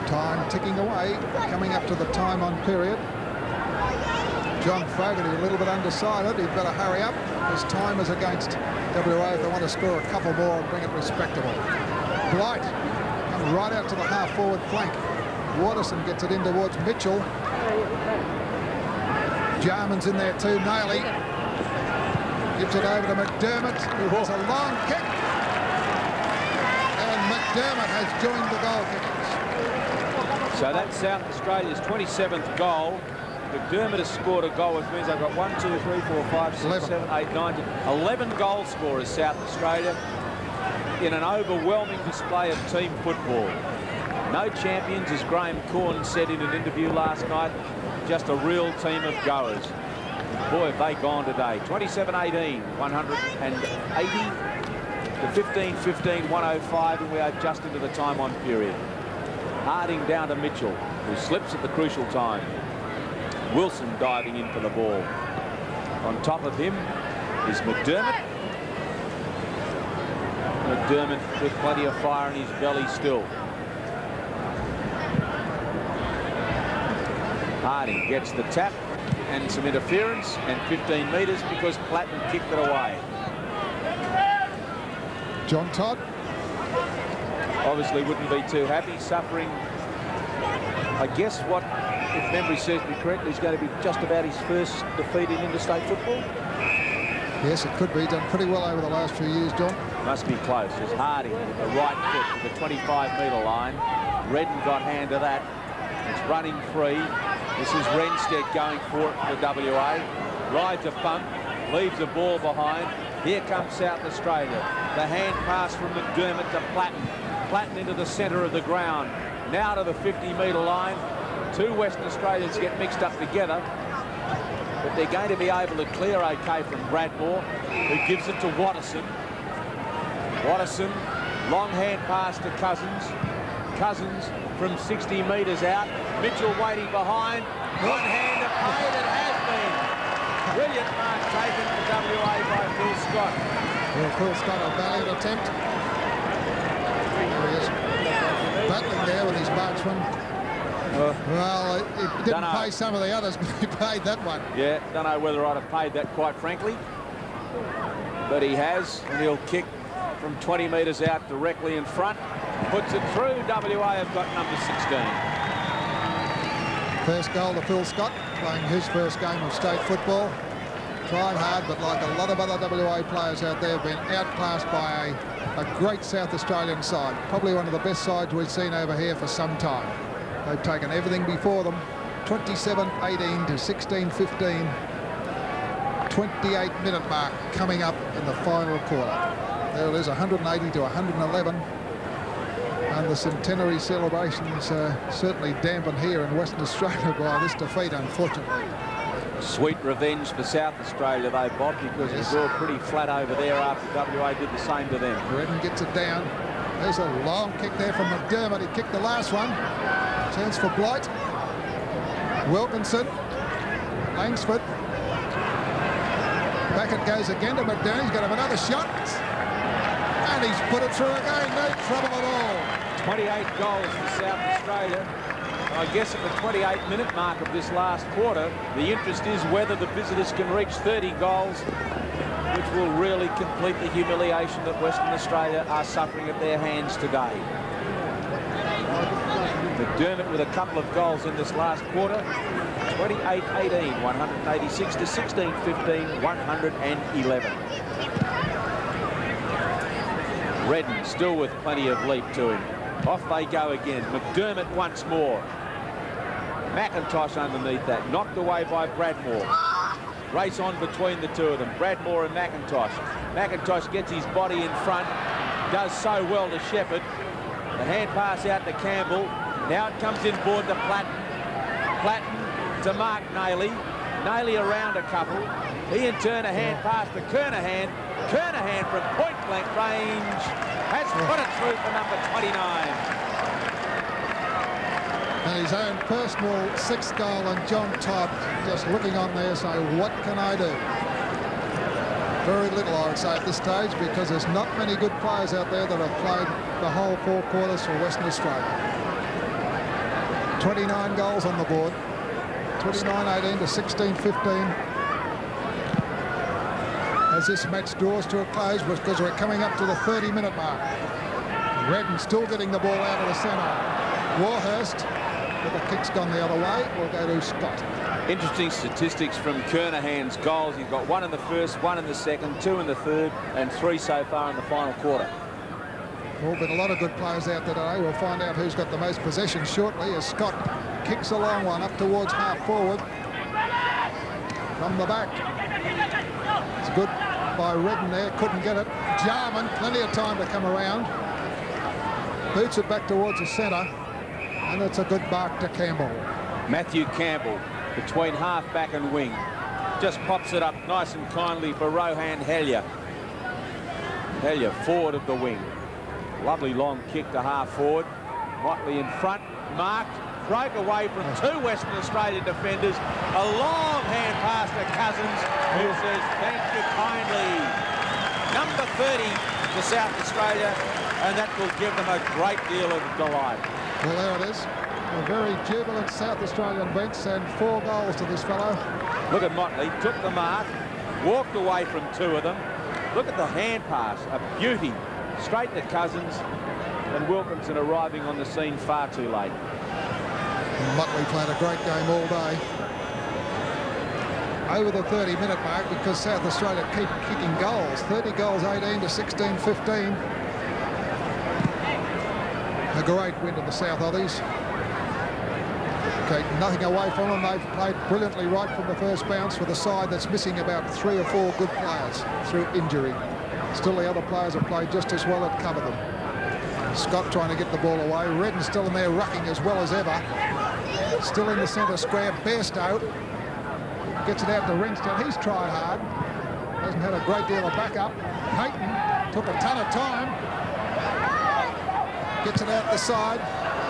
Time ticking away, coming up to the time on period. John Fogarty a little bit undecided. He'd better hurry up. His time is against WA if they want to score a couple more and bring it respectable. Blight comes right out to the half-forward flank. Watterson gets it in towards Mitchell. Jarman's in there too. Naley gives it over to McDermott, who has a long kick. And McDermott has joined the goal kickers. So that's South Australia's 27th goal. McDermott has scored a goal, which means they've got 1, 2, 3, 4, 5, 6, 7, 8, 9, 10, 11 goal scorers, South Australia, in an overwhelming display of team football. No champions, as Graham Corn said in an interview last night, just a real team of goers. Boy, have they gone today. 27-18, 180 to 15-15, 105, and we are just into the time on period. Harding down to Mitchell, who slips at the crucial time. Wilson diving in for the ball. On top of him is McDermott. McDermott with plenty of fire in his belly still. Harding gets the tap and some interference and 15 metres because Platten kicked it away. John Todd obviously wouldn't be too happy, suffering, I guess, what, if memory serves me correctly, is going to be just about his first defeat in interstate football. Yes, it could be. Done pretty well over the last few years, John. Must be close. It's Harding with the right foot to the 25-metre line. Redden got hand of that. It's running free. This is Renstead going for it for WA. Rides a bump, leaves the ball behind. Here comes South Australia. The hand pass from McDermott to Platten. Platten into the centre of the ground. Now to the 50-metre line. Two Western Australians get mixed up together, but they're going to be able to clear okay from Bradmore, who gives it to Watterson. Watterson, long hand pass to Cousins. Cousins from 60 metres out. Mitchell waiting behind. One hand to pay, it has been. Brilliant mark taken for WA by Phil Scott. Well, Phil Scott, a valiant attempt. There he is, battling there with his marksman. Well, it didn't pay some of the others, but he paid that one. Yeah, don't know whether I'd have paid that, quite frankly. But he has, and he'll kick from 20 metres out directly in front. Puts it through. WA have got number 16. First goal to Phil Scott, playing his first game of state football. Tried hard, but like a lot of other WA players out there, have been outclassed by a great South Australian side. Probably one of the best sides we've seen over here for some time. They've taken everything before them. 27-18 to 16-15. 28-minute mark coming up in the final quarter. There it is, 180 to 111. And the centenary celebrations certainly dampened here in Western Australia by this defeat, unfortunately. Sweet revenge for South Australia, though, Bob, because it was all pretty flat over there after WA did the same to them. Redden gets it down. There's a long kick there from McDermott. He kicked the last one. Chance for Blight. Wilkinson. Langsford. Back it goes again to McDermott. He's going to have another shot. And he's put it through again. No trouble at all. 28 goals for South Australia. I guess at the 28-minute mark of this last quarter, the interest is whether the visitors can reach 30 goals, which will really complete the humiliation that Western Australia are suffering at their hands today. McDermott with a couple of goals in this last quarter. 28-18, 186 to 16-15, 111. Redden still with plenty of leap to him. Off they go again. McDermott once more. McIntosh underneath that. Knocked away by Bradmore. Race on between the two of them. Bradmore and McIntosh. McIntosh gets his body in front. Does so well to Shepherd. The hand pass out to Campbell. Now it comes inboard to Platten. Platten to Mark Naley. Naley around a couple. He in turn a hand pass to Kernham. Kernham from point-blank range has put it through for number 29. And his own personal sixth goal, and John Todd just looking on there saying, what can I do? Very little, I would say, at this stage, because there's not many good players out there that have played the whole 4 quarters for Western Australia. 29 goals on the board. 29-18 to 16-15. As this match draws to a close, because we're coming up to the 30-minute mark. Redden still getting the ball out of the centre. Warhurst, but the kick's gone the other way, will go to Scott. Interesting statistics from Kernham's goals. He's got 1 in the first, 1 in the second, 2 in the third, and 3 so far in the final quarter. Well, been a lot of good players out there today. We'll find out who's got the most possession shortly as Scott kicks a long one up towards half forward. From the back. It's good by Redden there, couldn't get it. Jarman, plenty of time to come around. Boots it back towards the centre, and it's a good mark to Campbell. Matthew Campbell, between half-back and wing, just pops it up nice and kindly for Rohan Hellier. Hellier forward of the wing. Lovely long kick to half-forward. Motley in front, marked, broke away from 2 Western Australian defenders. A long hand pass to Cousins, who says, thank you kindly. Number 30 to South Australia, and that will give them a great deal of delight. Well, there it is. A very jubilant South Australian bench, and 4 goals to this fellow. Look at Motley, took the mark, walked away from 2 of them. Look at the hand pass, a beauty. Straight to Cousins, and Wilkinson arriving on the scene far too late. Motley played a great game all day. Over the 30-minute mark, because South Australia keep kicking goals. 30 goals, 18 to 16, 15. A great win to the South Othies. Okay, nothing away from them. They've played brilliantly right from the first bounce for the side that's missing about 3 or 4 good players through injury. Still, the other players have played just as well at cover them. Scott trying to get the ball away. Redden still in there rucking as well as ever. Still in the centre square. Bairstow gets it out to Ringstead. He's tried hard. Hasn't had a great deal of backup. Payton took a ton of time. Gets it out the side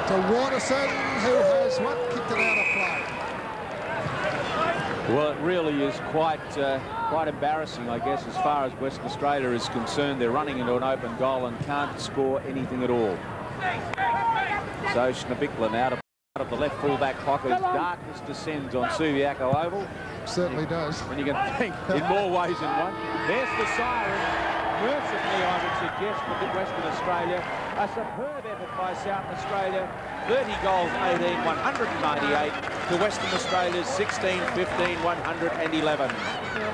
to Watterson, who has kicked it out of play. Well, it really is quite embarrassing, I guess, as far as Western Australia is concerned. They're running into an open goal and can't score anything at all. So Schnabikla now to out of the left full-back pocket as darkness descends on Subiaco Oval. Certainly does. And you can think in more ways than one. There's the siren. Mercifully, I would suggest that Western Australia, a superb effort by South Australia. 30 goals, 18, 198 to Western Australia's 16, 15, 111.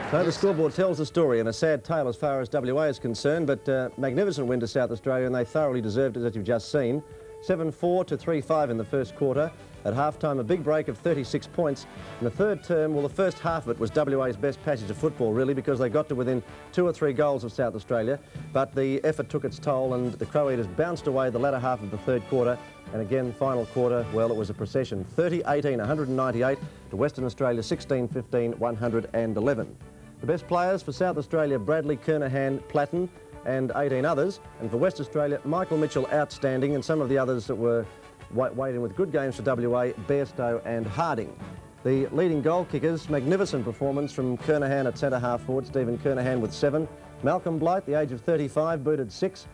So the scoreboard tells the story, and a sad tale as far as WA is concerned, but magnificent win to South Australia, and they thoroughly deserved it, as you've just seen. 7-4 to 3-5 in the first quarter. At half-time, a big break of 36 points. In the third term, well, the first half of it was WA's best passage of football, really, because they got to within 2 or 3 goals of South Australia. But the effort took its toll, and the Crow Eaters bounced away the latter half of the third quarter. And again, final quarter, well, it was a procession. 30-18, 198 to Western Australia, 16-15, 111. The best players for South Australia, Bradley, Kernham, Platten, and 18 others. And for West Australia, Michael Mitchell, outstanding, and some of the others that were weighed in with good games for WA, Bairstow and Harding. The leading goal kickers, magnificent performance from Kernham at centre half forward, Stephen Kernham with 7. Malcolm Blight, the age of 35, booted 6.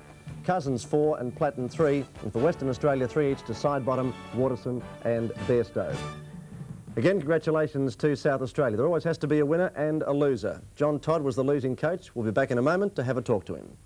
Cousins 4 and Platten 3. And for Western Australia, 3 each to Sidebottom, Watterson and Bairstow. Again, congratulations to South Australia. There always has to be a winner and a loser. John Todd was the losing coach. We'll be back in a moment to have a talk to him.